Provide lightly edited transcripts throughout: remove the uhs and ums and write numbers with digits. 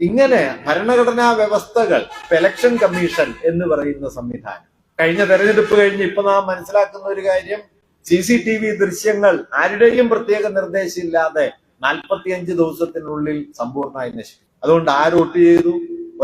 ഇങ്ങനെ ഭരണഘടനാ വ്യവസ്ഥകൾ, ഇലക്ഷൻ കമ്മീഷൻ എന്ന് പറയുന്ന സംവിധാനം, കഴിഞ്ഞ തെരഞ്ഞെടുപ്പ് കഴിഞ്ഞ് ഇപ്പൊ നാം മനസ്സിലാക്കുന്ന ഒരു കാര്യം, CCTV ദൃശ്യങ്ങൾ ആരുടെയും പ്രത്യേക നിർദ്ദേശമില്ലാതെ 45 ദിവസത്തിനുള്ളിൽ സമ്പൂർണ്ണമായി നശിക്കും. അതുകൊണ്ട് ആര് വോട്ട് ചെയ്തു,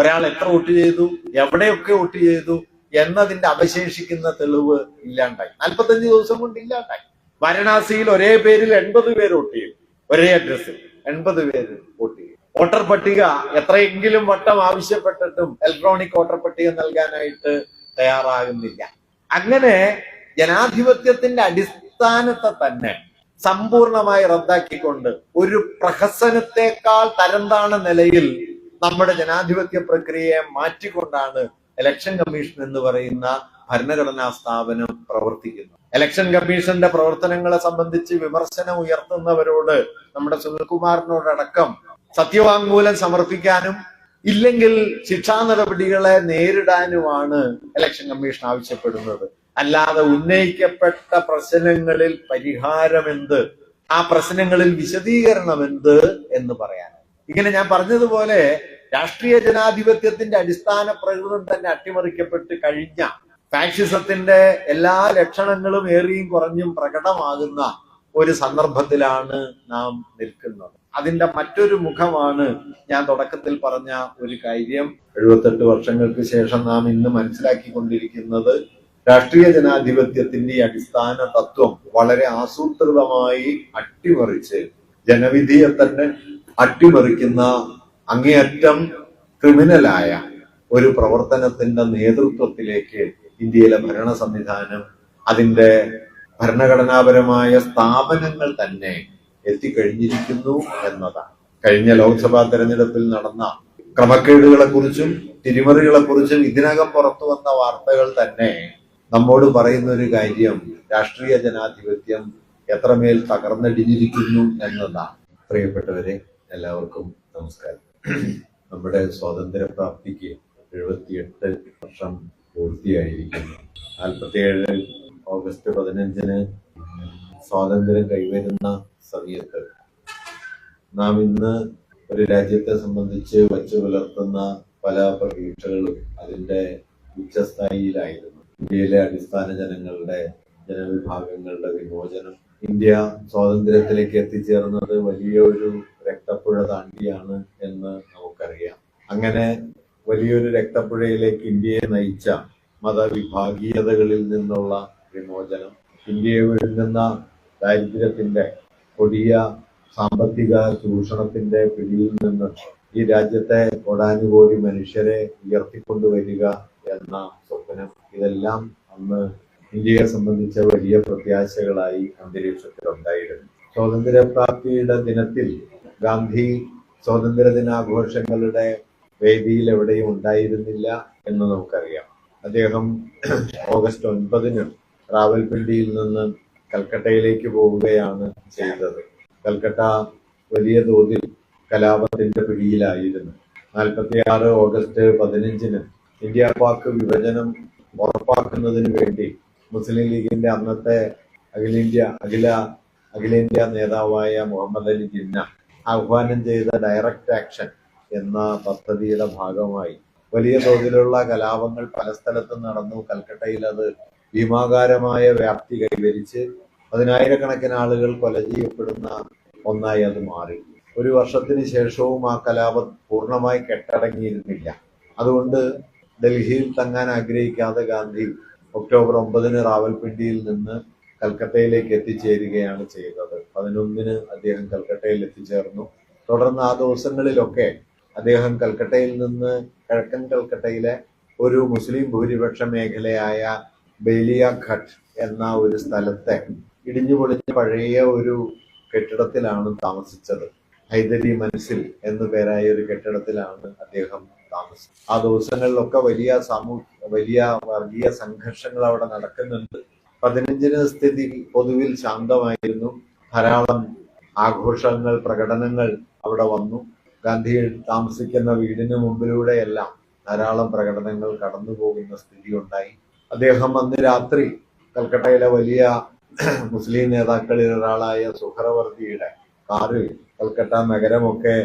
ഒരാൾ എത്ര വോട്ട് ചെയ്തു, എവിടെയൊക്കെ വോട്ട് ചെയ്തു എന്നതിന്റെ അവശേഷിക്കുന്ന തെളിവ് ഇല്ലാണ്ടായി. 45 ദിവസം കൊണ്ട് ഇല്ലാണ്ടായി. വാരണാസിയിൽ ഒരേ പേരിൽ 80 പേര് വോട്ട് ചെയ്തു, ഒരേ അഡ്രസ്സിൽ 80 പേര് വോട്ട് ചെയ്തു. വോട്ടർ പട്ടിക എത്രയെങ്കിലും വട്ടം ആവശ്യപ്പെട്ടിട്ടും ഇലക്ട്രോണിക് വോട്ടർ പട്ടിക നൽകാനായിട്ട് തയ്യാറാകുന്നില്ല. അങ്ങനെ ജനാധിപത്യത്തിന്റെ അടിസ്ഥാനത്തെ തന്നെ സമ്പൂർണമായി റദ്ദാക്കിക്കൊണ്ട് ഒരു പ്രഹസനത്തെക്കാൾ തരംതാണ നിലയിൽ നമ്മുടെ ജനാധിപത്യ പ്രക്രിയയെ മാറ്റിക്കൊണ്ടാണ് ഇലക്ഷൻ കമ്മീഷൻ എന്ന് പറയുന്ന ഭരണഘടനാ സ്ഥാപനം പ്രവർത്തിക്കുന്നത്. ഇലക്ഷൻ കമ്മീഷന്റെ പ്രവർത്തനങ്ങളെ സംബന്ധിച്ച് വിമർശനം ഉയർത്തുന്നവരോട്, നമ്മുടെ സുനിൽകുമാറിനോടടക്കം സത്യവാങ്മൂലം സമർപ്പിക്കാനും ഇല്ലെങ്കിൽ ശിക്ഷാ നടപടികളെ നേരിടാനുമാണ് ഇലക്ഷൻ കമ്മീഷൻ ആവശ്യപ്പെടുന്നത്. അല്ലാതെ ഉന്നയിക്കപ്പെട്ട പ്രശ്നങ്ങളിൽ പരിഹാരമെന്ത്, ആ പ്രശ്നങ്ങളിൽ വിശദീകരണമെന്ത് എന്ന് പറയാൻ. ഇങ്ങനെ ഞാൻ പറഞ്ഞതുപോലെ രാഷ്ട്രീയ ജനാധിപത്യത്തിന്റെ അടിസ്ഥാന പ്രകൃതം തന്നെ അട്ടിമറിക്കപ്പെട്ട് കഴിഞ്ഞ ഫാഷിസത്തിന്റെ എല്ലാ ലക്ഷണങ്ങളും ഏറിയും കുറഞ്ഞും പ്രകടമാകുന്ന ഒരു സന്ദർഭത്തിലാണ് നാം നിൽക്കുന്നത്. അതിന്റെ മറ്റൊരു മുഖമാണ് ഞാൻ തുടക്കത്തിൽ പറഞ്ഞ ഒരു കാര്യം. 78 വർഷങ്ങൾക്ക് ശേഷം നാം ഇന്ന് മനസ്സിലാക്കിക്കൊണ്ടിരിക്കുന്നത് രാഷ്ട്രീയ ജനാധിപത്യത്തിന്റെ അടിസ്ഥാന തത്വം വളരെ ആസൂത്രിതമായി അട്ടിമറിച്ച് ജനവിധിയെ തന്നെ അട്ടിമറിക്കുന്ന അങ്ങേയറ്റം ക്രിമിനലായ ഒരു പ്രവർത്തനത്തിന്റെ നേതൃത്വത്തിലേക്ക് ഇന്ത്യയിലെ ഭരണ സംവിധാനം, അതിന്റെ ഭരണഘടനാപരമായ സ്ഥാപനങ്ങൾ തന്നെ എത്തിക്കഴിഞ്ഞിരിക്കുന്നു എന്നതാണ്. കഴിഞ്ഞ ലോക്സഭാ തെരഞ്ഞെടുപ്പിൽ നടന്ന ക്രമക്കേടുകളെ കുറിച്ചും തിരിമറികളെ കുറിച്ചും ഇതിനകം പുറത്തു വന്ന വാർത്തകൾ തന്നെ നമ്മോട് പറയുന്ന ഒരു കാര്യം, രാഷ്ട്രീയ ജനാധിപത്യം എത്രമേൽ തകർന്നടിഞ്ഞിരിക്കുന്നു എന്നതാണ്. പ്രിയപ്പെട്ടവരെ, എല്ലാവർക്കും നമസ്കാരം. നമ്മുടെ സ്വാതന്ത്ര്യപ്രാപ്തിക്ക് 78 വർഷം പൂർത്തിയായിരിക്കുന്നു. 47 ഓഗസ്റ്റ് 15 സ്വാതന്ത്ര്യം കൈവരുന്ന സമയത്ത് നാം ഇന്ന് ഒരു രാജ്യത്തെ സംബന്ധിച്ച് വച്ചു പുലർത്തുന്ന പല പ്രതീക്ഷകളും അതിന്റെ ഉച്ചസ്ഥായിയിലായിരുന്നു. ഇന്ത്യയിലെ അടിസ്ഥാന ജനവിഭാഗങ്ങളുടെ വിമോചനം, ഇന്ത്യ സ്വാതന്ത്ര്യത്തിലേക്ക് എത്തിച്ചേർന്നത് വലിയൊരു രക്തപ്പുഴ താണ്ടിയാണ് എന്ന് നമുക്കറിയാം. അങ്ങനെ വലിയൊരു രക്തപ്പുഴയിലേക്ക് ഇന്ത്യയെ നയിച്ച മതവിഭാഗീയതകളിൽ നിന്നുള്ള വിമോചനം, ഇന്ത്യയെ വിഴുങ്ങുന്ന ദാരിദ്ര്യത്തിന്റെ കൊടിയ സാമ്പത്തിക ചൂഷണത്തിന്റെ പിടിയിൽ നിന്ന് ഈ രാജ്യത്തെ കോടാനുകോടി മനുഷ്യരെ ഉയർത്തിക്കൊണ്ടുവരിക എന്ന സ്വപ്നം, ഇതെല്ലാം അന്ന് ഇന്ത്യയെ സംബന്ധിച്ച വലിയ പ്രത്യാശകളായി അന്തരീക്ഷത്തിലുണ്ടായിരുന്നു. സ്വാതന്ത്ര്യപ്രാപ്തിയുടെ ദിനത്തിൽ ഗാന്ധി സ്വാതന്ത്ര്യ ദിനാഘോഷങ്ങളുടെ വേദിയിൽ എവിടെയും ഉണ്ടായിരുന്നില്ല എന്ന് നമുക്കറിയാം. അദ്ദേഹം ഓഗസ്റ്റ് 9 റാവൽപിണ്ടിയിൽ നിന്ന് കൽക്കട്ടയിലേക്ക് പോവുകയാണ് ചെയ്തത്. കൽക്കട്ട വലിയ തോതിൽ കലാപത്തിന്റെ പിടിയിലായിരുന്നു. 46 ഓഗസ്റ്റ് 15 ഇന്ത്യ പാക് വിഭജനം ഉറപ്പാക്കുന്നതിന് വേണ്ടി മുസ്ലിം ലീഗിന്റെ അന്നത്തെ അഖിലേന്ത്യാ നേതാവായ മുഹമ്മദ് അലി ജിന്ന ആഹ്വാനം ചെയ്ത ഡയറക്റ്റ് ആക്ഷൻ എന്ന പദ്ധതിയുടെ ഭാഗമായി വലിയ തോതിലുള്ള കലാപങ്ങൾ പല സ്ഥലത്തും നടന്നു. കൽക്കട്ടയിൽ അത് ഭീമാകാരമായ വ്യാപ്തി കൈവരിച്ച് 10,000-കണക്കിന് ആളുകൾ കൊല ചെയ്യപ്പെടുന്ന ഒന്നായി അത് മാറി. ഒരു വർഷത്തിന് ശേഷവും ആ കലാപം പൂർണ്ണമായി കെട്ടടങ്ങിയിരുന്നില്ല. അതുകൊണ്ട് ഡൽഹിയിൽ തങ്ങാൻ ആഗ്രഹിക്കാതെ ഗാന്ധി ഒക്ടോബർ 9 റാവൽപിണ്ടിയിൽ നിന്ന് കൽക്കട്ടയിലേക്ക് എത്തിച്ചേരുകയാണ് ചെയ്തത്. 11 അദ്ദേഹം കൽക്കട്ടയിൽ എത്തിച്ചേർന്നു. തുടർന്ന് ആ ദിവസങ്ങളിലൊക്കെ അദ്ദേഹം കൽക്കട്ടയിൽ നിന്ന് കിഴക്കൻ കൽക്കട്ടയിലെ ഒരു മുസ്ലിം ഭൂരിപക്ഷ മേഖലയായ ബേലിയാഘട്ട് എന്ന ഒരു സ്ഥലത്തെ ഇടിഞ്ഞു പൊളിഞ്ഞ പഴയ ഒരു കെട്ടിടത്തിലാണ് താമസിച്ചത്. ഹൈദരി മൻസിൽ എന്നു പേരായ ഒരു കെട്ടിടത്തിലാണ് അദ്ദേഹം താമസിച്ചത്. ആ ദിവസങ്ങളിലൊക്കെ വലിയ വർഗീയ സംഘർഷങ്ങൾ അവിടെ നടക്കുന്നുണ്ട്. 15 സ്ഥിതി പൊതുവിൽ ശാന്തമായിരുന്നു. ധാരാളം ആഘോഷങ്ങൾ, പ്രകടനങ്ങൾ അവിടെ വന്നു. ഗാന്ധി താമസിക്കുന്ന വീടിന് മുമ്പിലൂടെയെല്ലാം ധാരാളം പ്രകടനങ്ങൾ കടന്നു പോകുന്ന സ്ഥിതി ഉണ്ടായി. അദ്ദേഹം അന്ന് രാത്രി കൽക്കട്ടയിലെ വലിയ മുസ്ലിം നേതാക്കളിൽ ഒരാളായ സുഹ്റവർദിയുടെ കാറിൽ കൽക്കട്ട നഗരമൊക്കെ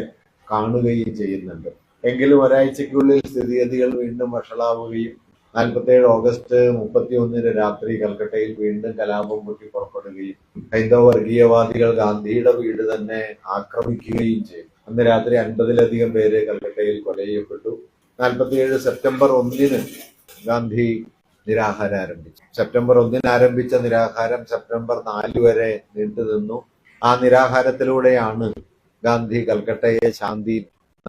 കാണുകയും ചെയ്യുന്നുണ്ട്. എങ്കിലും ഒരാഴ്ചയ്ക്കുള്ളിൽ സ്ഥിതിഗതികൾ വീണ്ടും വഷളാവുകയും 47 ഓഗസ്റ്റ് 31 രാത്രി കൽക്കട്ടയിൽ വീണ്ടും കലാപം പൊട്ടിപ്പുറപ്പെടുകയും ഹൈന്ദവ വർഗീയവാദികൾ ഗാന്ധിയുടെ വീട് തന്നെ ആക്രമിക്കുകയും ചെയ്തു. അന്ന് രാത്രി 50-ലധികം പേര് കൽക്കട്ടയിൽ കൊല ചെയ്യപ്പെട്ടു. 47 സെപ്റ്റംബർ 1 ഗാന്ധി നിരാഹാരം ആരംഭിച്ചു. സെപ്റ്റംബർ 1 ആരംഭിച്ച നിരാഹാരം സെപ്റ്റംബർ 4 വരെ നീണ്ടുനിന്നു. ആ നിരാഹാരത്തിലൂടെയാണ് ഗാന്ധി കൽക്കട്ടയെ ശാന്തി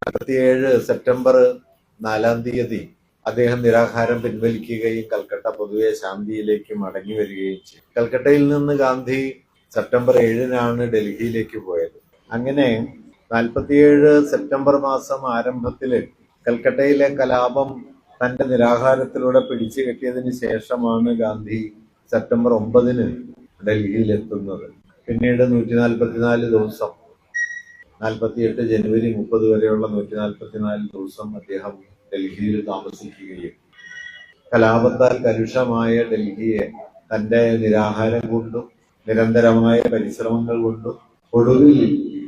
47 സെപ്റ്റംബർ 4 അദ്ദേഹം നിരാഹാരം പിൻവലിക്കുകയും കൽക്കട്ട പൊതുവെ ശാന്തിയിലേക്ക് മടങ്ങി വരികയും ചെയ്തു. കൽക്കട്ടയിൽ നിന്ന് ഗാന്ധി സെപ്റ്റംബർ 7 ഡൽഹിയിലേക്ക് പോയത്. അങ്ങനെ 47 സെപ്റ്റംബർ മാസം ആരംഭത്തില് കൽക്കട്ടയിലെ കലാപം തന്റെ നിരാഹാരത്തിലൂടെ പിടിച്ചു കെട്ടിയതിന് ശേഷമാണ് ഗാന്ധി സെപ്റ്റംബർ 9 ഡൽഹിയിൽ എത്തുന്നത്. പിന്നീട് 144 ദിവസം 48 ജനുവരി 30 വരെയുള്ള 144 ദിവസം അദ്ദേഹം ഡൽഹിയിൽ താമസിക്കുകയും കലാപത്താൽ കലുഷമായ ഡൽഹിയെ തന്റെ നിരാഹാരം കൊണ്ടും നിരന്തരമായ പരിശ്രമങ്ങൾ കൊണ്ടും ഒടുവിൽ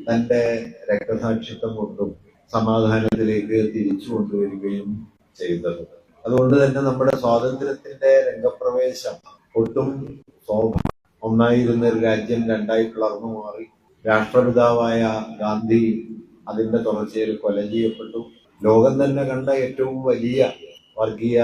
തന്റെ രക്തസാക്ഷിത്വം കൊണ്ടും സമാധാനത്തിലേക്ക് തിരിച്ചു കൊണ്ടുവരികയും ചെയ്തത്. അതുകൊണ്ട് തന്നെ നമ്മുടെ സ്വാതന്ത്ര്യത്തിന്റെ രംഗപ്രവേശം ഒട്ടും ഒന്നായിരുന്ന ഒരു രാജ്യം രണ്ടായി പിളർന്നു മാറി. രാഷ്ട്രപിതാവായ ഗാന്ധി അതിന്റെ തുടർച്ചയിൽ കൊല ചെയ്യപ്പെട്ടു. ലോകം തന്നെ കണ്ട ഏറ്റവും വലിയ വർഗീയ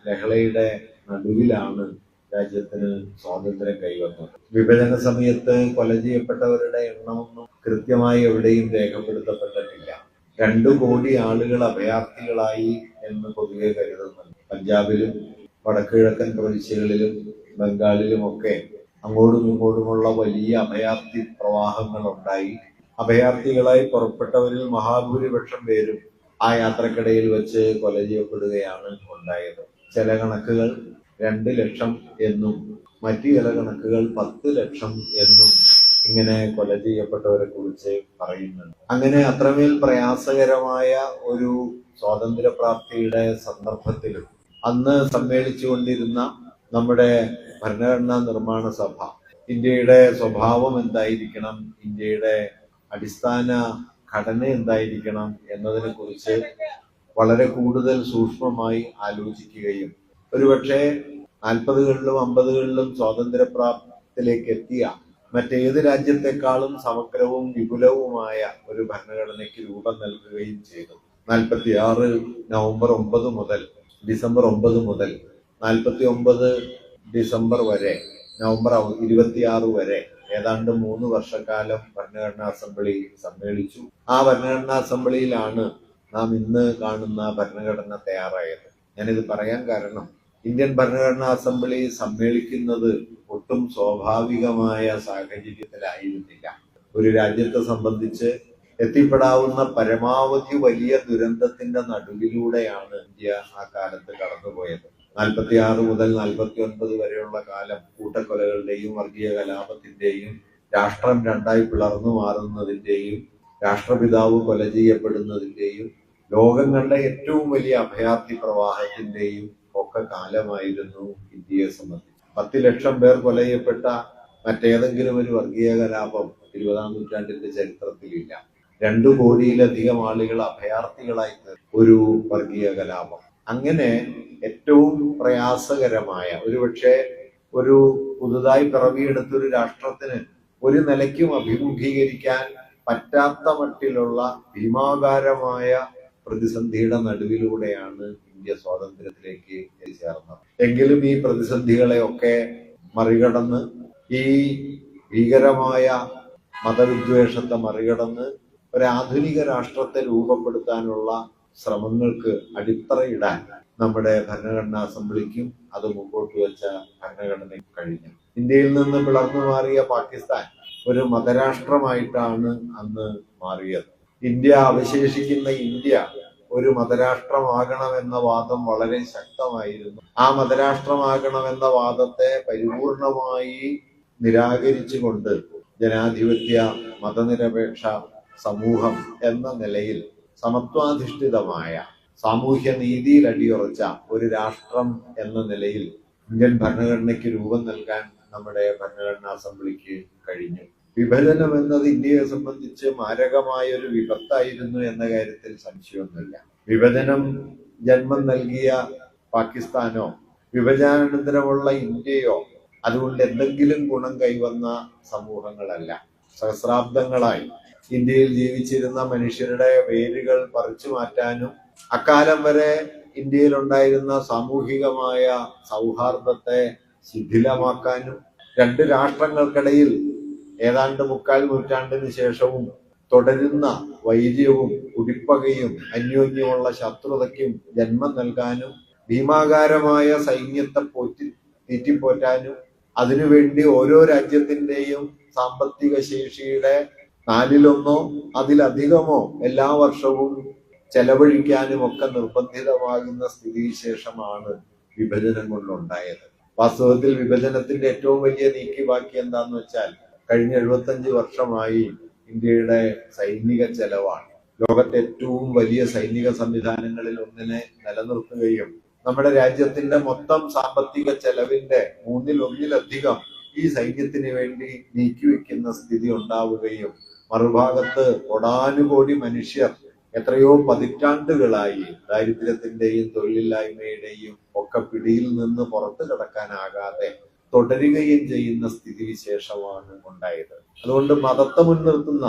ലഹളയുടെ നടുവിലാണ് രാജ്യത്തിന് സ്വാതന്ത്ര്യം കൈവന്നത്. വിഭജന സമയത്ത് കൊല ചെയ്യപ്പെട്ടവരുടെ എണ്ണമൊന്നും കൃത്യമായി എവിടെയും രേഖപ്പെടുത്തപ്പെട്ടിട്ടില്ല. 2 കോടി ആളുകൾ അഭയാർത്ഥികളായി എന്ന് പൊതുവെ കരുതുന്നുണ്ട്. പഞ്ചാബിലും വടക്കുകിഴക്കൻ പ്രവിശ്യകളിലും ബംഗാളിലുമൊക്കെ അങ്ങോട്ടും ഇങ്ങോട്ടുമുള്ള വലിയ അഭയാർത്ഥി പ്രവാഹങ്ങൾ ഉണ്ടായി. അഭയാർത്ഥികളായി പുറപ്പെട്ടവരിൽ മഹാഭൂരിപക്ഷം പേരും ആ യാത്രക്കിടയിൽ വെച്ച് കൊല ചെയ്യപ്പെടുകയാണ് ഉണ്ടായത്. ചില കണക്കുകൾ 2 ലക്ഷം എന്നും മറ്റു ചില കണക്കുകൾ 10 ലക്ഷം എന്നും ഇങ്ങനെ കൊല ചെയ്യപ്പെട്ടവരെ കുറിച്ച് പറയുന്നുണ്ട്. അങ്ങനെ അത്രമേൽ പ്രയാസകരമായ ഒരു സ്വാതന്ത്ര്യപ്രാപ്തിയുടെ സന്ദർഭത്തിലും അന്ന് സമ്മേളിച്ചുകൊണ്ടിരുന്ന നമ്മുടെ ഭരണഘടനാ നിർമ്മാണ സഭ ഇന്ത്യയുടെ സ്വഭാവം എന്തായിരിക്കണം, ഇന്ത്യയുടെ അടിസ്ഥാന ഘടന എന്തായിരിക്കണം എന്നതിനെ കുറിച്ച് വളരെ കൂടുതൽ സൂക്ഷ്മമായി ആലോചിക്കുകയും ഒരുപക്ഷെ 40കളിലും 50കളിലും സ്വാതന്ത്ര്യപ്രാപ്തിയിലേക്ക് എത്തിയ മറ്റേത് രാജ്യത്തെക്കാളും സമഗ്രവും വിപുലവുമായ ഒരു ഭരണഘടനയ്ക്ക് രൂപം നൽകുകയും ചെയ്തു. 46 നവംബർ 9 മുതൽ ഡിസംബർ 9 മുതൽ 49 ഡിസംബർ വരെ നവംബർ 26 വരെ ഏതാണ്ട് 3 വർഷക്കാലം ഭരണഘടനാ അസംബ്ലി സമ്മേളിച്ചു. ആ ഭരണഘടനാ അസംബ്ലിയിലാണ് നാം ഇന്ന് കാണുന്ന ഭരണഘടന തയ്യാറായത്. ഞാനിത് പറയാൻ കാരണം ഇന്ത്യൻ ഭരണഘടനാ അസംബ്ലി സമ്മേളിക്കുന്നത് ഒട്ടും സ്വാഭാവികമായ സാഹചര്യത്തിലായിരുന്നില്ല. ഒരു രാജ്യത്തെ സംബന്ധിച്ച് എത്തിപ്പെടാവുന്ന പരമാവധി വലിയ ദുരന്തത്തിന്റെ നടുവിലൂടെയാണ് ഇന്ത്യ ആ കാലത്ത് കടന്നുപോയത്. 46 മുതൽ 49 വരെയുള്ള കാലം കൂട്ടക്കൊലകളുടെയും വർഗീയ കലാപത്തിന്റെയും രാഷ്ട്രം രണ്ടായി പിളർന്നു മാറുന്നതിന്റെയും രാഷ്ട്രപിതാവ് കൊല ചെയ്യപ്പെടുന്നതിന്റെയും ലോകം കണ്ട ഏറ്റവും വലിയ അഭയാർത്ഥി പ്രവാഹത്തിന്റെയും ഒക്കെ കാലമായിരുന്നു ഇന്ത്യയെ സംബന്ധിച്ച്. 10 ലക്ഷം പേർ കൊല ചെയ്യപ്പെട്ട മറ്റേതെങ്കിലും ഒരു വർഗീയ കലാപം 20ാം നൂറ്റാണ്ടിന്റെ ചരിത്രത്തിലില്ല. 2 കോടിയിലധികം ആളുകൾ അഭയാർത്ഥികളായി ഒരു വർഗീയ കലാപം. അങ്ങനെ ഏറ്റവും പ്രയാസകരമായ ഒരുപക്ഷെ ഒരു പുതുതായി പിറവിയെടുത്ത ഒരു രാഷ്ട്രത്തിന് ഒരു നിലയ്ക്കും അഭിമുഖീകരിക്കാൻ പറ്റാത്ത മട്ടിലുള്ള ഭീമാകാരമായ പ്രതിസന്ധിയുടെ നടുവിലൂടെയാണ് ഇന്ത്യ സ്വാതന്ത്ര്യത്തിലേക്ക് എത്തിച്ചേർന്നത്. എങ്കിലും ഈ പ്രതിസന്ധികളെയൊക്കെ മറികടന്ന് ഈ ഭീകരമായ മതവിദ്വേഷത്തെ മറികടന്ന് ഒരാധുനിക രാഷ്ട്രത്തെ രൂപപ്പെടുത്താനുള്ള ശ്രമങ്ങൾക്ക് അടിത്തറയിടാൻ നമ്മുടെ ഭരണഘടനാ അസംബ്ലിക്കും അത് മുമ്പോട്ട് വെച്ച ഭരണഘടനയ്ക്ക് കഴിഞ്ഞു. ഇന്ത്യയിൽ നിന്ന് പിളർന്നു മാറിയ പാകിസ്ഥാൻ ഒരു മതരാഷ്ട്രമായിട്ടാണ് അന്ന് മാറിയത്. ഇന്ത്യ അവശേഷിക്കുന്ന ഇന്ത്യ ഒരു മതരാഷ്ട്രമാകണമെന്ന വാദം വളരെ ശക്തമായിരുന്നു. ആ മതരാഷ്ട്രമാകണമെന്ന വാദത്തെ പരിപൂർണമായി നിരാകരിച്ചുകൊണ്ട് ജനാധിപത്യ മതനിരപേക്ഷ സമൂഹം എന്ന നിലയിൽ സമത്വാധിഷ്ഠിതമായ സാമൂഹ്യ നീതിയിൽ അടിയുറച്ച ഒരു രാഷ്ട്രം എന്ന നിലയിൽ ഇന്ത്യൻ ഭരണഘടനയ്ക്ക് രൂപം നൽകാൻ നമ്മുടെ ഭരണഘടനാ അസംബ്ലിക്ക് കഴിഞ്ഞു. വിഭജനം എന്നത് ഇന്ത്യയെ സംബന്ധിച്ച് മാരകമായ ഒരു വിപത്തായിരുന്നു എന്ന കാര്യത്തിൽ സംശയമൊന്നുമില്ല. വിഭജനം ജന്മം നൽകിയ പാകിസ്ഥാനോ വിഭജനാനന്തരമുള്ള ഇന്ത്യയോ അതുകൊണ്ട് എന്തെങ്കിലും ഗുണം കൈവന്ന സമൂഹങ്ങളല്ല. സഹസ്രാബ്ദങ്ങളായി ഇന്ത്യയിൽ ജീവിച്ചിരുന്ന മനുഷ്യരുടെ വേരുകൾ പറിച്ചു മാറ്റാനും അക്കാലം വരെ ഇന്ത്യയിൽ ഉണ്ടായിരുന്ന സാമൂഹികമായ സൗഹാർദ്ദത്തെ ശിഥിലമാക്കാനും രണ്ട് രാഷ്ട്രങ്ങൾക്കിടയിൽ ഏതാണ്ട് 3/4 നൂറ്റാണ്ടിന് ശേഷവും തുടരുന്ന വൈര്യവും കുടിപ്പകയും അന്യോന്യമുള്ള ശത്രുതയ്ക്കും ജന്മം നൽകാനും ഭീമാകാരമായ സൈന്യത്തെ തീറ്റിപ്പോറ്റാനും അതിനുവേണ്ടി ഓരോ രാജ്യത്തിന്റെയും സാമ്പത്തിക ശേഷിയുടെ 1/4 അതിലധികമോ എല്ലാ വർഷവും ചെലവഴിക്കാനും ഒക്കെ നിർബന്ധിതമാകുന്ന സ്ഥിതിവിശേഷമാണ് വിഭജനം കൊണ്ടുണ്ടായത്. വാസ്തവത്തിൽ വിഭജനത്തിന്റെ ഏറ്റവും വലിയ നീക്കിബാക്കി എന്താന്ന് വെച്ചാൽ കഴിഞ്ഞ 75 വർഷമായി ഇന്ത്യയുടെ സൈനിക ചെലവാണ്. ലോകത്തെ ഏറ്റവും വലിയ സൈനിക സംവിധാനങ്ങളിൽ ഒന്നിനെ നിലനിർത്തുകയും നമ്മുടെ രാജ്യത്തിന്റെ മൊത്തം സാമ്പത്തിക ചെലവിന്റെ 1/3 ഈ സൈന്യത്തിന് വേണ്ടി നീക്കിവെക്കുന്ന സ്ഥിതി ഉണ്ടാവുകയും മറുഭാഗത്ത് കോടാനുകോടി മനുഷ്യർ എത്രയോ പതിറ്റാണ്ടുകളായി ദാരിദ്ര്യത്തിന്റെയും തൊഴിലില്ലായ്മയുടെയും ഒക്കെ പിടിയിൽ നിന്ന് പുറത്തു കടക്കാനാകാതെ തുടരുകയും ചെയ്യുന്ന സ്ഥിതിവിശേഷമാണ് ഉണ്ടായത്. അതുകൊണ്ട് മതത്തെ മുൻനിർത്തുന്ന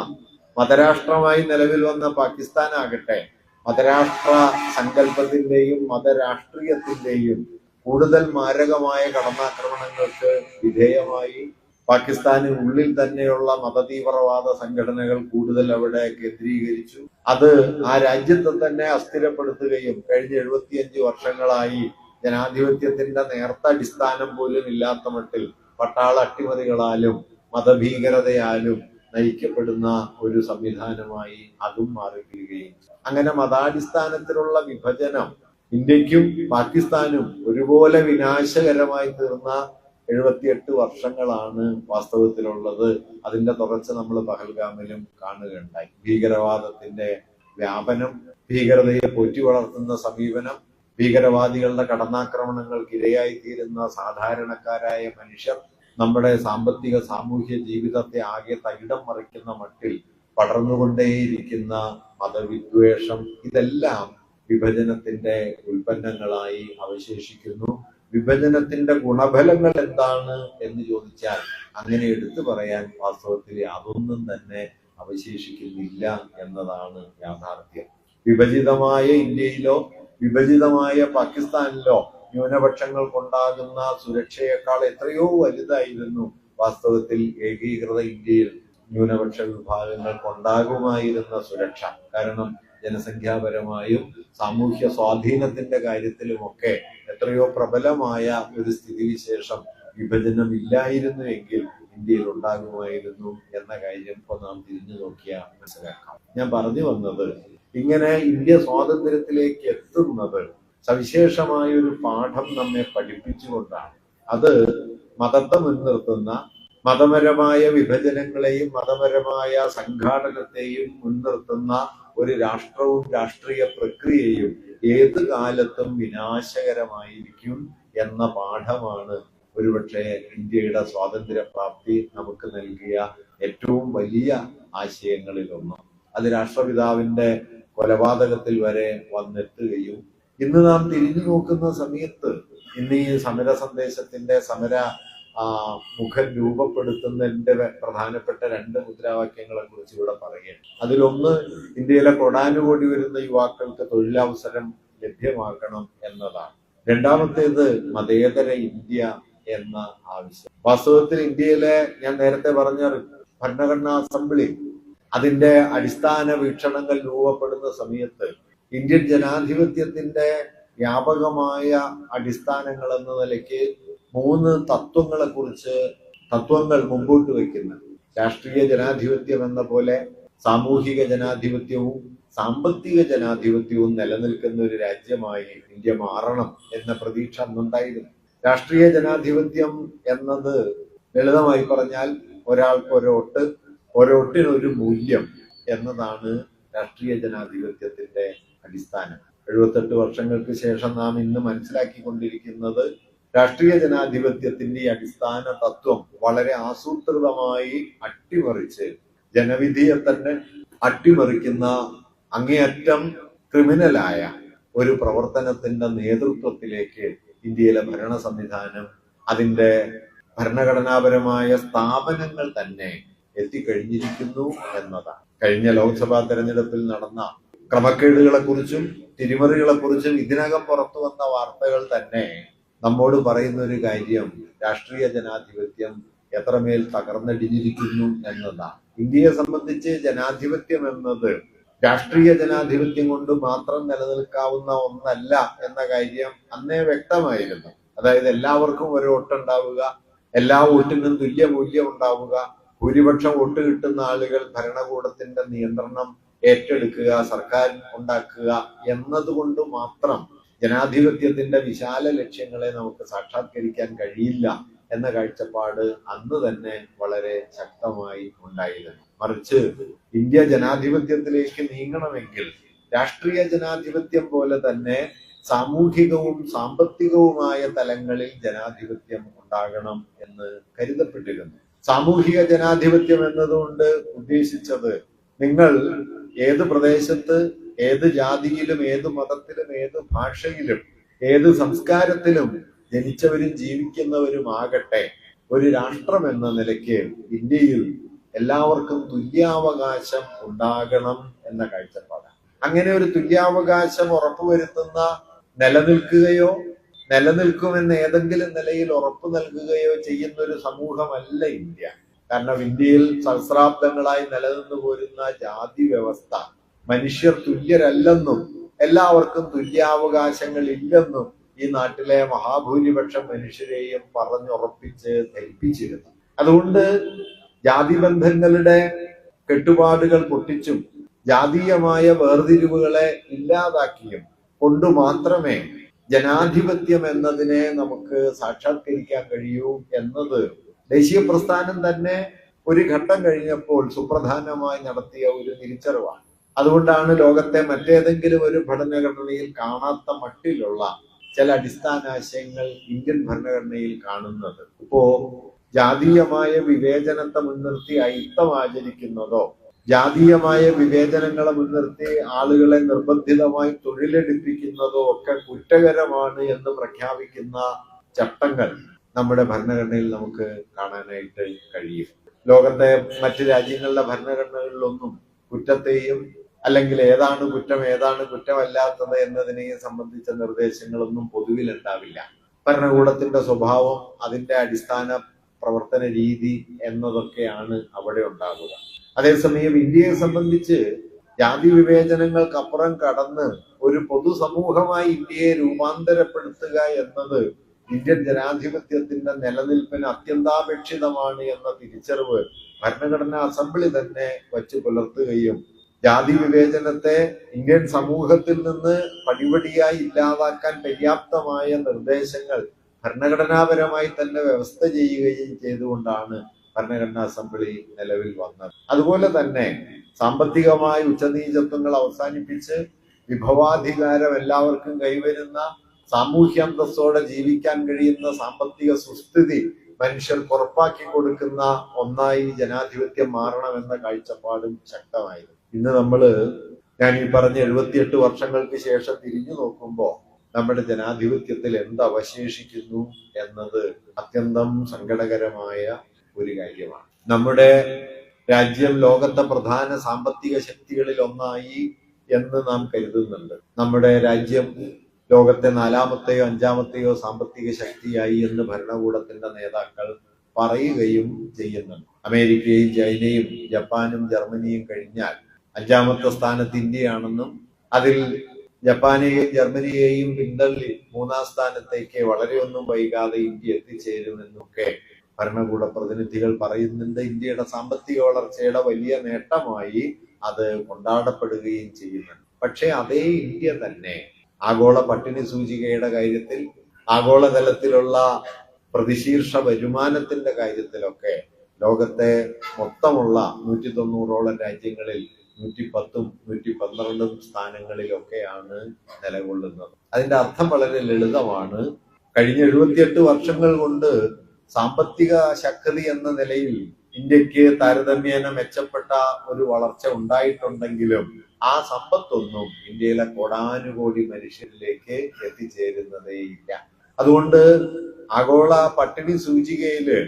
മതരാഷ്ട്രമായി നിലവിൽ വന്ന പാകിസ്ഥാൻ ആകട്ടെ മതരാഷ്ട്ര സങ്കല്പത്തിന്റെയും മതരാഷ്ട്രീയത്തിന്റെയും കൂടുതൽ മാരകമായ കടന്നാക്രമണങ്ങൾക്ക് വിധേയമായി പാകിസ്ഥാനുള്ളിൽ തന്നെയുള്ള മതതീവ്രവാദ സംഘടനകൾ കൂടുതൽ അവിടെ കേന്ദ്രീകരിച്ചു. അത് ആ രാജ്യത്തെ തന്നെ അസ്ഥിരപ്പെടുത്തുകയും കഴിഞ്ഞ 75 വർഷങ്ങളായി ജനാധിപത്യത്തിന്റെ നേർത്ത അടിസ്ഥാനം പോലും ഇല്ലാത്ത മട്ടിൽ പട്ടാള അട്ടിമറികളാലും മതഭീകരതയാലും നയിക്കപ്പെടുന്ന ഒരു സംവിധാനമായി അതും മാറിത്തീരുകയും അങ്ങനെ മതാടിസ്ഥാനത്തിലുള്ള വിഭജനം ഇന്ത്യക്കും പാകിസ്ഥാനും ഒരുപോലെ വിനാശകരമായി തീർന്ന 78 വർഷങ്ങളാണ് വാസ്തവത്തിലുള്ളത്. അതിന്റെ തുടർച്ച നമ്മൾ പഹൽഗാമിലും കാണുകയുണ്ടായി. ഭീകരവാദത്തിന്റെ വ്യാപനം, ഭീകരതയെ പോറ്റി വളർത്തുന്ന സമീപനം, ഭീകരവാദികളുടെ കടന്നാക്രമണങ്ങൾക്ക് ഇരയായി തീരുന്ന സാധാരണക്കാരായ മനുഷ്യർ, നമ്മുടെ സാമ്പത്തിക സാമൂഹ്യ ജീവിതത്തെ ആകെ തകിടം മറിക്കുന്ന മട്ടിൽ പടർന്നുകൊണ്ടേയിരിക്കുന്ന മതവിദ്വേഷം, ഇതെല്ലാം വിഭജനത്തിന്റെ ഉൽപ്പന്നങ്ങളായി അവശേഷിക്കുന്നു. വിഭജനത്തിന്റെ ഗുണഫലങ്ങൾ എന്താണ് എന്ന് ചോദിച്ചാൽ അങ്ങനെ എടുത്തു പറയാൻ വാസ്തവത്തിൽ യാതൊന്നും തന്നെ അവശേഷിക്കുന്നില്ല എന്നതാണ് യാഥാർത്ഥ്യം. വിഭജിതമായ ഇന്ത്യയിലോ വിഭജിതമായ പാകിസ്ഥാനിലോ ന്യൂനപക്ഷങ്ങൾക്കുണ്ടാകുന്ന സുരക്ഷയേക്കാൾ എത്രയോ വലുതായിരുന്നു വാസ്തവത്തിൽ ഏകീകൃത ഇന്ത്യയിൽ ന്യൂനപക്ഷ വിഭാഗങ്ങൾക്കുണ്ടാകുമായിരുന്ന സുരക്ഷ. കാരണം ജനസംഖ്യാപരമായും സാമൂഹ്യ സ്വാധീനത്തിന്റെ കാര്യത്തിലുമൊക്കെ എത്രയോ പ്രബലമായ ഒരു സ്ഥിതിവിശേഷം വിഭജനം ഇല്ലായിരുന്നുവെങ്കിൽ ഇന്ത്യയിൽ ഉണ്ടാകുമായിരുന്നു എന്ന കാര്യം ഇപ്പൊ നാം തിരിഞ്ഞു നോക്കിയാൽ മനസ്സിലാക്കാം. ഞാൻ പറഞ്ഞു വന്നത്, ഇങ്ങനെ ഇന്ത്യ സ്വാതന്ത്ര്യത്തിലേക്ക് എത്തുന്നത് സവിശേഷമായ ഒരു പാഠം നമ്മെ പഠിപ്പിച്ചുകൊണ്ടാണ്. അത് മതത്തെ മുൻനിർത്തുന്ന മതപരമായ വിഭജനങ്ങളെയും മതപരമായ സംഘാടനത്തെയും മുൻനിർത്തുന്ന ഒരു രാഷ്ട്രവും രാഷ്ട്രീയ പ്രക്രിയയും ഏത് കാലത്തും വിനാശകരമായിരിക്കും എന്ന പാഠമാണ് ഒരുപക്ഷെ ഇന്ത്യയുടെ സ്വാതന്ത്ര്യപ്രാപ്തി നമുക്ക് നൽകിയ ഏറ്റവും വലിയ ആശയങ്ങളിലൊന്ന്. അത് രാഷ്ട്രപിതാവിന്റെ കൊലപാതകത്തിൽ വരെ വന്നെത്തുകയും ഇന്ന് നാം തിരിഞ്ഞു നോക്കുന്ന സമയത്ത് ഇന്ന് ഈ സമര സന്ദേശത്തിന്റെ സമര മുഖം രൂപപ്പെടുത്തുന്നതിന്റെ പ്രധാനപ്പെട്ട 2 മുദ്രാവാക്യങ്ങളെ കുറിച്ച് ഇവിടെ പറയുകയാണ്. അതിലൊന്ന് ഇന്ത്യയിലെ കോടാനുകോടി വരുന്ന യുവാക്കൾക്ക് തൊഴിലവസരം ലഭ്യമാക്കണം എന്നതാണ്. രണ്ടാമത്തേത് മതേതര ഇന്ത്യ എന്ന ആവശ്യം. വാസ്തവത്തിൽ ഇന്ത്യയിലെ ഞാൻ നേരത്തെ പറഞ്ഞ ഭരണഘടനാ അസംബ്ലി അതിന്റെ അടിസ്ഥാന വീക്ഷണങ്ങൾ രൂപപ്പെടുന്ന സമയത്ത് ഇന്ത്യൻ ജനാധിപത്യത്തിന്റെ വ്യാപകമായ അടിസ്ഥാനങ്ങൾ എന്ന നിലയ്ക്ക് 3 തത്വങ്ങൾ മുമ്പോട്ട് വയ്ക്കുന്ന രാഷ്ട്രീയ ജനാധിപത്യം എന്ന പോലെ സാമൂഹിക ജനാധിപത്യവും സാമ്പത്തിക ജനാധിപത്യവും നിലനിൽക്കുന്ന ഒരു രാജ്യമായി ഇന്ത്യ മാറണം എന്ന പ്രതീക്ഷ അന്നുണ്ടായിരുന്നു. രാഷ്ട്രീയ ജനാധിപത്യം എന്നത് ലളിതമായി പറഞ്ഞാൽ ഒരാൾക്ക് ഒരോട്ടിനൊരു മൂല്യം എന്നതാണ് രാഷ്ട്രീയ ജനാധിപത്യത്തിന്റെ അടിസ്ഥാനം. 78 വർഷങ്ങൾക്ക് ശേഷം നാം ഇന്ന് മനസ്സിലാക്കിക്കൊണ്ടിരിക്കുന്നത് രാഷ്ട്രീയ ജനാധിപത്യത്തിന്റെ അടിസ്ഥാന തത്വം വളരെ ആസൂത്രിതമായി അട്ടിമറിച്ച് ജനവിധിയെ തന്നെ അട്ടിമറിക്കുന്ന അങ്ങേയറ്റം ക്രിമിനലായ ഒരു പ്രവർത്തനത്തിന്റെ നേതൃത്വത്തിലേക്ക് ഇന്ത്യയിലെ ഭരണ സംവിധാനം, അതിന്റെ ഭരണഘടനാപരമായ സ്ഥാപനങ്ങൾ തന്നെ എത്തിക്കഴിഞ്ഞിരിക്കുന്നു എന്നതാണ്. കഴിഞ്ഞ ലോക്സഭാ തെരഞ്ഞെടുപ്പിൽ നടന്ന ക്രമക്കേടുകളെ കുറിച്ചും തിരിമറികളെ കുറിച്ചും ഇതിനകം പുറത്തു വന്ന വാർത്തകൾ തന്നെ നമ്മോട് പറയുന്ന ഒരു കാര്യം രാഷ്ട്രീയ ജനാധിപത്യം എത്രമേൽ തകർന്നടിഞ്ഞിരിക്കുന്നു എന്നതാണ്. ഇന്ത്യയെ സംബന്ധിച്ച് ജനാധിപത്യം എന്നത് രാഷ്ട്രീയ ജനാധിപത്യം കൊണ്ട് മാത്രം നിലനിൽക്കാവുന്ന ഒന്നല്ല എന്ന കാര്യം അന്നേ വ്യക്തമായിരുന്നു. അതായത് എല്ലാവർക്കും ഒരു വോട്ടുണ്ടാവുക, എല്ലാ വോട്ടിനും തുല്യ മൂല്യം ഉണ്ടാവുക, ഭൂരിപക്ഷം വോട്ട് കിട്ടുന്ന ആളുകൾ ഭരണകൂടത്തിന്റെ നിയന്ത്രണം ഏറ്റെടുക്കുക, സർക്കാർ ഉണ്ടാക്കുക എന്നതുകൊണ്ട് മാത്രം ജനാധിപത്യത്തിന്റെ വിശാല ലക്ഷ്യങ്ങളെ നമുക്ക് സാക്ഷാത്കരിക്കാൻ കഴിയില്ല എന്ന കാഴ്ചപ്പാട് അന്ന് തന്നെ വളരെ ശക്തമായി ഉണ്ടായിരുന്നു. മറിച്ച് ഇന്ത്യ ജനാധിപത്യത്തിലേക്ക് നീങ്ങണമെങ്കിൽ രാഷ്ട്രീയ ജനാധിപത്യം പോലെ തന്നെ സാമൂഹികവും സാമ്പത്തികവുമായ തലങ്ങളിൽ ജനാധിപത്യം ഉണ്ടാകണം എന്ന് കരുതപ്പെട്ടിരുന്നു. സാമൂഹിക ജനാധിപത്യം എന്നതുകൊണ്ട് ഉദ്ദേശിച്ചത് നിങ്ങൾ ഏത് പ്രദേശത്ത്, ഏത് ജാതിയിലും, ഏത് മതത്തിലും, ഏത് ഭാഷയിലും, ഏത് സംസ്കാരത്തിലും ജനിച്ചവരും ജീവിക്കുന്നവരുമാകട്ടെ, ഒരു രാഷ്ട്രം എന്ന നിലയ്ക്ക് ഇന്ത്യയിൽ എല്ലാവർക്കും തുല്യാവകാശം ഉണ്ടാകണം എന്ന കാഴ്ചപ്പാടാണ്. അങ്ങനെ ഒരു തുല്യാവകാശം ഉറപ്പുവരുത്തുന്ന, നിലനിൽക്കുകയോ നിലനിൽക്കുമെന്ന് ഏതെങ്കിലും നിലയിൽ ഉറപ്പു നൽകുകയോ ചെയ്യുന്ന ഒരു സമൂഹമല്ല ഇന്ത്യ. കാരണം ഇന്ത്യയിൽ സഹസ്രാബ്ദങ്ങളായി നിലനിന്നു പോരുന്ന ജാതി വ്യവസ്ഥ മനുഷ്യർ തുല്യരല്ലെന്നും എല്ലാവർക്കും തുല്യാവകാശങ്ങൾ ഇല്ലെന്നും ഈ നാട്ടിലെ മഹാഭൂരിപക്ഷം മനുഷ്യരെയും പറഞ്ഞുറപ്പിച്ച് ധരിപ്പിച്ചിരുന്നു. അതുകൊണ്ട് ജാതിബന്ധങ്ങളുടെ കെട്ടുപാടുകൾ പൊട്ടിച്ചും ജാതീയമായ വേർതിരിവുകളെ ഇല്ലാതാക്കിയും കൊണ്ട് മാത്രമേ ജനാധിപത്യം എന്നതിനെ നമുക്ക് സാക്ഷാത്കരിക്കാൻ കഴിയൂ എന്നത് ദേശീയ പ്രസ്ഥാനം തന്നെ ഒരു ഘട്ടം കഴിഞ്ഞപ്പോൾ സുപ്രധാനമായി നടത്തിയ ഒരു തിരിച്ചറിവാണ്. അതുകൊണ്ടാണ് ലോകത്തെ മറ്റേതെങ്കിലും ഒരു ഭരണഘടനയിൽ കാണാത്ത മട്ടിലുള്ള ചില അടിസ്ഥാനാശയങ്ങൾ ഇന്ത്യൻ ഭരണഘടനയിൽ കാണുന്നത്. ഇപ്പോ ജാതീയമായ വിവേചനത്തെ മുൻനിർത്തി അയിത്തം ആചരിക്കുന്നതോ, ജാതീയമായ വിവേചനങ്ങളെ മുൻനിർത്തി ആളുകളെ നിർബന്ധിതമായി തൊഴിലെടുപ്പിക്കുന്നതോ ഒക്കെ കുറ്റകരമാണ് എന്ന് പ്രഖ്യാപിക്കുന്ന ചട്ടങ്ങൾ നമ്മുടെ ഭരണഘടനയിൽ നമുക്ക് കാണാനായിട്ട് കഴിയും. ലോകത്തെ മറ്റ് രാജ്യങ്ങളുടെ ഭരണഘടനകളിലൊന്നും കുറ്റത്തെയും അല്ലെങ്കിൽ ഏതാണ് കുറ്റം ഏതാണ് കുറ്റമല്ലാത്തത് എന്നതിനെയും സംബന്ധിച്ച നിർദ്ദേശങ്ങളൊന്നും പൊതുവിൽ ഉണ്ടാവില്ല. ഭരണകൂടത്തിന്റെ സ്വഭാവം, അതിന്റെ അടിസ്ഥാന പ്രവർത്തന രീതി എന്നതൊക്കെയാണ് അവിടെ ഉണ്ടാകുക. അതേസമയം ഇന്ത്യയെ സംബന്ധിച്ച് ജാതി വിവേചനങ്ങൾക്കപ്പുറം കടന്ന് ഒരു പൊതുസമൂഹമായി ഇന്ത്യയെ രൂപാന്തരപ്പെടുത്തുക എന്നത് ഇന്ത്യൻ ജനാധിപത്യത്തിന്റെ നിലനിൽപ്പിന് അത്യന്താപേക്ഷിതമാണ് എന്ന തിരിച്ചറിവ് ഭരണഘടനാ അസംബ്ലി തന്നെ വച്ചു പുലർത്തുകയും ജാതി വിവേചനത്തെ ഇന്ത്യൻ സമൂഹത്തിൽ നിന്ന് പടിപടിയായി ഇല്ലാതാക്കാൻ പര്യാപ്തമായ നിർദ്ദേശങ്ങൾ ഭരണഘടനാപരമായി തന്നെ വ്യവസ്ഥ ചെയ്യുകയും ചെയ്തുകൊണ്ടാണ് ഭരണഘടനാ അസംബ്ലി നിലവിൽ വന്നത്. അതുപോലെ തന്നെ സാമ്പത്തികമായ ഉച്ചനീചത്വങ്ങൾ അവസാനിപ്പിച്ച് വിഭവാധികാരം എല്ലാവർക്കും കൈവരുന്ന, സാമൂഹ്യാന്തസ്സോടെ ജീവിക്കാൻ കഴിയുന്ന സാമ്പത്തിക സുസ്ഥിതി മനുഷ്യർക്ക് ഉറപ്പാക്കി കൊടുക്കുന്ന ഒന്നായി ജനാധിപത്യം മാറണമെന്ന കാഴ്ചപ്പാടും ശക്തമായിരുന്നു. ഇന്ന് ഞാൻ ഈ പറഞ്ഞ 78 വർഷങ്ങൾക്ക് ശേഷം തിരിഞ്ഞു നോക്കുമ്പോൾ നമ്മുടെ ജനാധിപത്യത്തിൽ എന്ത് അവശേഷിക്കുന്നു എന്നത് അത്യന്തം സങ്കടകരമായ ഒരു കാര്യമാണ്. നമ്മുടെ രാജ്യം ലോകത്തെ പ്രധാന സാമ്പത്തിക ശക്തികളിൽ ഒന്നായി എന്ന് നാം കരുതുന്നുണ്ട്. നമ്മുടെ രാജ്യം ലോകത്തെ 4മത്തെയോ 5മത്തെയോ സാമ്പത്തിക ശക്തിയായി എന്ന് ഭരണകൂടത്തിന്റെ നേതാക്കൾ പറയുകയും ചെയ്യുന്നുണ്ട്. അമേരിക്കയും ചൈനയും ജപ്പാനും ജർമ്മനിയും കഴിഞ്ഞാൽ 5മത്തെ സ്ഥാനത്ത് ഇന്ത്യയാണെന്നും അതിൽ ജപ്പാനെയും ജർമ്മനിയെയും പിന്തള്ളി 3ാം സ്ഥാനത്തേക്ക് വളരെയൊന്നും വൈകാതെ ഇന്ത്യ എത്തിച്ചേരുമെന്നൊക്കെ ഭരണകൂട പ്രതിനിധികൾ പറയുന്നുണ്ട്. ഇന്ത്യയുടെ സാമ്പത്തിക വളർച്ചയുടെ വലിയ നേട്ടമായി അത് കൊണ്ടാടപ്പെടുകയും ചെയ്യുന്നുണ്ട്. പക്ഷെ അതേ ഇന്ത്യ തന്നെ ആഗോള പട്ടിണി സൂചികയുടെ കാര്യത്തിൽ, ആഗോളതലത്തിലുള്ള പ്രതിശീർഷ വരുമാനത്തിന്റെ കാര്യത്തിലൊക്കെ ലോകത്തെ മൊത്തമുള്ള 190ഓളം രാജ്യങ്ങളിൽ 110ഉം 112ഉം സ്ഥാനങ്ങളിലൊക്കെയാണ് നിലകൊള്ളുന്നത്. അതിന്റെ അർത്ഥം വളരെ ലളിതമാണ്. കഴിഞ്ഞ 78 വർഷങ്ങൾ കൊണ്ട് സാമ്പത്തിക ശക്തി എന്ന നിലയിൽ ഇന്ത്യക്ക് താരതമ്യേന മെച്ചപ്പെട്ട ഒരു വളർച്ച ഉണ്ടായിട്ടുണ്ടെങ്കിലും ആ സമ്പത്തൊന്നും ഇന്ത്യയിലെ കോടാനുകോടി മനുഷ്യരിലേക്ക് എത്തിച്ചേരുന്നതേയില്ല. അതുകൊണ്ട് ആഗോള പട്ടിണി സൂചികയില്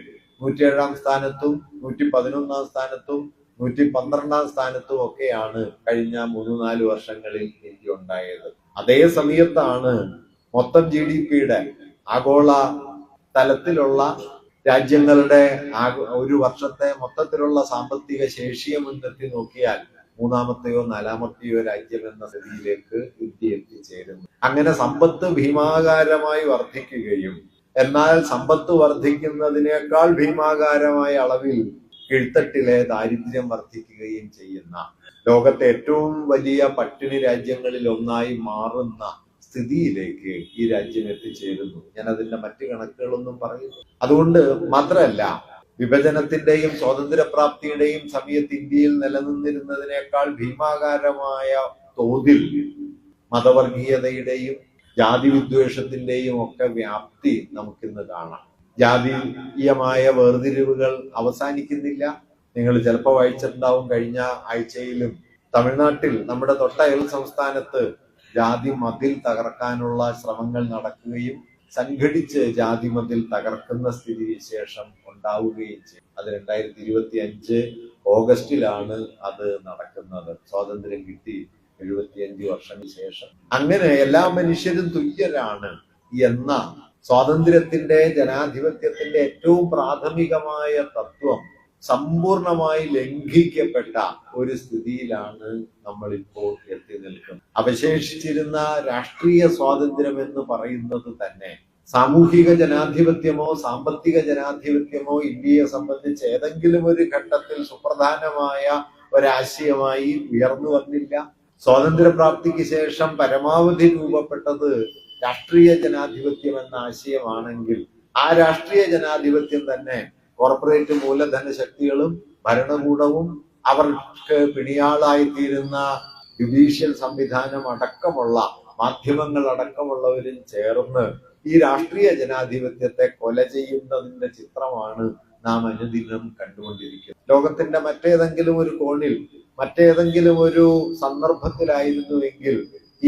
107 സ്ഥാനത്തും 111 സ്ഥാനത്തും 112 സ്ഥാനത്തും ഒക്കെയാണ് കഴിഞ്ഞ 3-4 വർഷങ്ങളിൽ ഇന്ത്യ ഉണ്ടായത്. അതേ സമയത്താണ് മൊത്തം GDP-യുടെ ആഗോള തലത്തിലുള്ള രാജ്യങ്ങളുടെ ഒരു വർഷത്തെ മൊത്തത്തിലുള്ള സാമ്പത്തിക ശേഷിയെ മുൻനിർത്തി നോക്കിയാൽ 3-മത്തെയോ 4-മത്തെയോ രാജ്യം എന്ന സ്ഥിതിയിലേക്ക് ഇന്ത്യ എത്തിച്ചേരുന്നു. അങ്ങനെ സമ്പത്ത് ഭീമാകാരമായി വർദ്ധിക്കുകയും എന്നാൽ സമ്പത്ത് വർദ്ധിക്കുന്നതിനേക്കാൾ ഭീമാകാരമായ അളവിൽ കീഴ്ത്തട്ടിലെ ദാരിദ്ര്യം വർദ്ധിക്കുകയും ചെയ്യുന്ന ലോകത്തെ ഏറ്റവും വലിയ പട്ടിണി രാജ്യങ്ങളിൽ ഒന്നായി മാറുന്ന സ്ഥിതിയിലേക്ക് ഈ രാജ്യം എത്തിച്ചേരുന്നു. ഞാൻ അതിന്റെ മറ്റു കണക്കുകളൊന്നും പറയുന്നു. അതുകൊണ്ട് മാത്രമല്ല, വിഭജനത്തിന്റെയും സ്വാതന്ത്ര്യപ്രാപ്തിയുടെയും സമയത്ത് ഇന്ത്യയിൽ നിലനിന്നിരുന്നതിനേക്കാൾ ഭീമാകാരമായ തോതിൽ മതവർഗീയതയുടെയും ജാതി വിദ്വേഷത്തിന്റെയും ഒക്കെ വ്യാപ്തി നമുക്കിന്ന് കാണാം. ജാതീയമായ വേർതിരിവുകൾ അവസാനിക്കുന്നില്ല. നിങ്ങൾ ചിലപ്പോൾ വായിച്ചിട്ടുണ്ടാവും, കഴിഞ്ഞ ആഴ്ചയിലും തമിഴ്നാട്ടിൽ നമ്മുടെ തൊട്ടയൽ സംസ്ഥാനത്ത് ജാതി മതിൽ തകർക്കാനുള്ള ശ്രമങ്ങൾ നടക്കുകയും സംഘടിച്ച് ജാതി മതിൽ തകർക്കുന്ന സ്ഥിതിവിശേഷം ഉണ്ടാവുകയും ചെയ്യും. അത് 2025 ഓഗസ്റ്റിലാണ് അത് നടക്കുന്നത്. സ്വാതന്ത്ര്യം കിട്ടി 75 വർഷങ്ങൾക്ക് ശേഷം. അങ്ങനെ എല്ലാ മനുഷ്യരും തുല്യരാണ് എന്ന സ്വാതന്ത്ര്യത്തിന്റെ ജനാധിപത്യത്തിന്റെ ഏറ്റവും പ്രാഥമികമായ തത്വം സമ്പൂർണമായി ലംഘിക്കപ്പെട്ട ഒരു സ്ഥിതിയിലാണ് നമ്മളിപ്പോൾ എത്തി നിൽക്കുന്നത്. അവശേഷിച്ചിരുന്ന രാഷ്ട്രീയ സ്വാതന്ത്ര്യം എന്ന് പറയുന്നത് തന്നെ സാമൂഹിക ജനാധിപത്യമോ സാമ്പത്തിക ജനാധിപത്യമോ ഇന്ത്യയെ സംബന്ധിച്ച് ഏതെങ്കിലും ഒരു ഘട്ടത്തിൽ സുപ്രധാനമായ ഒരാശയമായി ഉയർന്നു വന്നില്ല. സ്വാതന്ത്ര്യപ്രാപ്തിക്ക് ശേഷം പരമാവധി രൂപപ്പെട്ടത് രാഷ്ട്രീയ ജനാധിപത്യം എന്ന ആശയമാണെങ്കിൽ ആ രാഷ്ട്രീയ ജനാധിപത്യം തന്നെ കോർപ്പറേറ്റ് മൂലധന ശക്തികളും ഭരണകൂടവും അവർക്ക് പിണിയാളായിത്തീരുന്ന ജുഡീഷ്യൽ സംവിധാനം അടക്കമുള്ള മാധ്യമങ്ങൾ അടക്കമുള്ളവരും ചേർന്ന് ഈ രാഷ്ട്രീയ ജനാധിപത്യത്തെ കൊല ചെയ്യുന്നതിന്റെ ചിത്രമാണ് നാം അനുദിനം കണ്ടുകൊണ്ടിരിക്കുന്നത്. ലോകത്തിന്റെ മറ്റേതെങ്കിലും ഒരു കോണിൽ മറ്റേതെങ്കിലും ഒരു സന്ദർഭത്തിലായിരുന്നുവെങ്കിൽ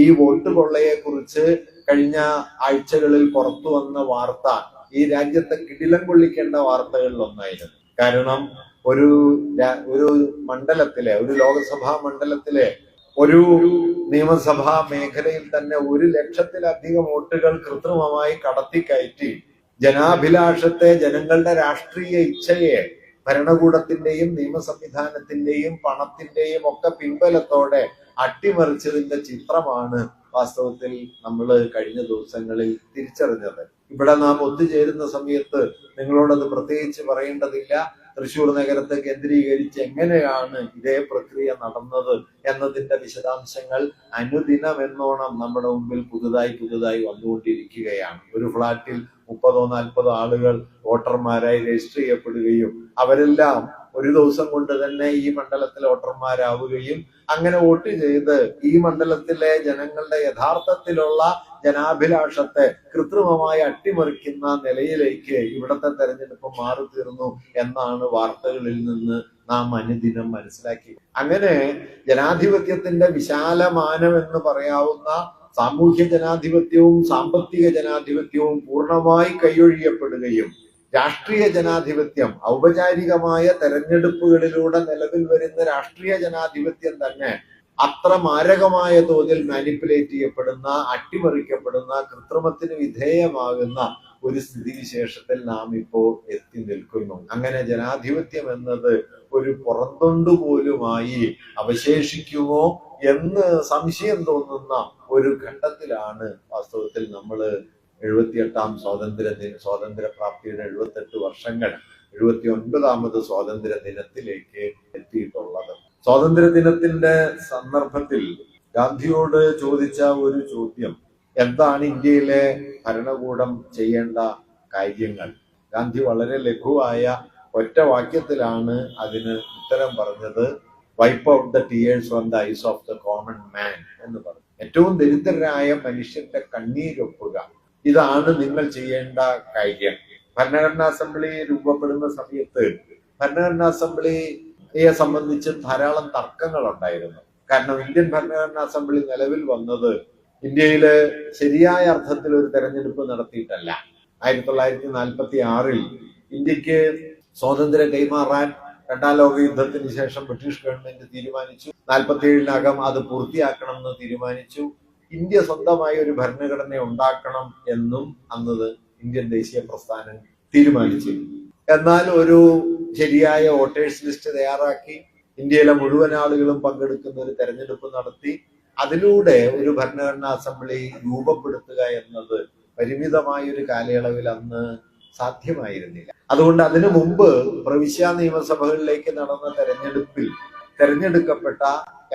ഈ വോട്ട് കൊള്ളയെ കുറിച്ച് കഴിഞ്ഞ ആഴ്ചകളിൽ പുറത്തു വന്ന വാർത്ത ഈ രാജ്യത്തെ കിടിലം കൊള്ളിക്കേണ്ട വാർത്തകളിൽ ഒന്നായിരുന്നു. കാരണം ഒരു മണ്ഡലത്തിലെ, ഒരു ലോകസഭാ മണ്ഡലത്തിലെ ഒരു നിയമസഭാ മേഖലയിൽ തന്നെ 1 ലക്ഷത്തിലധികം വോട്ടുകൾ കൃത്രിമമായി കടത്തിക്കയറ്റി ജനാഭിലാഷത്തെ, ജനങ്ങളുടെ രാഷ്ട്രീയ ഇച്ഛയെ ഭരണകൂടത്തിന്റെയും നിയമ സംവിധാനത്തിന്റെയും പണത്തിന്റെയും ഒക്കെ പിൻബലത്തോടെ അട്ടിമറിച്ചതിന്റെ ചിത്രമാണ് വാസ്തവത്തിൽ നമ്മൾ കഴിഞ്ഞ ദിവസങ്ങളിൽ തിരിച്ചറിഞ്ഞത്. ഇവിടെ നാം ഒത്തുചേരുന്ന സമയത്ത് നിങ്ങളോടത് പ്രത്യേകിച്ച് പറയേണ്ടതില്ല. തൃശ്ശൂർ നഗരത്തെ കേന്ദ്രീകരിച്ച് എങ്ങനെയാണ് ഇതേ പ്രക്രിയ നടന്നത് എന്നതിന്റെ വിശദാംശങ്ങൾ അനുദിനം എന്നോണം നമ്മുടെ മുമ്പിൽ പുതുതായി വന്നുകൊണ്ടിരിക്കുകയാണ്. ഒരു ഫ്ളാറ്റിൽ 30-40 ആളുകൾ വോട്ടർമാരായി രജിസ്റ്റർ ചെയ്യപ്പെടുകയും അവരെല്ലാം ഒരു ദിവസം കൊണ്ട് തന്നെ ഈ മണ്ഡലത്തിലെ വോട്ടർമാരാവുകയും അങ്ങനെ വോട്ട് ചെയ്ത് ഈ മണ്ഡലത്തിലെ ജനങ്ങളുടെ യഥാർത്ഥത്തിലുള്ള ജനാഭിലാഷത്തെ കൃത്രിമമായി അട്ടിമറിക്കുന്ന നിലയിലേക്ക് ഇവിടത്തെ തെരഞ്ഞെടുപ്പ് മാറി തീർന്നു എന്നാണ് വാർത്തകളിൽ നിന്ന് നാം അനുദിനം മനസ്സിലാക്കി. അങ്ങനെ ജനാധിപത്യത്തിന്റെ വിശാലമാനം എന്ന് പറയാവുന്ന സാമൂഹ്യ ജനാധിപത്യവും സാമ്പത്തിക ജനാധിപത്യവും പൂർണ്ണമായി കൈയൊഴിയപ്പെടുകയും രാഷ്ട്രീയ ജനാധിപത്യം, ഔപചാരികമായ തെരഞ്ഞെടുപ്പുകളിലൂടെ നിലവിൽ വരുന്ന രാഷ്ട്രീയ ജനാധിപത്യം തന്നെ അത്ര മാരകമായ തോതിൽ മാനിപ്പുലേറ്റ് ചെയ്യപ്പെടുന്ന, അട്ടിമറിക്കപ്പെടുന്ന, കൃത്രിമത്തിന് വിധേയമാകുന്ന ഒരു സ്ഥിതിവിശേഷത്തിൽ നാം ഇപ്പോൾ എത്തി നിൽക്കുന്നു. അങ്ങനെ ജനാധിപത്യം എന്നത് ഒരു പുറന്തൊണ്ടു പോലുമായി അവശേഷിക്കുമോ എന്ന് സംശയം തോന്നുന്ന ഒരു ഘട്ടത്തിലാണ് വാസ്തവത്തിൽ നമ്മൾ 78ാം സ്വാതന്ത്ര്യപ്രാപ്തിയുടെ 78 വർഷങ്ങൾ 79ാമത് സ്വാതന്ത്ര്യ ദിനത്തിലേക്ക് എത്തിയിട്ടുള്ളത്. സ്വാതന്ത്ര്യ ദിനത്തിന്റെ സന്ദർഭത്തിൽ ഗാന്ധിയോട് ചോദിച്ച ഒരു ചോദ്യം, എന്താണ് ഇന്ത്യയിലെ ഭരണകൂടം ചെയ്യേണ്ട കാര്യങ്ങൾ? ഗാന്ധി വളരെ ലഘുവായ ഒറ്റ വാക്യത്തിലാണ് അതിന് ഉത്തരം പറഞ്ഞത്. Wipe out the tears from the ice of the common man എന്ന് പറഞ്ഞു. ഏറ്റവും ദരിദ്രരായ മനുഷ്യന്റെ കണ്ണീരൊപ്പുക, ഇതാണ് നിങ്ങൾ ചെയ്യേണ്ട കാര്യം. ഭരണഘടനാ അസംബ്ലി രൂപപ്പെടുന്ന സമയത്ത് ഭരണഘടനാ അസംബ്ലിയെ സംബന്ധിച്ച് ധാരാളം തർക്കങ്ങൾ ഉണ്ടായിരുന്നു. കാരണം ഇന്ത്യൻ ഭരണഘടനാ അസംബ്ലി നിലവിൽ വന്നത് ഇന്ത്യയില് ശരിയായ അർത്ഥത്തിൽ ഒരു തെരഞ്ഞെടുപ്പ് നടത്തിയിട്ടല്ല. 1946 ഇന്ത്യക്ക് സ്വാതന്ത്ര്യം കൈമാറാൻ രണ്ടാം ലോക യുദ്ധത്തിന് ശേഷം ബ്രിട്ടീഷ് ഗവൺമെന്റ് തീരുമാനിച്ചു. 47-നകം അത് പൂർത്തിയാക്കണമെന്ന് തീരുമാനിച്ചു. ഇന്ത്യ സ്വന്തമായി ഒരു ഭരണഘടന ഉണ്ടാക്കണം എന്നും അന്നത് ഇന്ത്യൻ ദേശീയ പ്രസ്ഥാനം തീരുമാനിച്ചിരുന്നു. എന്നാൽ ഒരു ശരിയായ വോട്ടേഴ്സ് ലിസ്റ്റ് തയ്യാറാക്കി ഇന്ത്യയിലെ മുഴുവൻ ആളുകളും പങ്കെടുക്കുന്ന ഒരു തെരഞ്ഞെടുപ്പ് നടത്തി അതിലൂടെ ഒരു ഭരണഘടനാ അസംബ്ലി രൂപപ്പെടുത്തുക എന്നത് പരിമിതമായ ഒരു കാലയളവിൽ അന്ന് സാധ്യമായിരുന്നില്ല. അതുകൊണ്ട് അതിനു മുമ്പ് പ്രവിശ്യ നിയമസഭകളിലേക്ക് നടന്ന തെരഞ്ഞെടുപ്പിൽ തെരഞ്ഞെടുക്കപ്പെട്ട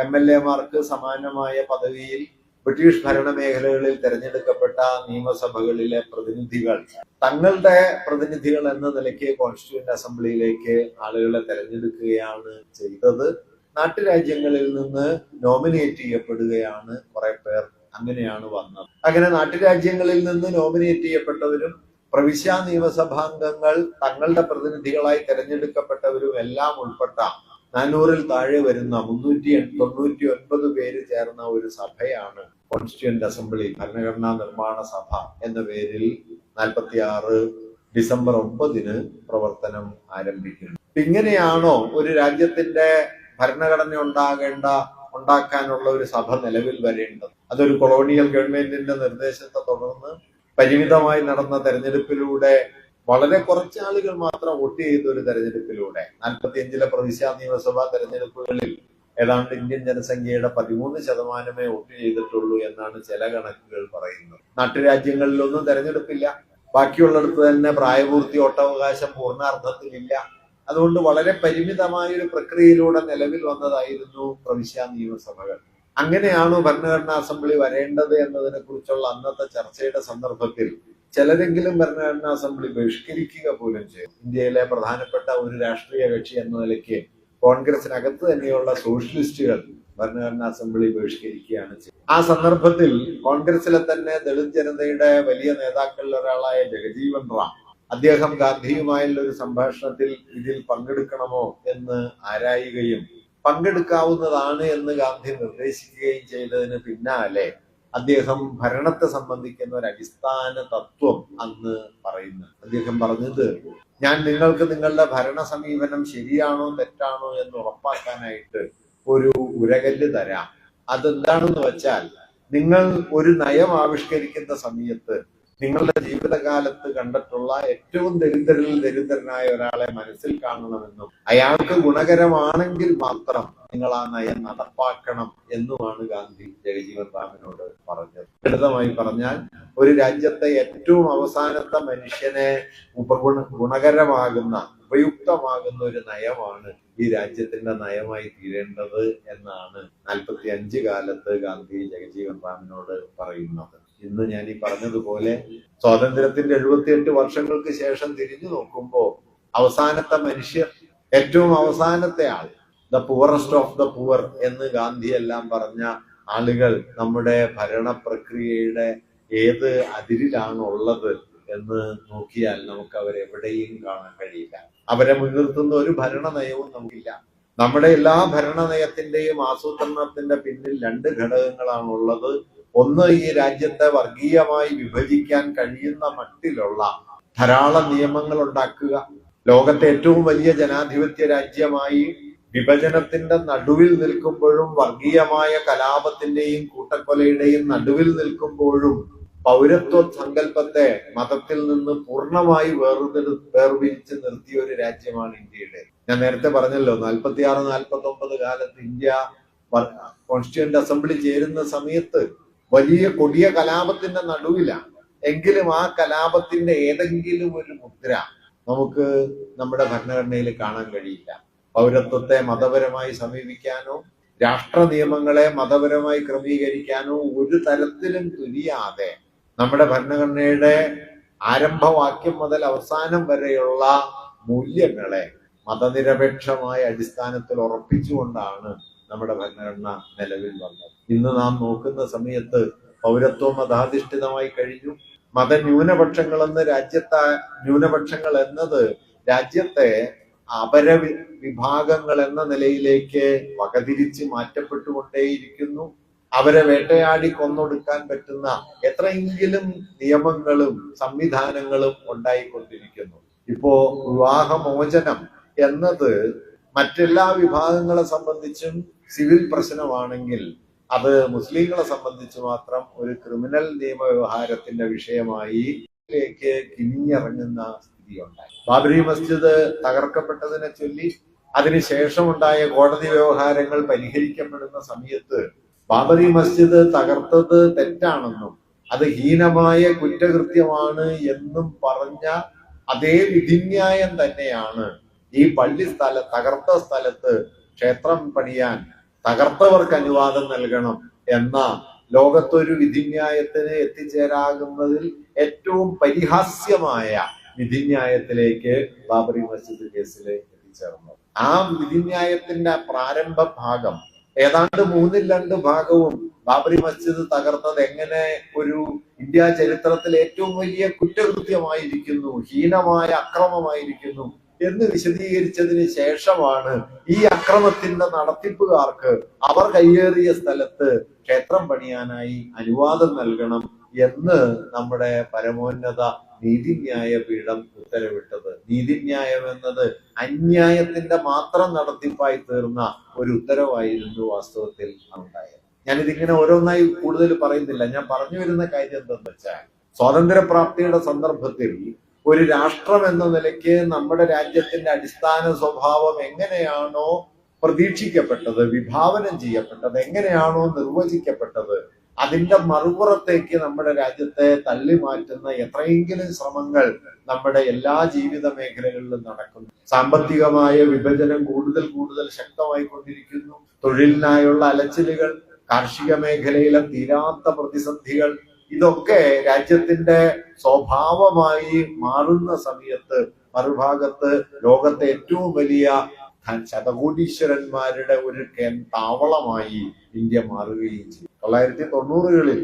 MLA-മാർക്ക് സമാനമായ പദവിയിൽ ബ്രിട്ടീഷ് ഭരണ മേഖലകളിൽ തെരഞ്ഞെടുക്കപ്പെട്ട നിയമസഭകളിലെ പ്രതിനിധികൾ തങ്ങളുടെ പ്രതിനിധികൾ എന്ന നിലയ്ക്ക് കോൺസ്റ്റിറ്റ്യൂന്റ് അസംബ്ലിയിലേക്ക് ആളുകളെ തെരഞ്ഞെടുക്കുകയാണ് ചെയ്തത്. നാട്ടുരാജ്യങ്ങളിൽ നിന്ന് നോമിനേറ്റ് ചെയ്യപ്പെടുകയാണ് കുറെ പേർ. അങ്ങനെയാണ് വന്നത്. അങ്ങനെ നാട്ടുരാജ്യങ്ങളിൽ നിന്ന് നോമിനേറ്റ് ചെയ്യപ്പെട്ടവരും പ്രവിശ്യ നിയമസഭാംഗങ്ങൾ തങ്ങളുടെ പ്രതിനിധികളായി തെരഞ്ഞെടുക്കപ്പെട്ടവരും എല്ലാം ഉൾപ്പെട്ട 400-ൽ താഴെ വരുന്ന 399 പേര് ചേർന്ന ഒരു സഭയാണ് കോൺസ്റ്റിറ്റ്യൂന്റ് അസംബ്ലി, ഭരണഘടനാ നിർമ്മാണ സഭ എന്ന പേരിൽ 46 ഡിസംബർ 9 പ്രവർത്തനം ആരംഭിക്കുന്നു. ഇങ്ങനെയാണോ ഒരു രാജ്യത്തിന്റെ ഭരണഘടന ഉണ്ടാക്കാനുള്ള ഒരു സഭ നിലവിൽ വരേണ്ടത്? അതൊരു കൊളോണിയൽ ഗവൺമെന്റിന്റെ നിർദ്ദേശത്തെ തുടർന്ന് പരിമിതമായി നടന്ന തെരഞ്ഞെടുപ്പിലൂടെ വളരെ കുറച്ച് ആളുകൾ മാത്രം വോട്ട് ചെയ്ത ഒരു തെരഞ്ഞെടുപ്പിലൂടെ 45-ലെ പ്രവിശ്യ നിയമസഭാ തെരഞ്ഞെടുപ്പുകളിൽ ഏതാണ്ട് ഇന്ത്യൻ ജനസംഖ്യയുടെ 13% വോട്ട് ചെയ്തിട്ടുള്ളൂ എന്നാണ് ചില കണക്കുകൾ പറയുന്നത്. നാട്ടുരാജ്യങ്ങളിലൊന്നും തെരഞ്ഞെടുപ്പില്ല. ബാക്കിയുള്ളിടത്ത് തന്നെ പ്രായപൂർത്തി വോട്ടവകാശം പൂർണ്ണാർത്ഥത്തിലില്ല. അതുകൊണ്ട് വളരെ പരിമിതമായ ഒരു പ്രക്രിയയിലൂടെ നിലവിൽ വന്നതായിരുന്നു പ്രവിശ്യ നിയമസഭകൾ. അങ്ങനെയാണോ ഭരണഘടനാ അസംബ്ലി വരേണ്ടത് എന്നതിനെ കുറിച്ചുള്ള അന്നത്തെ ചർച്ചയുടെ സന്ദർഭത്തിൽ ചിലരെങ്കിലും ഭരണഘടനാ അസംബ്ലി ബഹിഷ്കരിക്കുക പോലും ചെയ്തു. ഇന്ത്യയിലെ പ്രധാനപ്പെട്ട ഒരു രാഷ്ട്രീയ കക്ഷി എന്ന നിലയ്ക്ക് കോൺഗ്രസിനകത്ത് തന്നെയുള്ള സോഷ്യലിസ്റ്റുകൾ ഭരണഘടനാ അസംബ്ലി ബഹിഷ്കരിക്കുകയാണ് ചെയ്തത്. ആ സന്ദർഭത്തിൽ കോൺഗ്രസിലെ തന്നെ ദളിത് ജനതയുടെ വലിയ നേതാക്കളിൽ ഒരാളായ ജഗജീവൻ റാം അദ്ദേഹം ഗാന്ധിയുമായുള്ള ഒരു സംഭാഷണത്തിൽ ഇതിൽ പങ്കെടുക്കണമോ എന്ന് ആരായുകയും പങ്കെടുക്കാവുന്നതാണ് എന്ന് ഗാന്ധി നിർദ്ദേശിക്കുകയും ചെയ്തതിന് പിന്നാലെ അദ്ദേഹം ഭരണത്തെ സംബന്ധിക്കുന്ന ഒരു അടിസ്ഥാന തത്വം അന്ന് പറയുന്നു. അദ്ദേഹം പറഞ്ഞത്, ഞാൻ നിങ്ങൾക്ക് നിങ്ങളുടെ ഭരണ സമീപനം ശരിയാണോ തെറ്റാണോ എന്ന് ഉറപ്പാക്കാനായിട്ട് ഒരു ഉരകല്ല് തരാം. അതെന്താണെന്ന് വെച്ചാൽ, നിങ്ങൾ ഒരു നയം ആവിഷ്കരിക്കുന്ന സമയത്ത് നിങ്ങളുടെ ജീവിതകാലത്ത് കണ്ടിട്ടുള്ള ഏറ്റവും ദരിദ്രരിൽ ദരിദ്രനായ ഒരാളെ മനസ്സിൽ കാണണമെന്നും അയാൾക്ക് ഗുണകരമാണെങ്കിൽ മാത്രം നിങ്ങൾ ആ നയം നടപ്പാക്കണം എന്നുമാണ് ഗാന്ധി ജഗജീവൻ റാമിനോട് പറഞ്ഞത്. ലളിതമായി പറഞ്ഞാൽ, ഒരു രാജ്യത്തെ ഏറ്റവും അവസാനത്തെ മനുഷ്യനെ ഗുണകരമാകുന്ന ഉപയുക്തമാകുന്ന ഒരു നയമാണ് ഈ രാജ്യത്തിന്റെ നയമായി തീരേണ്ടത് എന്നാണ് 45 കാലത്ത് ഗാന്ധി ജഗജീവൻ റാമിനോട് പറയുന്നത്. ഇന്ന് ഞാൻ ഈ പറഞ്ഞതുപോലെ സ്വാതന്ത്ര്യത്തിന്റെ 78 വർഷങ്ങൾക്ക് ശേഷം തിരിഞ്ഞു നോക്കുമ്പോൾ അവസാനത്തെ മനുഷ്യർ, ഏറ്റവും അവസാനത്തെ ആൾ, the poorest of the poor എന്ന് ഗാന്ധി എല്ലാം പറഞ്ഞ ആളുകൾ നമ്മുടെ ഭരണ പ്രക്രിയയുടെ ഏത് അതിരിലാണ് ഉള്ളത് എന്ന് നോക്കിയാൽ നമുക്ക് അവരെവിടെയും കാണാൻ കഴിയില്ല. അവരെ മുൻനിർത്തുന്ന ഒരു ഭരണ നയവും നമുക്കില്ല. നമ്മുടെ എല്ലാ ഭരണ നയത്തിന്റെയും ആസൂത്രണത്തിന്റെ പിന്നിൽ 2 ഘടകങ്ങളാണുള്ളത്. ഒന്ന്, ഈ രാജ്യത്തെ വർഗീയമായി വിഭജിക്കാൻ കഴിയുന്ന മട്ടിലുള്ള ധാരാളം നിയമങ്ങൾ ഉണ്ടാക്കുക. ലോകത്തെ ഏറ്റവും വലിയ ജനാധിപത്യ രാജ്യമായി വിഭജനത്തിന്റെ നടുവിൽ നിൽക്കുമ്പോഴും വർഗീയമായ കലാപത്തിന്റെയും കൂട്ടക്കൊലയുടെയും നടുവിൽ നിൽക്കുമ്പോഴും പൗരത്വ സങ്കല്പത്തെ മതത്തിൽ നിന്ന് പൂർണ്ണമായി വേർതിരിച്ച് നിർത്തിയ ഒരു രാജ്യമാണ് ഇന്ത്യയുടെ. ഞാൻ നേരത്തെ പറഞ്ഞല്ലോ, 46-49 കാലത്ത് ഇന്ത്യ കോൺസ്റ്റിറ്റ്യൂന്റ് അസംബ്ലി ചേരുന്ന സമയത്ത് വലിയ കൊടിയ കലാപത്തിന്റെ നടുവിലാണ്. എങ്കിലും ആ കലാപത്തിന്റെ ഏതെങ്കിലും ഒരു മുദ്ര നമുക്ക് നമ്മുടെ ഭരണഘടനയിൽ കാണാൻ കഴിയില്ല. പൗരത്വത്തെ മതപരമായി സമീപിക്കാനോ രാഷ്ട്ര നിയമങ്ങളെ മതപരമായി ക്രമീകരിക്കാനോ ഒരു തരത്തിലും തുനിയാതെ നമ്മുടെ ഭരണഘടനയുടെ ആരംഭവാക്യം മുതൽ അവസാനം വരെയുള്ള മൂല്യങ്ങളെ മതനിരപേക്ഷമായ അടിസ്ഥാനത്തിൽ ഉറപ്പിച്ചുകൊണ്ടാണ് നമ്മുടെ ഭരണഘടന നിലവിൽ വന്നത്. ഇന്ന് നാം നോക്കുന്ന സമയത്ത് പൗരത്വം മതാധിഷ്ഠിതമായി കഴിഞ്ഞു. മതന്യൂനപക്ഷങ്ങൾ എന്നത് രാജ്യത്തെ അപര വിഭാഗങ്ങൾ എന്ന നിലയിലേക്ക് വകതിരിച്ച് മാറ്റപ്പെട്ടുകൊണ്ടേയിരിക്കുന്നു. അവരെ വേട്ടയാടി കൊന്നൊടുക്കാൻ പറ്റുന്ന എത്രയെങ്കിലും നിയമങ്ങളും സംവിധാനങ്ങളും ഉണ്ടായിക്കൊണ്ടിരിക്കുന്നു. ഇപ്പോ വിവാഹമോചനം എന്നത് മറ്റെല്ലാ വിഭാഗങ്ങളെ സംബന്ധിച്ചും സിവിൽ പ്രശ്നമാണെങ്കിൽ അത് മുസ്ലിങ്ങളെ സംബന്ധിച്ച് മാത്രം ഒരു ക്രിമിനൽ നിയമവ്യവഹാരത്തിന്റെ വിഷയമായി കിനിഞ്ഞിറങ്ങുന്ന സ്ഥിതിയുണ്ടായി. ബാബരി മസ്ജിദ് തകർക്കപ്പെട്ടതിനെ ചൊല്ലി അതിനുശേഷമുണ്ടായ കോടതി വ്യവഹാരങ്ങൾ പരിഹരിക്കപ്പെടുന്ന സമയത്ത് ബാബറി മസ്ജിദ് തകർത്തത് തെറ്റാണെന്നും അത് ഹീനമായ കുറ്റകൃത്യമാണ് എന്നും പറഞ്ഞ അതേ വിധിന്യായം തന്നെയാണ് ഈ തകർത്ത സ്ഥലത്ത് ക്ഷേത്രം പണിയാൻ തകർത്തവർക്ക് അനുവാദം നൽകണം എന്ന ലോകത്തൊരു വിധിന്യായത്തിന് എത്തിച്ചേരാകുന്നതിൽ ഏറ്റവും പരിഹാസ്യമായ വിധിന്യായത്തിലേക്ക് ബാബറി മസ്ജിദ് കേസിൽ എത്തിച്ചേർന്നു. ആ വിധിന്യായത്തിന്റെ പ്രാരംഭ ഭാഗം ഏതാണ്ട് 2/3 ഭാഗവും ബാബറി മസ്ജിദ് തകർത്തത് എങ്ങനെ ഒരു ഇന്ത്യ ചരിത്രത്തിൽ ഏറ്റവും വലിയ കുറ്റകൃത്യമായിരിക്കുന്നു, ഹീനമായ അക്രമമായിരിക്കുന്നു എന്ന് വിശദീകരിച്ചതിന് ശേഷമാണ് ഈ അക്രമത്തിന്റെ നടത്തിപ്പുകാർക്ക് അവർ കയ്യേറിയ സ്ഥലത്ത് ക്ഷേത്രം പണിയാനായി അനുവാദം നൽകണം എന്ന് നമ്മുടെ പരമോന്നത നീതിന്യായ പീഠം ഉത്തരവിട്ടത്. നീതിന്യായം എന്നത് അന്യായത്തിന്റെ മാത്രം നടത്തിപ്പായി തീർന്ന ഒരു ഉത്തരവായിരുന്നു വാസ്തവത്തിൽ ഉണ്ടായത്. ഞാനിതിങ്ങനെ ഓരോന്നായി കൂടുതൽ പറയുന്നില്ല. ഞാൻ പറഞ്ഞു വരുന്ന കാര്യം എന്തെന്ന് വെച്ചാൽ, സ്വാതന്ത്ര്യപ്രാപ്തിയുടെ സന്ദർഭത്തിൽ ഒരു രാഷ്ട്രം എന്ന നിലയ്ക്ക് നമ്മുടെ രാജ്യത്തിന്റെ അടിസ്ഥാന സ്വഭാവം എങ്ങനെയാണോ പ്രതീക്ഷിക്കപ്പെട്ടത്, വിഭാവനം ചെയ്യപ്പെട്ടത്, എങ്ങനെയാണോ നിർവചിക്കപ്പെട്ടത്, അതിന്റെ മറുപുറത്തേക്ക് നമ്മുടെ രാജ്യത്തെ തള്ളി മാറ്റുന്ന എത്രയെങ്കിലും ശ്രമങ്ങൾ നമ്മുടെ എല്ലാ ജീവിത മേഖലകളിലും നടക്കുന്നു. സാമ്പത്തികമായ വിഭജനം കൂടുതൽ ശക്തമായിക്കൊണ്ടിരിക്കുന്നു. തൊഴിലിനായുള്ള അലച്ചിലുകൾ, കാർഷിക മേഖലയിലെ തീരാത്ത പ്രതിസന്ധികൾ, ഇതൊക്കെ രാജ്യത്തിന്റെ സ്വഭാവമായി മാറുന്ന സമയത്ത് മറുഭാഗത്ത് ലോകത്തെ ഏറ്റവും വലിയ ശതകോടീശ്വരന്മാരുടെ ഒരു താവളമായി ഇന്ത്യ മാറുകയും ചെയ്തു. 1990-കളിൽ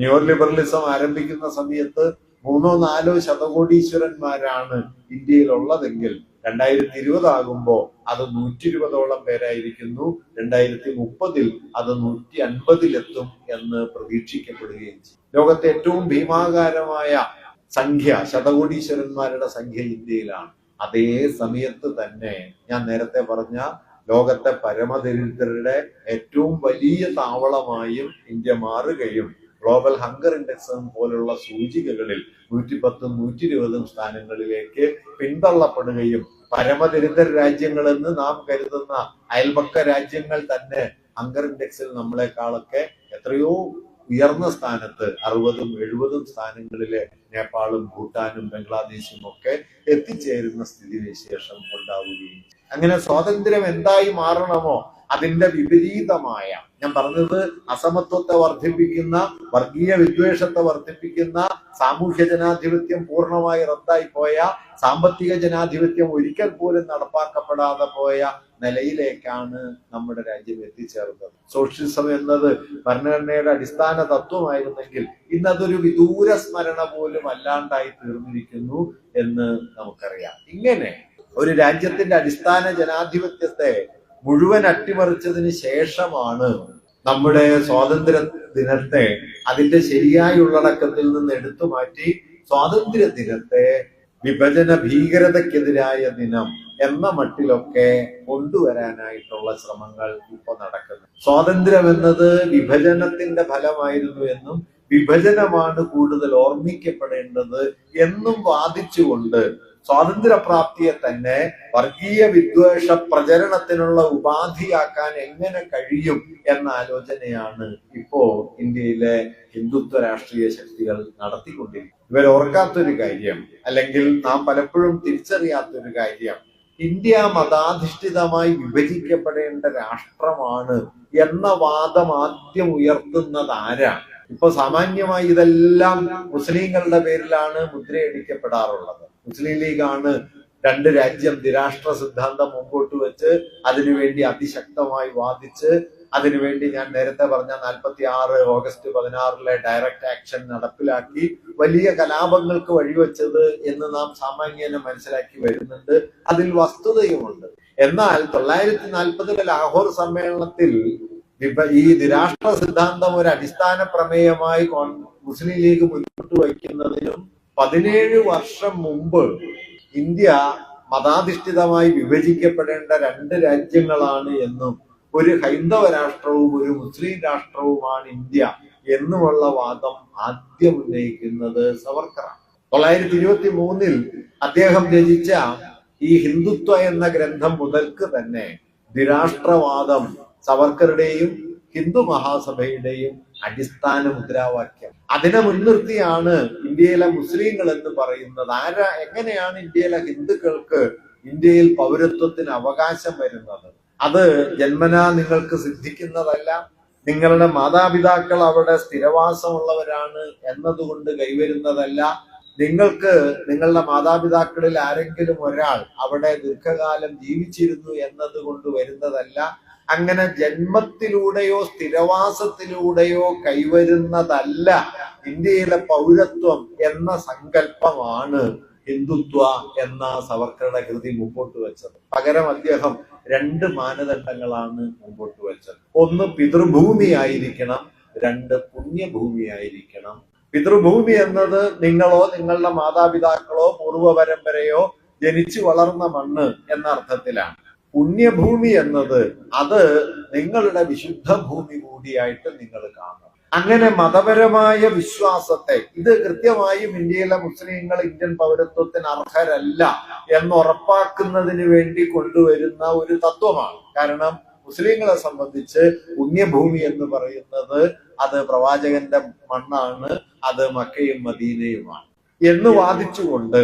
ന്യൂ ലിബറലിസം ആരംഭിക്കുന്ന സമയത്ത് 3-4 ശതകോടീശ്വരന്മാരാണ് ഇന്ത്യയിൽ ഉള്ളതെങ്കിൽ 2020 ആകുമ്പോൾ അത് 120ഓളം പേരായിരിക്കുന്നു. 2030 അത് 150-ലെത്തും എന്ന് പ്രതീക്ഷിക്കപ്പെടുകയും ചെയ്യും. ലോകത്തെ ഏറ്റവും ഭീമാകാരമായ സംഖ്യ, ശതകോടീശ്വരന്മാരുടെ സംഖ്യ ഇന്ത്യയിലാണ്. അതേ സമയത്ത് തന്നെ ഞാൻ നേരത്തെ പറഞ്ഞ ലോകത്തെ പരമദരിദ്രരുടെ ഏറ്റവും വലിയ താവളമായും ഇന്ത്യ മാറുകയും ഗ്ലോബൽ ഹങ്കർ ഇൻഡെക്സ് പോലുള്ള സൂചികകളിൽ 110, 120 സ്ഥാനങ്ങളിലേക്ക് പിന്തള്ളപ്പെടുകയും പരമദരിദ്ര രാജ്യങ്ങളെന്ന് നാം കരുതുന്ന അയൽപക്ക രാജ്യങ്ങൾ തന്നെ ഹങ്കർ ഇൻഡെക്സിൽ നമ്മളെക്കാളൊക്കെ എത്രയോ ഉയർന്ന സ്ഥാനത്ത് 60, 70 സ്ഥാനങ്ങളിലെ നേപ്പാളും ഭൂട്ടാനും ബംഗ്ലാദേശും ഒക്കെ എത്തിച്ചേരുന്ന സ്ഥിതിവിശേഷം ഉണ്ടാവുകയും. അങ്ങനെ സ്വാതന്ത്ര്യം എന്തായി മാറണമോ അതിന്റെ വിപരീതമായ, ഞാൻ പറഞ്ഞത് അസമത്വത്തെ വർദ്ധിപ്പിക്കുന്ന, വർഗീയ വിദ്വേഷത്തെ വർദ്ധിപ്പിക്കുന്ന, സാമൂഹ്യ ജനാധിപത്യം പൂർണ്ണമായി റദ്ദായി പോയ, സാമ്പത്തിക ജനാധിപത്യം ഒരിക്കൽ പോലും നടപ്പാക്കപ്പെടാതെ പോയ നിലയിലേക്കാണ് നമ്മുടെ രാജ്യം എത്തിച്ചേർന്നത്. സോഷ്യലിസം എന്നത് ഭരണഘടനയുടെ അടിസ്ഥാന തത്വമായിരുന്നെങ്കിൽ ഇന്നതൊരു വിദൂര സ്മരണ പോലും അല്ലാണ്ടായി തീർന്നിരിക്കുന്നു എന്ന് നമുക്കറിയാം. ഇങ്ങനെ ഒരു രാജ്യത്തിന്റെ അടിസ്ഥാന ജനാധിപത്യത്തെ മുഴുവൻ അട്ടിമറിച്ചതിന് ശേഷമാണ് നമ്മുടെ സ്വാതന്ത്ര്യ ദിനത്തെ അതിന്റെ ശരിയായ ഉള്ളടക്കത്തിൽ നിന്ന് എടുത്തു മാറ്റി സ്വാതന്ത്ര്യ ദിനത്തെ വിഭജന ഭീകരതയ്ക്കെതിരായ ദിനം എന്ന മട്ടിലൊക്കെ കൊണ്ടുവരാനായിട്ടുള്ള ശ്രമങ്ങൾ ഇപ്പോൾ നടക്കുന്നു. സ്വാതന്ത്ര്യം എന്നത് വിഭജനത്തിന്റെ ഫലമായിരുന്നു എന്നും വിഭജനമാണ് കൂടുതൽ ഓർമ്മിക്കപ്പെടേണ്ടത് എന്നും വാദിച്ചുകൊണ്ട് സ്വാതന്ത്ര്യപ്രാപ്തിയെ തന്നെ വർഗീയ വിദ്വേഷ പ്രചരണത്തിനുള്ള ഉപാധിയാക്കാൻ എങ്ങനെ കഴിയും എന്ന ആലോചനയാണ് ഇപ്പോ ഇന്ത്യയിലെ ഹിന്ദുത്വ രാഷ്ട്രീയ ശക്തികൾ നടത്തിക്കൊണ്ടിരിക്കുന്നത്. ഇവരോർക്കാത്തൊരു കാര്യം, അല്ലെങ്കിൽ നാം പലപ്പോഴും തിരിച്ചറിയാത്തൊരു കാര്യം, ഇന്ത്യ മതാധിഷ്ഠിതമായി വിഭജിക്കപ്പെടേണ്ട രാഷ്ട്രമാണ് എന്ന വാദം ആദ്യം ഉയർത്തുന്നത് ആരാണ്? ഇപ്പൊ സാമാന്യമായി ഇതെല്ലാം മുസ്ലിങ്ങളുടെ പേരിലാണ് മുദ്രയടിക്കപ്പെടാറുള്ളത്. മുസ്ലിം ലീഗാണ് 2 രാജ്യം ദ്വിരാഷ്ട്ര സിദ്ധാന്തം മുമ്പോട്ട് വെച്ച് അതിനുവേണ്ടി അതിശക്തമായി വാദിച്ച് അതിനുവേണ്ടി ഞാൻ നേരത്തെ പറഞ്ഞ 46 ഓഗസ്റ്റ് 16 ഡയറക്റ്റ് ആക്ഷൻ നടപ്പിലാക്കി വലിയ കലാപങ്ങൾക്ക് വഴിവെച്ചത് എന്ന് നാം സാമാന്യേന മനസ്സിലാക്കി വരുന്നുണ്ട്. അതിൽ വസ്തുതയുമുണ്ട്. എന്നാൽ 1940 ലാഹോർ സമ്മേളനത്തിൽ ഈ ദ്വിരാഷ്ട്ര സിദ്ധാന്തം ഒരു അടിസ്ഥാന പ്രമേയമായി മുസ്ലിം ലീഗ് മുന്നോട്ട് വയ്ക്കുന്നതിനും 17 വർഷം മുമ്പ് ഇന്ത്യ മതാധിഷ്ഠിതമായി വിഭജിക്കപ്പെടേണ്ട 2 രാജ്യങ്ങളാണ് എന്നും ഒരു ഹൈന്ദവ രാഷ്ട്രവും ഒരു മുസ്ലിം രാഷ്ട്രവുമാണ് ഇന്ത്യ എന്നുമുള്ള വാദം ആദ്യം ഉന്നയിക്കുന്നത് സവർക്കറാണ്. 1923 അദ്ദേഹം രചിച്ച ഈ ഹിന്ദുത്വ എന്ന ഗ്രന്ഥം മുതൽക്ക് തന്നെ ദ്വിരാഷ്ട്രവാദം സവർക്കറുടെയും ഹിന്ദു മഹാസഭയുടെയും അടിസ്ഥാന മുദ്രാവാക്യം. അതിനെ മുൻനിർത്തിയാണ് ഇന്ത്യയിലെ മുസ്ലിങ്ങൾ എന്ന് പറയുന്നത്. എങ്ങനെയാണ് ഇന്ത്യയിലെ ഹിന്ദുക്കൾക്ക് ഇന്ത്യയിൽ പൗരത്വത്തിന് അവകാശം വരുന്നത്? അത് ജന്മനാ നിങ്ങൾക്ക് സിദ്ധിക്കുന്നതല്ല. നിങ്ങളുടെ മാതാപിതാക്കൾ അവിടെ സ്ഥിരവാസമുള്ളവരാണ് എന്നതുകൊണ്ട് കൈവരുന്നതല്ല. നിങ്ങൾക്ക് നിങ്ങളുടെ മാതാപിതാക്കളിൽ ആരെങ്കിലും ഒരാൾ അവിടെ ദീർഘകാലം ജീവിച്ചിരുന്നു എന്നതുകൊണ്ട് വരുന്നതല്ല. അങ്ങനെ ജന്മത്തിലൂടെയോ സ്ഥിരവാസത്തിലൂടെയോ കൈവരുന്നതല്ല ഇന്ത്യയിലെ പൗരത്വം എന്ന സങ്കല്പമാണ് ഹിന്ദുത്വ എന്ന സവർക്കറുടെ കൃതി മുമ്പോട്ട് വെച്ചത്. പകരം അദ്ദേഹം 2 മാനദണ്ഡങ്ങളാണ് മുമ്പോട്ട് വെച്ചത്. ഒന്ന് പിതൃഭൂമി ആയിരിക്കണം, 2 പുണ്യഭൂമി ആയിരിക്കണം. പിതൃഭൂമി എന്നത് നിങ്ങളോ നിങ്ങളുടെ മാതാപിതാക്കളോ പൂർവ്വ പരമ്പരയോ ജനിച്ചു വളർന്ന മണ്ണ് എന്ന അർത്ഥത്തിലാണ്. പുണ്യഭൂമി എന്നത് അത് നിങ്ങളുടെ വിശുദ്ധ ഭൂമി കൂടിയായിട്ട് നിങ്ങൾ കാണണം. അങ്ങനെ മതപരമായ വിശ്വാസത്തെ, ഇത് കൃത്യമായും ഇന്ത്യയിലെ മുസ്ലിങ്ങൾ ഇന്ത്യൻ പൗരത്വത്തിന് അർഹരല്ല എന്നുറപ്പാക്കുന്നതിന് വേണ്ടി കൊണ്ടുവരുന്ന ഒരു തത്വമാണ്. കാരണം മുസ്ലിങ്ങളെ സംബന്ധിച്ച് പുണ്യഭൂമി എന്ന് പറയുന്നത് അത് പ്രവാചകന്റെ മണ്ണാണ്, അത് മക്കയും മദീനയുമാണ് എന്ന് വാദിച്ചുകൊണ്ട്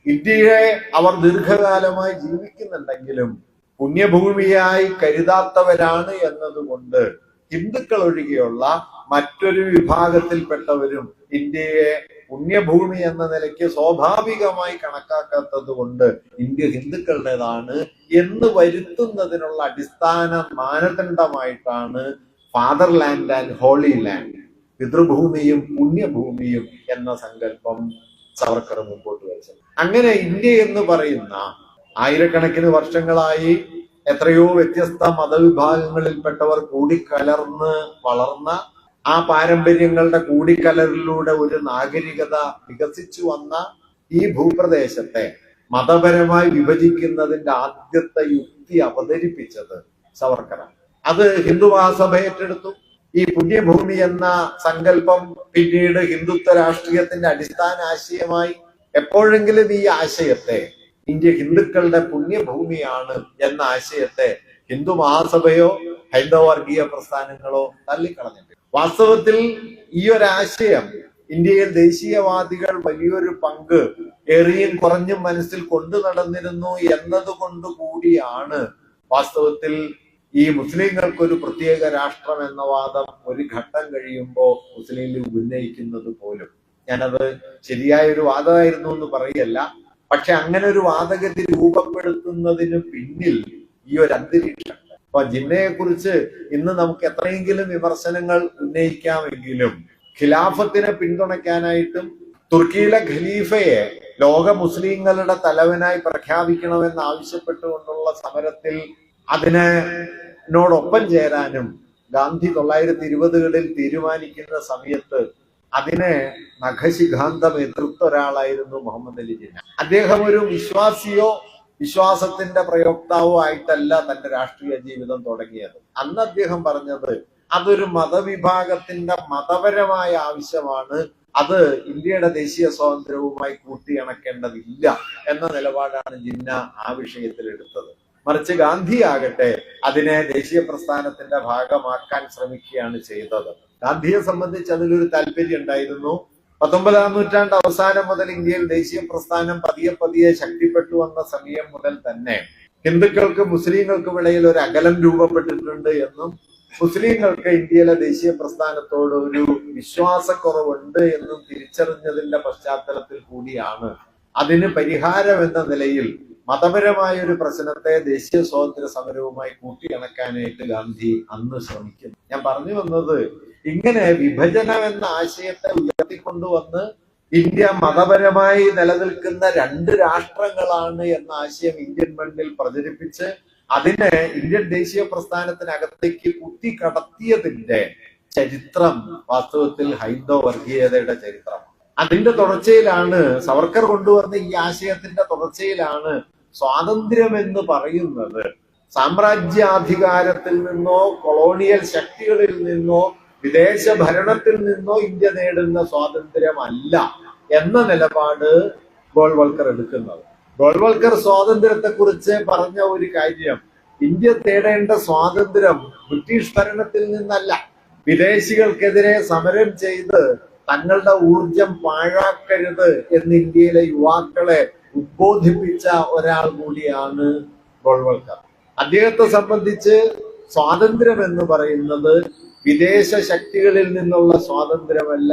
ഇന്ത്യയെ അവർ ദീർഘകാലമായി ജീവിക്കുന്നുണ്ടെങ്കിലും പുണ്യഭൂമിയായി കരുതാത്തവരാണ് എന്നതുകൊണ്ട് ഹിന്ദുക്കൾ ഒഴികെയുള്ള മറ്റൊരു വിഭാഗത്തിൽപ്പെട്ടവരും ഇന്ത്യയെ പുണ്യഭൂമി എന്ന നിലയ്ക്ക് സ്വാഭാവികമായി കണക്കാക്കാത്തത് കൊണ്ട് ഇന്ത്യ ഹിന്ദുക്കളുടേതാണ് എന്ന് വരുത്തുന്നതിനുള്ള അടിസ്ഥാന മാനദണ്ഡമായിട്ടാണ് ഫാദർലാൻഡ് ആൻഡ് ഹോളി ലാൻഡ്, പിതൃഭൂമിയും പുണ്യഭൂമിയും എന്ന സങ്കല്പം സവർക്കർ മുമ്പോട്ട് വെച്ചത്. അങ്ങനെ ഇന്ത്യ എന്ന് പറയുന്ന ആയിരക്കണക്കിന് വർഷങ്ങളായി എത്രയോ വ്യത്യസ്ത മതവിഭാഗങ്ങളിൽപ്പെട്ടവർ കൂടിക്കലർന്ന് വളർന്ന ആ പാരമ്പര്യങ്ങളുടെ കൂടിക്കലറിലൂടെ ഒരു നാഗരികത വികസിച്ചു വന്ന ഈ ഭൂപ്രദേശത്തെ മതപരമായി വിഭജിക്കുന്നതിന്റെ ആദ്യത്തെ യുക്തി അവതരിപ്പിച്ചത് സവർക്കറാണ്. അത് ഹിന്ദു മഹാസഭ ഏറ്റെടുത്തു. ഈ പുണ്യഭൂമി എന്ന സങ്കല്പം പിന്നീട് ഹിന്ദുത്വ രാഷ്ട്രീയത്തിന്റെ അടിസ്ഥാന ആശയമായി. എപ്പോഴെങ്കിലും ഈ ആശയത്തെ, ഇന്ത്യ ഹിന്ദുക്കളുടെ പുണ്യഭൂമിയാണ് എന്ന ആശയത്തെ ഹിന്ദു മഹാസഭയോ ഹൈന്ദവ വർഗീയ പ്രസ്ഥാനങ്ങളോ തള്ളിക്കളഞ്ഞിട്ടുണ്ട്. വാസ്തവത്തിൽ ഈ ഒരു ആശയം ഇന്ത്യയിൽ ദേശീയവാദികൾ വലിയൊരു പങ്ക് ഏറിയും കുറഞ്ഞും മനസ്സിൽ കൊണ്ടു നടന്നിരുന്നു എന്നതുകൊണ്ട് കൂടിയാണ് വാസ്തവത്തിൽ ഈ മുസ്ലിങ്ങൾക്കൊരു പ്രത്യേക രാഷ്ട്രം എന്ന വാദം ഒരു ഘട്ടം കഴിയുമ്പോൾ മുസ്ലിം ലീഗ് ഉന്നയിക്കുന്നത് പോലും. ഞാനത് ശരിയായൊരു വാദമായിരുന്നു എന്ന് പറയല്ല, പക്ഷെ അങ്ങനെ ഒരു വാദഗതി രൂപപ്പെടുത്തുന്നതിന് പിന്നിൽ ഈ ഒരു അന്തരീക്ഷം. അപ്പൊ ജിന്നയെ കുറിച്ച് ഇന്ന് നമുക്ക് എത്രയെങ്കിലും വിമർശനങ്ങൾ ഉന്നയിക്കാമെങ്കിലും ഖിലാഫത്തിനെ പിന്തുണയ്ക്കാനായിട്ടും തുർക്കിയിലെ ഖലീഫയെ ലോക മുസ്ലിങ്ങളുടെ തലവനായി പ്രഖ്യാപിക്കണമെന്ന് ആവശ്യപ്പെട്ടുകൊണ്ടുള്ള സമരത്തിൽ അതിനോടൊപ്പം ചേരാനും ഗാന്ധി 1920കളിൽ തീരുമാനിക്കുന്ന സമയത്ത് അതിനെ നഖശിഖാന്തം എതിർത്ത ഒരാളായിരുന്നു മുഹമ്മദ് അലി ജിന്ന. അദ്ദേഹം ഒരു വിശ്വാസിയോ വിശ്വാസത്തിന്റെ പ്രയോക്താവോ ആയിട്ടല്ല തന്റെ രാഷ്ട്രീയ ജീവിതം തുടങ്ങിയത്. അന്ന് അദ്ദേഹം പറഞ്ഞത് അതൊരു മതവിഭാഗത്തിന്റെ മതപരമായ ആവശ്യമാണ്, അത് ഇന്ത്യയുടെ ദേശീയ സ്വാതന്ത്ര്യവുമായി കൂട്ടിയിണക്കേണ്ടതില്ല എന്ന നിലപാടാണ് ജിന്ന ആ വിഷയത്തിൽ എടുത്തത്. മറിച്ച് ഗാന്ധി ആകട്ടെ അതിനെ ദേശീയ പ്രസ്ഥാനത്തിന്റെ ഭാഗമാക്കാൻ ശ്രമിക്കുകയാണ് ചെയ്തത്. ഗാന്ധിയെ സംബന്ധിച്ച് അതിലൊരു താല്പര്യം ഉണ്ടായിരുന്നു. 19ാം നൂറ്റാണ്ട് അവസാനം മുതൽ ഇന്ത്യയിൽ ദേശീയ പ്രസ്ഥാനം പതിയെ പതിയെ ശക്തിപ്പെട്ടു വന്ന സമയം മുതൽ തന്നെ ഹിന്ദുക്കൾക്കും മുസ്ലിങ്ങൾക്കും ഇടയിൽ ഒരു അകലം രൂപപ്പെട്ടിട്ടുണ്ട് എന്നും മുസ്ലിങ്ങൾക്ക് ഇന്ത്യയിലെ ദേശീയ പ്രസ്ഥാനത്തോട് ഒരു വിശ്വാസക്കുറവുണ്ട് എന്നും തിരിച്ചറിഞ്ഞതിന്റെ പശ്ചാത്തലത്തിൽ കൂടിയാണ് അതിന് പരിഹാരം എന്ന നിലയിൽ മതപരമായ ഒരു പ്രശ്നത്തെ ദേശീയ സ്വാതന്ത്ര്യ സമരവുമായി കൂട്ടിയിണക്കാനായിട്ട് ഗാന്ധി അന്ന് ശ്രമിക്കുന്നു. ഞാൻ പറഞ്ഞു വന്നത്, ഇങ്ങനെ വിഭജനം എന്ന ആശയത്തെ ഉയർത്തിക്കൊണ്ടുവന്ന് ഇന്ത്യ മതപരമായി നിലനിൽക്കുന്ന രണ്ട് രാഷ്ട്രങ്ങളാണ് എന്ന ആശയം ഇന്ത്യൻ മണ്ണിൽ പ്രചരിപ്പിച്ച് അതിനെ ഇന്ത്യൻ ദേശീയ പ്രസ്ഥാനത്തിനകത്തേക്ക് കുത്തിക്കടത്തിയതിന്റെ ചരിത്രം വാസ്തവത്തിൽ ഹൈന്ദവ വർഗീയതയുടെ ചരിത്രം. അതിന്റെ തുടർച്ചയിലാണ് സവർക്കർ കൊണ്ടുവന്ന ഈ ആശയത്തിന്റെ തുടർച്ചയിലാണ് സ്വാതന്ത്ര്യം എന്ന് പറയുന്നത് സാമ്രാജ്യാധികാരത്തിൽ നിന്നോ കൊളോണിയൽ ശക്തികളിൽ നിന്നോ വിദേശ ഭരണത്തിൽ നിന്നോ ഇന്ത്യ നേടുന്ന സ്വാതന്ത്ര്യമല്ല എന്ന നിലപാട് ഗോൾവൾക്കർ എടുക്കുന്നത്. ഗോൾവൾക്കർ സ്വാതന്ത്ര്യത്തെ കുറിച്ച് പറഞ്ഞ ഒരു കാര്യം, ഇന്ത്യ തേടേണ്ട സ്വാതന്ത്ര്യം ബ്രിട്ടീഷ് ഭരണത്തിൽ നിന്നല്ല, വിദേശികൾക്കെതിരെ സമരം ചെയ്ത് തങ്ങളുടെ ഊർജം പാഴാക്കരുത് എന്ന് ഇന്ത്യയിലെ യുവാക്കളെ ഉദ്ബോധിപ്പിച്ച ഒരാൾ കൂടിയാണ് ഗോൾവൾക്കർ. അദ്ദേഹത്തെ സംബന്ധിച്ച് സ്വാതന്ത്ര്യം എന്ന് പറയുന്നത് വിദേശ ശക്തികളിൽ നിന്നുള്ള സ്വാതന്ത്ര്യമല്ല,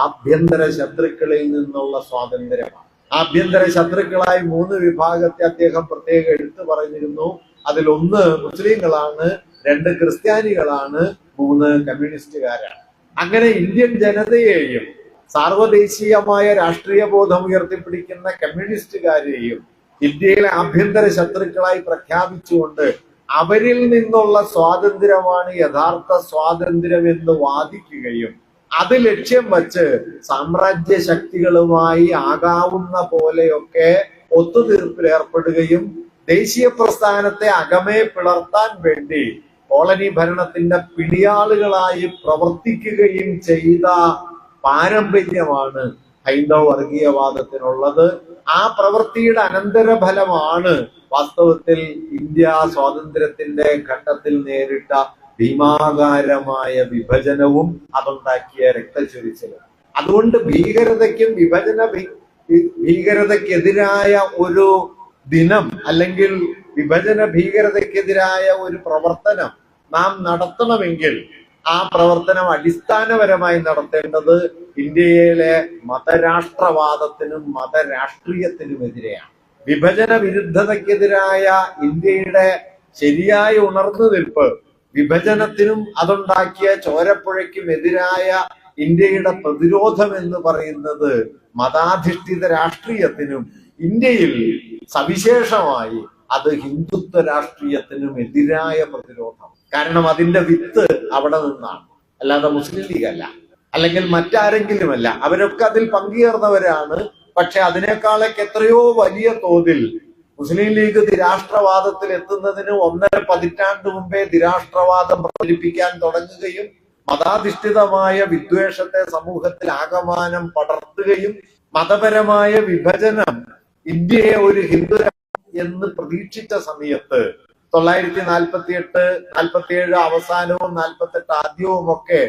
ആഭ്യന്തര ശത്രുക്കളിൽ നിന്നുള്ള സ്വാതന്ത്ര്യമാണ്. ആഭ്യന്തര ശത്രുക്കളായി 3 വിഭാഗത്തെ അദ്ദേഹം പ്രത്യേകം എടുത്തു പറഞ്ഞിരുന്നു. അതിലൊന്ന് മുസ്ലിങ്ങളാണ്, 2 ക്രിസ്ത്യാനികളാണ്, 3 കമ്മ്യൂണിസ്റ്റുകാരാണ്. അങ്ങനെ ഇന്ത്യൻ ജനതയെയും സാർവദേശീയമായ രാഷ്ട്രീയ ബോധം ഉയർത്തിപ്പിടിക്കുന്ന കമ്മ്യൂണിസ്റ്റുകാരെയും ഇന്ത്യയിലെ ആഭ്യന്തര ശത്രുക്കളായി പ്രഖ്യാപിച്ചുകൊണ്ട് അവരിൽ നിന്നുള്ള സ്വാതന്ത്ര്യമാണ് യഥാർത്ഥ സ്വാതന്ത്ര്യം എന്ന് വാദിക്കുകയും അത് ലക്ഷ്യം വച്ച് സാമ്രാജ്യ ശക്തികളുമായി ആകാവുന്ന പോലെയൊക്കെ ഒത്തുതീർപ്പിൽ ഏർപ്പെടുകയും ദേശീയ പ്രസ്ഥാനത്തെ അകമേ പിളർത്താൻ വേണ്ടി കോളനി ഭരണത്തിന്റെ പിടിയാളുകളായി പ്രവർത്തിക്കുകയും ചെയ്ത പാരമ്പര്യമാണ് ഹൈന്ദവ വർഗീയവാദത്തിനുള്ളത്. ആ പ്രവൃത്തിയുടെ അനന്തരഫലമാണ് വാസ്തവത്തിൽ ഇന്ത്യ സ്വാതന്ത്ര്യത്തിന്റെ ഘട്ടത്തിൽ നേരിട്ട ഭീമാകാരമായ വിഭജനവും അതുണ്ടാക്കിയ രക്തച്ചൊരിച്ചിലും. അതുകൊണ്ട് ഭീകരതയ്ക്കും ഭീകരതയ്ക്കെതിരായ ഒരു ദിനം അല്ലെങ്കിൽ വിഭജന ഭീകരതയ്ക്കെതിരായ ഒരു പ്രവർത്തനം നാം നടത്തണമെങ്കിൽ ആ പ്രവർത്തനം അടിസ്ഥാനപരമായി നടത്തേണ്ടത് ഇന്ത്യയിലെ മതരാഷ്ട്രവാദത്തിനും മതരാഷ്ട്രീയത്തിനുമെതിരെയാണ്. വിഭജന വിരുദ്ധതയ്ക്കെതിരായ ഇന്ത്യയുടെ ശരിയായ ഉണർന്നുനിൽപ്പ്, വിഭജനത്തിനും അതുണ്ടാക്കിയ ചോരപ്പുഴയ്ക്കും എതിരായ ഇന്ത്യയുടെ പ്രതിരോധം എന്ന് പറയുന്നത് മതാധിഷ്ഠിത രാഷ്ട്രീയത്തിനും ഇന്ത്യയിൽ സവിശേഷമായി അത് ഹിന്ദുത്വ രാഷ്ട്രീയത്തിനും എതിരായ പ്രതിരോധം. കാരണം അതിന്റെ വിത്ത് അവിടെ നിന്നാണ്, അല്ലാതെ മുസ്ലിം ലീഗ് അല്ല, അല്ലെങ്കിൽ മറ്റാരെങ്കിലുമല്ല. അവരൊക്കെ അതിൽ പങ്കുചേർന്നവരാണ്. പക്ഷെ അതിനേക്കാളൊക്കെ എത്രയോ വലിയ തോതിൽ മുസ്ലിം ലീഗ് ധിരാഷ്ട്രവാദത്തിൽ എത്തുന്നതിന് 1.5 പതിറ്റാണ്ട് മുമ്പേ ധിരാഷ്ട്രവാദം പ്രചരിപ്പിക്കാൻ തുടങ്ങുകയും മതാധിഷ്ഠിതമായ വിദ്വേഷത്തെ സമൂഹത്തിൽ ആകമാനം പടർത്തുകയും മതപരമായ വിഭജനം ഇന്ത്യയെ ഒരു ഹിന്ദു എന്ന് പ്രതീക്ഷിച്ച സമയത്ത് 1948-47 അവസാനവും 48 ആദ്യവും ഒക്കെ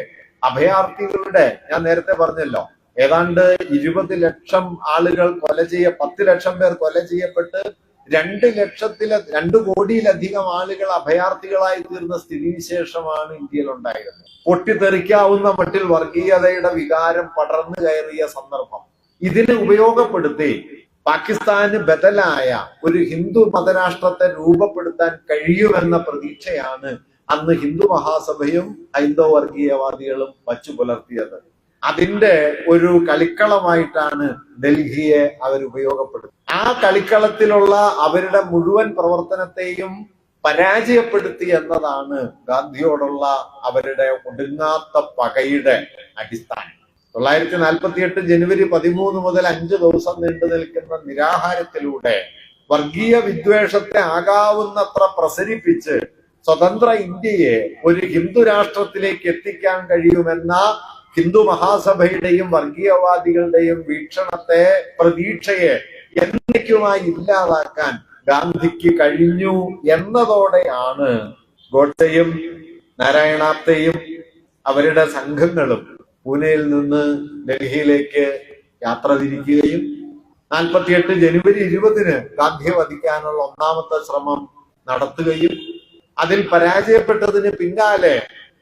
അഭയാർത്ഥികളുടെ, ഞാൻ നേരത്തെ പറഞ്ഞല്ലോ, ഏതാണ്ട് 20 ലക്ഷം ആളുകൾ 10 ലക്ഷം പേർ കൊല ചെയ്യപ്പെട്ട് 2 കോടിയിലധികം ആളുകൾ അഭയാർത്ഥികളായി തീർന്ന സ്ഥിതിവിശേഷമാണ് ഇന്ത്യയിൽ ഉണ്ടായിരുന്നത്. പൊട്ടിത്തെറിക്കാവുന്ന മട്ടിൽ വർഗീയതയുടെ വികാരം പടർന്നു കയറിയ സന്ദർഭം. ഇതിനെ ഉപയോഗപ്പെടുത്തി പാകിസ്ഥാന് ബദലായ ഒരു ഹിന്ദു മതരാഷ്ട്രത്തെ രൂപപ്പെടുത്താൻ കഴിയുമെന്ന പ്രതീക്ഷയാണ് അന്ന് ഹിന്ദു മഹാസഭയും ഹൈന്ദവ വർഗീയവാദികളും വച്ചു പുലർത്തിയത്. അതിന്റെ ഒരു കളിക്കളമായിട്ടാണ് ഡൽഹിയെ അവർ ഉപയോഗപ്പെടുത്തുന്നത്. ആ കളിക്കളത്തിലുള്ള അവരുടെ മുഴുവൻ പ്രവർത്തനത്തെയും പരാജയപ്പെടുത്തി എന്നതാണ് ഗാന്ധിയോടുള്ള അവരുടെ ഒടുങ്ങാത്ത പകയുടെ അടിസ്ഥാനം. 1948 ജനുവരി 13 മുതൽ 5 ദിവസം നീണ്ടു നിൽക്കുന്ന നിരാഹാരത്തിലൂടെ വർഗീയ വിദ്വേഷത്തെ ആകാവുന്നത്ര പ്രസരിപ്പിച്ച് സ്വതന്ത്ര ഇന്ത്യയെ ഒരു ഹിന്ദു രാഷ്ട്രത്തിലേക്ക് എത്തിക്കാൻ കഴിയുമെന്ന ഹിന്ദു മഹാസഭയുടെയും വർഗീയവാദികളുടെയും വീക്ഷണത്തെ, പ്രതീക്ഷയെ എന്നേക്കുമായി ഇല്ലാതാക്കാൻ ഗാന്ധിക്ക് കഴിഞ്ഞു എന്നതോടെയാണ് ഗോഡ്സെയും നാരായണാപ്തെയും അവരുടെ സംഘങ്ങളും പൂനെയിൽ നിന്ന് ഡൽഹിയിലേക്ക് യാത്ര തിരിക്കുകയും 48 ജനുവരി 20 ഗാന്ധിയെ വധിക്കാനുള്ള 1ാമത്തെ ശ്രമം നടത്തുകയും അതിൽ പരാജയപ്പെട്ടതിന് പിന്നാലെ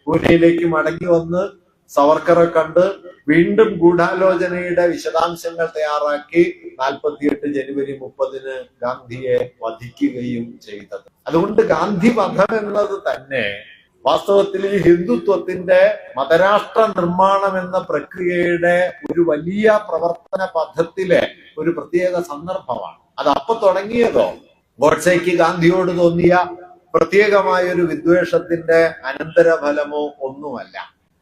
പൂനെയിലേക്ക് മടങ്ങി വന്ന് സവർക്കറെ കണ്ട് വീണ്ടും ഗൂഢാലോചനയുടെ വിശദാംശങ്ങൾ തയ്യാറാക്കി 48 ജനുവരി 30 ഗാന്ധിയെ വധിക്കുകയും ചെയ്തത്. അതുകൊണ്ട് ഗാന്ധി വധം എന്നത് തന്നെ വാസ്തവത്തിൽ ഈ ഹിന്ദുത്വത്തിന്റെ മതരാഷ്ട്ര നിർമ്മാണം എന്ന പ്രക്രിയയുടെ ഒരു വലിയ പ്രവർത്തന പഥത്തിലെ ഒരു പ്രത്യേക സന്ദർഭമാണ്. അത് അപ്പൊ തുടങ്ങിയതോ ഗോഡ്സെക്ക് ഗാന്ധിയോട് തോന്നിയ പ്രത്യേകമായ ഒരു വിദ്വേഷത്തിന്റെ അനന്തരഫലമോ ഒന്നുമല്ല.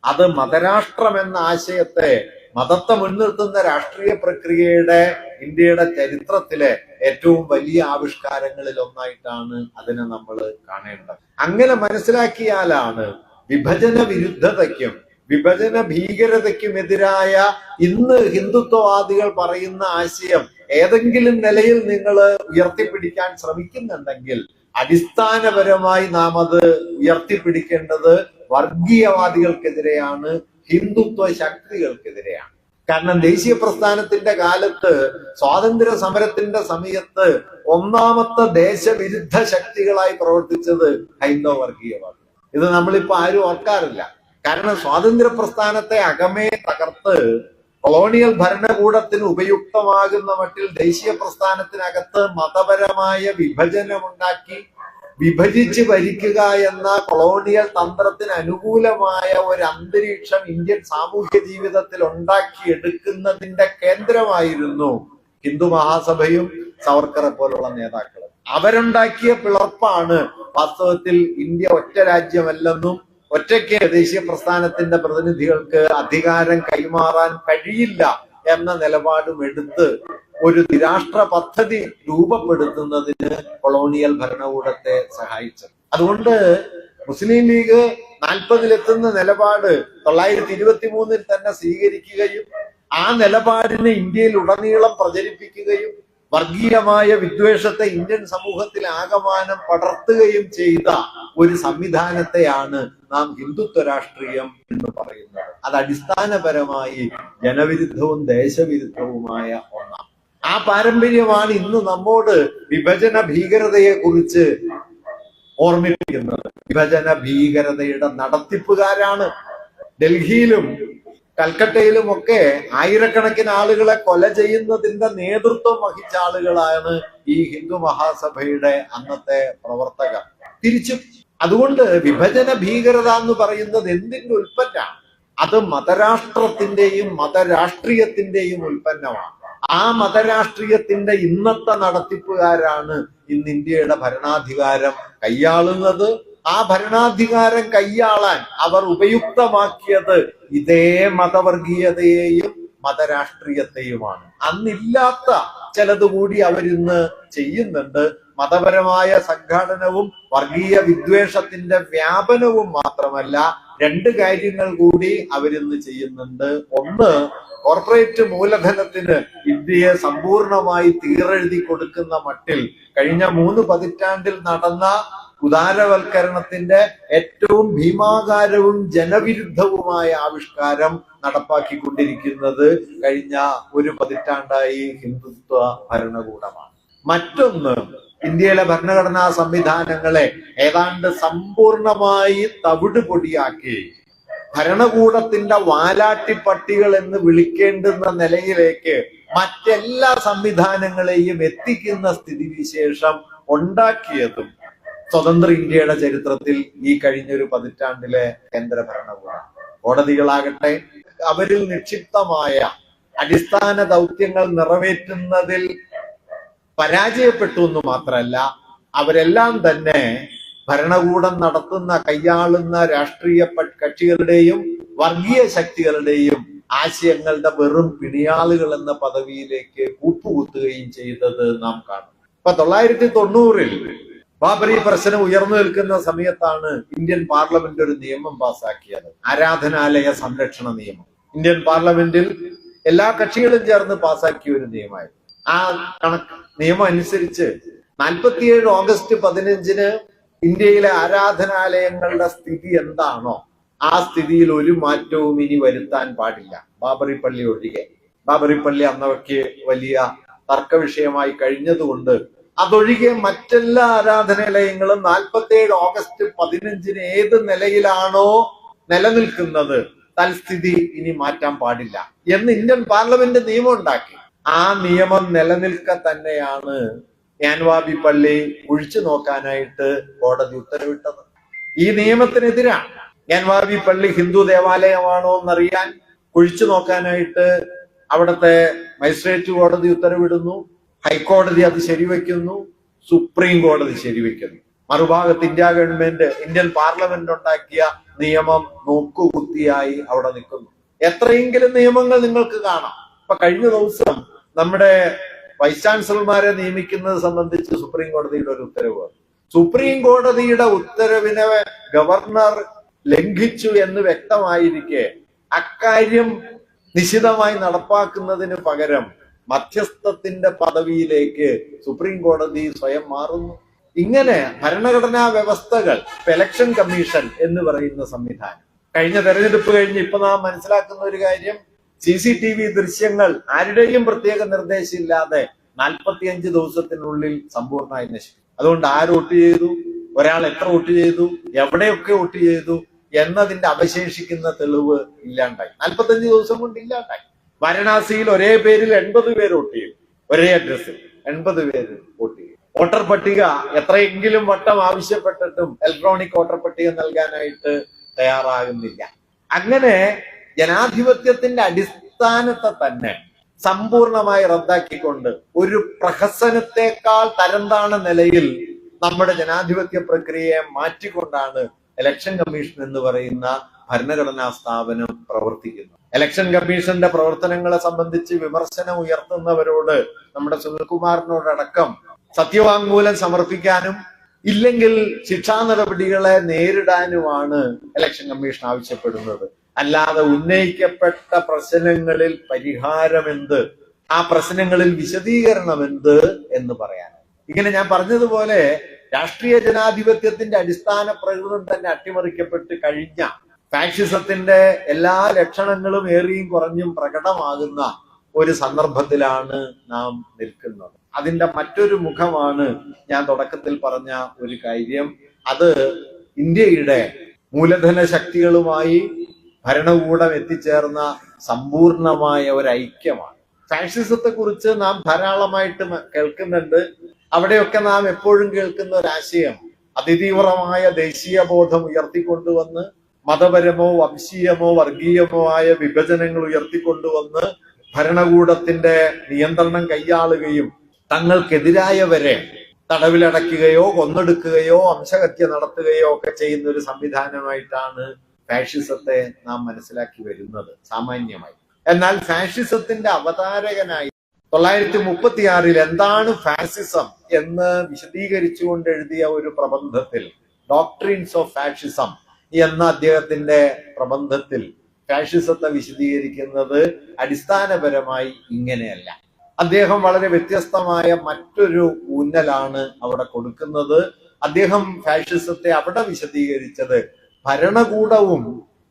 അത് മതരാഷ്ട്രം എന്ന ആശയത്തെ, മതത്തെ മുൻനിർത്തുന്ന രാഷ്ട്രീയ പ്രക്രിയയുടെ ഇന്ത്യയുടെ ചരിത്രത്തിലെ ഏറ്റവും വലിയ ആവിഷ്കാരങ്ങളിൽ ഒന്നായിട്ടാണ് അതിനെ നമ്മൾ കാണേണ്ടത്. അങ്ങനെ മനസ്സിലാക്കിയാലാണ് വിഭജന വിരുദ്ധതയ്ക്കും വിഭജന ഭീകരതയ്ക്കും എതിരായ ഇന്ന് ഹിന്ദുത്വവാദികൾ പറയുന്ന ആശയം ഏതെങ്കിലും നിലയിൽ നിങ്ങൾ ഉയർത്തിപ്പിടിക്കാൻ ശ്രമിക്കുന്നുണ്ടെങ്കിൽ അടിസ്ഥാനപരമായി നാം അത് ഉയർത്തിപ്പിടിക്കേണ്ടത് വർഗീയവാദികൾക്കെതിരെയാണ്, ഹിന്ദുത്വ ശക്തികൾക്കെതിരെയാണ്. കാരണം ദേശീയ പ്രസ്ഥാനത്തിന്റെ കാലത്ത്, സ്വാതന്ത്ര്യ സമരത്തിന്റെ സമയത്ത് ഒന്നാമത്തെ ദേശവിരുദ്ധ ശക്തികളായി പ്രവർത്തിച്ചത് ഹൈന്ദവ വർഗീയവാദികൾ. ഇത് നമ്മളിപ്പോ ആരും ഓർക്കാറില്ല. കാരണം സ്വാതന്ത്ര്യ പ്രസ്ഥാനത്തെ അകമേ തകർത്ത് കൊളോണിയൽ ഭരണകൂടത്തിന് ഉപയുക്തമാകുന്ന മട്ടിൽ ദേശീയ പ്രസ്ഥാനത്തിനകത്ത് മതപരമായ വിഭജനമുണ്ടാക്കി വിഭജിച്ച് ഭരിക്കുക എന്ന കൊളോണിയൽ തന്ത്രത്തിന് അനുകൂലമായ ഒരു അന്തരീക്ഷം ഇന്ത്യൻ സാമൂഹ്യ ജീവിതത്തിൽ ഉണ്ടാക്കിയെടുക്കുന്നതിന്റെ കേന്ദ്രമായിരുന്നു ഹിന്ദു മഹാസഭയും സവർക്കറെ പോലുള്ള നേതാക്കളും. അവരുണ്ടാക്കിയ പിളർപ്പാണ് വാസ്തവത്തിൽ ഇന്ത്യ ഒറ്റ രാജ്യമല്ലെന്നും ഒറ്റയ്ക്ക് ദേശീയ പ്രസ്ഥാനത്തിന്റെ പ്രതിനിധികൾക്ക് അധികാരം കൈമാറാൻ കഴിയില്ല എന്ന നിലപാടും എടുത്ത് ഒരു ദ്വിരാഷ്ട്ര പദ്ധതി രൂപപ്പെടുത്തുന്നതിന് കൊളോണിയൽ ഭരണകൂടത്തെ സഹായിച്ചത്. അതുകൊണ്ട് മുസ്ലിം ലീഗ് 40-ലെത്തുന്ന നിലപാട് 923 തന്നെ സ്വീകരിക്കുകയും ആ നിലപാടിനെ ഇന്ത്യയിൽ ഉടനീളം പ്രചരിപ്പിക്കുകയും വർഗീയമായ വിദ്വേഷത്തെ ഇന്ത്യൻ സമൂഹത്തിൽ ആകമാനം പടർത്തുകയും ചെയ്ത ഒരു സംവിധാനത്തെയാണ് നാം ഹിന്ദുത്വ രാഷ്ട്രീയം എന്ന് പറയുന്നത്. അത് അടിസ്ഥാനപരമായി ജനവിരുദ്ധവും ദേശവിരുദ്ധവുമായ ഒന്നാണ്. ആ പാരമ്പര്യമാണ് ഇന്ന് നമ്മോട് വിഭജന ഭീകരതയെ കുറിച്ച് ഓർമ്മിപ്പിക്കുന്നത്. വിഭജന ഭീകരതയുടെ നടത്തിപ്പുകാരാണ് ഡൽഹിയിലും കൽക്കട്ടയിലും ഒക്കെ ആയിരക്കണക്കിന് ആളുകളെ കൊല ചെയ്യുന്നതിന്റെ നേതൃത്വം വഹിച്ച ആളുകളാണ് ഈ ഹിന്ദു മഹാസഭയുടെ അന്നത്തെ പ്രവർത്തകർ. തിരിച്ചും അതുകൊണ്ട് വിഭജന ഭീകരത എന്ന് പറയുന്നത് എന്തിന്റെ ഉൽപ്പന്നമാണ്? അത് മതരാഷ്ട്രത്തിന്റെയും മതരാഷ്ട്രീയത്തിന്റെയും ഉൽപ്പന്നമാണ്. ആ മതരാഷ്ട്രീയത്തിന്റെ ഇന്നത്തെ നടത്തിപ്പുകാരാണ് ഇന്ന് ഇന്ത്യയുടെ ഭരണാധികാരം കൈയാളുന്നത്. ആ ഭരണാധികാരം കൈയാളാൻ അവർ ഉപയുക്തമാക്കിയത് ഇതേ മതവർഗീയതയെയും മതരാഷ്ട്രീയത്തെയുമാണ്. അന്നില്ലാത്ത ചിലതുകൂടി അവരിന്ന് ചെയ്യുന്നുണ്ട്. മതപരമായ സംഘാടനവും വർഗീയ വിദ്വേഷത്തിന്റെ വ്യാപനവും മാത്രമല്ല, 2 കാര്യങ്ങൾ കൂടി അവരിന്ന് ചെയ്യുന്നുണ്ട്. ഒന്ന്, കോർപ്പറേറ്റ് മൂലധനത്തിന് ഇന്ത്യയെ സമ്പൂർണമായി തീറെഴുതി കൊടുക്കുന്ന മട്ടിൽ കഴിഞ്ഞ 3 പതിറ്റാണ്ടിൽ നടന്ന ഉദാരവൽക്കരണത്തിന്റെ ഏറ്റവും ഭീമാകാരവും ജനവിരുദ്ധവുമായ ആവിഷ്കാരം നടപ്പാക്കിക്കൊണ്ടിരിക്കുന്നത് കഴിഞ്ഞ 1 പതിറ്റാണ്ടായി ഹിന്ദുത്വ ഭരണകൂടമാണ്. മറ്റൊന്ന്, ഇന്ത്യയിലെ ഭരണഘടനാ സംവിധാനങ്ങളെ ഏതാണ്ട് സമ്പൂർണമായി തവിട് പൊടിയാക്കി ഭരണകൂടത്തിന്റെ വാലാട്ടിപ്പട്ടികൾ എന്ന് വിളിക്കേണ്ടുന്ന നിലയിലേക്ക് മറ്റെല്ലാ സംവിധാനങ്ങളെയും എത്തിക്കുന്ന സ്ഥിതിവിശേഷം ഉണ്ടാക്കിയതും സ്വതന്ത്ര ഇന്ത്യയുടെ ചരിത്രത്തിൽ ഈ കഴിഞ്ഞൊരു പതിറ്റാണ്ടിലെ കേന്ദ്ര ഭരണകൂടം. കോടതികളാകട്ടെ അവരിൽ നിക്ഷിപ്തമായ അടിസ്ഥാന ദൗത്യങ്ങൾ നിറവേറ്റുന്നതിൽ പരാജയപ്പെട്ടു എന്ന് മാത്രമല്ല, അവരെല്ലാം തന്നെ ഭരണകൂടം നടത്തുന്ന കൈയാളുന്ന രാഷ്ട്രീയ കക്ഷികളുടെയും വർഗീയ ശക്തികളുടെയും ആശയങ്ങളുടെ വെറും പിണിയാളുകൾ എന്ന പദവിയിലേക്ക് കൂപ്പുകുത്തുകയും ചെയ്തത് നാം കാണും. ഇപ്പൊ 1990-ൽ ബാബറി പ്രശ്നം ഉയർന്നു നിൽക്കുന്ന സമയത്താണ് ഇന്ത്യൻ പാർലമെന്റ് ഒരു നിയമം പാസാക്കിയത്, ആരാധനാലയ സംരക്ഷണ നിയമം. ഇന്ത്യൻ പാർലമെന്റിൽ എല്ലാ കക്ഷികളും ചേർന്ന് പാസാക്കിയ ഒരു നിയമമായിരുന്നു. ആ നിയമം അനുസരിച്ച് 47 ഓഗസ്റ്റ് 15-ന് ഇന്ത്യയിലെ ആരാധനാലയങ്ങളുടെ സ്ഥിതി എന്താണോ ആ സ്ഥിതിയിൽ ഒരു മാറ്റവും ഇനി വരുത്താൻ പാടില്ല, ബാബറി പള്ളി ഒഴികെ. ബാബറി പള്ളി അന്നൊക്കെ വലിയ തർക്ക വിഷയമായി കഴിഞ്ഞതുകൊണ്ട് അതൊഴികെ മറ്റെല്ലാ ആരാധനാലയങ്ങളും 47 ഓഗസ്റ്റ് 15-ന് ഏത് നിലയിലാണോ നിലനിൽക്കുന്നത് തൽസ്ഥിതി ഇനി മാറ്റാൻ പാടില്ല എന്ന് ഇന്ത്യൻ പാർലമെന്റ് നിയമം ഉണ്ടാക്കി. ആ നിയമം നിലനിൽക്കെ തന്നെയാണ് യാൻവാബി പള്ളി കുഴിച്ചു നോക്കാനായിട്ട് കോടതി ഉത്തരവിട്ടത്. ഈ നിയമത്തിനെതിരാണ്. യാൻവാബി പള്ളി ഹിന്ദു ദേവാലയമാണോ എന്നറിയാൻ കുഴിച്ചു നോക്കാനായിട്ട് അവിടുത്തെ മജിസ്ട്രേറ്റ് കോടതി ഉത്തരവിടുന്നു. ഹൈക്കോടതി അത് ശരിവെക്കുന്നു. സുപ്രീം കോടതി ശരിവെക്കുന്നു. മറുഭാഗത്ത് ഇന്ത്യ ഗവൺമെന്റ്, ഇന്ത്യൻ പാർലമെന്റ് ഉണ്ടാക്കിയ നിയമം നോക്കുകുത്തിയായി അവിടെ നിൽക്കുന്നു. എത്രയെങ്കിലും നിയമങ്ങൾ നിങ്ങൾക്ക് കാണാം. ഇപ്പൊ കഴിഞ്ഞ ദിവസം നമ്മുടെ വൈസ് ചാൻസലർമാരെ നിയമിക്കുന്നത് സംബന്ധിച്ച് സുപ്രീം കോടതിയുടെ ഒരു ഉത്തരവ്. സുപ്രീം കോടതിയുടെ ഉത്തരവിനെ ഗവർണർ ലംഘിച്ചു എന്ന് വ്യക്തമായിരിക്കെ അക്കാര്യം നിശിതമായി നടപ്പാക്കുന്നതിന് പകരം മധ്യസ്ഥത്തിന്റെ പദവിയിലേക്ക് സുപ്രീം കോടതി സ്വയം മാറുന്നു. ഇങ്ങനെ ഭരണഘടനാ വ്യവസ്ഥകൾ, ഇലക്ഷൻ കമ്മീഷൻ എന്ന് പറയുന്ന സംവിധാനം, കഴിഞ്ഞ തെരഞ്ഞെടുപ്പ് കഴിഞ്ഞ് ഇപ്പൊ നാം മനസ്സിലാക്കുന്ന ഒരു കാര്യം, CCTV ദൃശ്യങ്ങൾ ആരുടെയും പ്രത്യേക നിർദ്ദേശമില്ലാതെ 45 ദിവസത്തിനുള്ളിൽ സമ്പൂർണ്ണമായി നശിക്കും. അതുകൊണ്ട് ആര് വോട്ട് ചെയ്തു, ഒരാൾ എത്ര വോട്ട് ചെയ്തു, എവിടെയൊക്കെ വോട്ട് ചെയ്തു എന്നതിന്റെ അവശേഷിക്കുന്ന തെളിവ് ഇല്ലാണ്ടായി. 45 ദിവസം കൊണ്ട് ഇല്ലാണ്ടായി. വാരണാസിയിൽ ഒരേ പേരിൽ 80 പേര് വോട്ട് ചെയ്തു. ഒരേ അഡ്രസ്സിൽ 80 പേര് വോട്ട് ചെയ്തു. വോട്ടർ പട്ടിക എത്രയെങ്കിലും വട്ടം ആവശ്യപ്പെട്ടിട്ടും ഇലക്ട്രോണിക് വോട്ടർ പട്ടിക നൽകാനായിട്ട് തയ്യാറാകുന്നില്ല. അങ്ങനെ ജനാധിപത്യത്തിന്റെ അടിസ്ഥാനത്തെ തന്നെ സമ്പൂർണമായി റദ്ദാക്കിക്കൊണ്ട് ഒരു പ്രഹസനത്തെക്കാൾ തരംതാണ നിലയിൽ നമ്മുടെ ജനാധിപത്യ പ്രക്രിയയെ മാറ്റിക്കൊണ്ടാണ് ഇലക്ഷൻ കമ്മീഷൻ എന്ന് പറയുന്ന ഭരണഘടനാ സ്ഥാപനം പ്രവർത്തിക്കുന്നത്. ഇലക്ഷൻ കമ്മീഷന്റെ പ്രവർത്തനങ്ങളെ സംബന്ധിച്ച് വിമർശനം ഉയർത്തുന്നവരോട്, നമ്മുടെ സുനിൽകുമാറിനോടടക്കം സത്യവാങ്മൂലം സമർപ്പിക്കാനും ഇല്ലെങ്കിൽ ശിക്ഷാ നടപടികളെ നേരിടാനുമാണ് ഇലക്ഷൻ കമ്മീഷൻ ആവശ്യപ്പെടുന്നത്. അല്ലാതെ ഉന്നയിക്കപ്പെട്ട പ്രശ്നങ്ങളിൽ പരിഹാരമെന്ത്, ആ പ്രശ്നങ്ങളിൽ വിശദീകരണമെന്ത് എന്ന് പറയാൻ. ഇങ്ങനെ ഞാൻ പറഞ്ഞതുപോലെ രാഷ്ട്രീയ ജനാധിപത്യത്തിന്റെ അടിസ്ഥാന പ്രകൃതം തന്നെ അട്ടിമറിക്കപ്പെട്ട് കഴിഞ്ഞ ഫാഷിസത്തിന്റെ എല്ലാ ലക്ഷണങ്ങളും ഏറിയും കുറഞ്ഞും പ്രകടമാകുന്ന ഒരു സന്ദർഭത്തിലാണ് നാം നിൽക്കുന്നത്. അതിന്റെ മറ്റൊരു മുഖമാണ് ഞാൻ തുടക്കത്തിൽ പറഞ്ഞ ഒരു കാര്യം. അത് ഇന്ത്യയുടെ മൂലധന ശക്തികളുമായി ഭരണകൂടം എത്തിച്ചേർന്ന സമ്പൂർണമായ ഒരു ഐക്യമാണ്. ഫാഷിസത്തെ കുറിച്ച് നാം ധാരാളമായിട്ട് കേൾക്കുന്നുണ്ട്. അവിടെയൊക്കെ നാം എപ്പോഴും കേൾക്കുന്ന ഒരാശയം അതിതീവ്രമായ ദേശീയ ബോധം ഉയർത്തിക്കൊണ്ടുവന്ന് മതപരമോ വംശീയമോ വർഗീയമോ ആയ വിഭജനങ്ങൾ ഉയർത്തിക്കൊണ്ടുവന്ന് ഭരണകൂടത്തിന്റെ നിയന്ത്രണം കൈയാളുകയും തങ്ങൾക്കെതിരായവരെ തടവിലടയ്ക്കുകയോ കൊന്നൊടുക്കുകയോ വംശഹത്യ നടത്തുകയോ ഒക്കെ ചെയ്യുന്ന ഒരു സംവിധാനമായിട്ടാണ് ഫാഷിസത്തെ നാം മനസ്സിലാക്കി വരുന്നത് സാമാന്യമായി. എന്നാൽ ഫാഷിസത്തിന്റെ അവതാരകനായി 1936 എന്താണ് ഫാസിസം എന്ന് വിശദീകരിച്ചുകൊണ്ട് എഴുതിയ ഒരു പ്രബന്ധത്തിൽ, ഡോക്ട്രിൻസ് ഓഫ് ഫാഷിസം എന്ന അദ്ദേഹത്തിന്റെ പ്രബന്ധത്തിൽ ഫാഷിസത്തെ വിശദീകരിക്കുന്നത് അടിസ്ഥാനപരമായി ഇങ്ങനെയല്ല. അദ്ദേഹം വളരെ വ്യത്യസ്തമായ മറ്റൊരു ഊന്നലാണ് അവിടെ കൊടുക്കുന്നത്. അദ്ദേഹം ഫാഷിസത്തെ അവിടെ വിശദീകരിച്ചത് ഭരണകൂടവും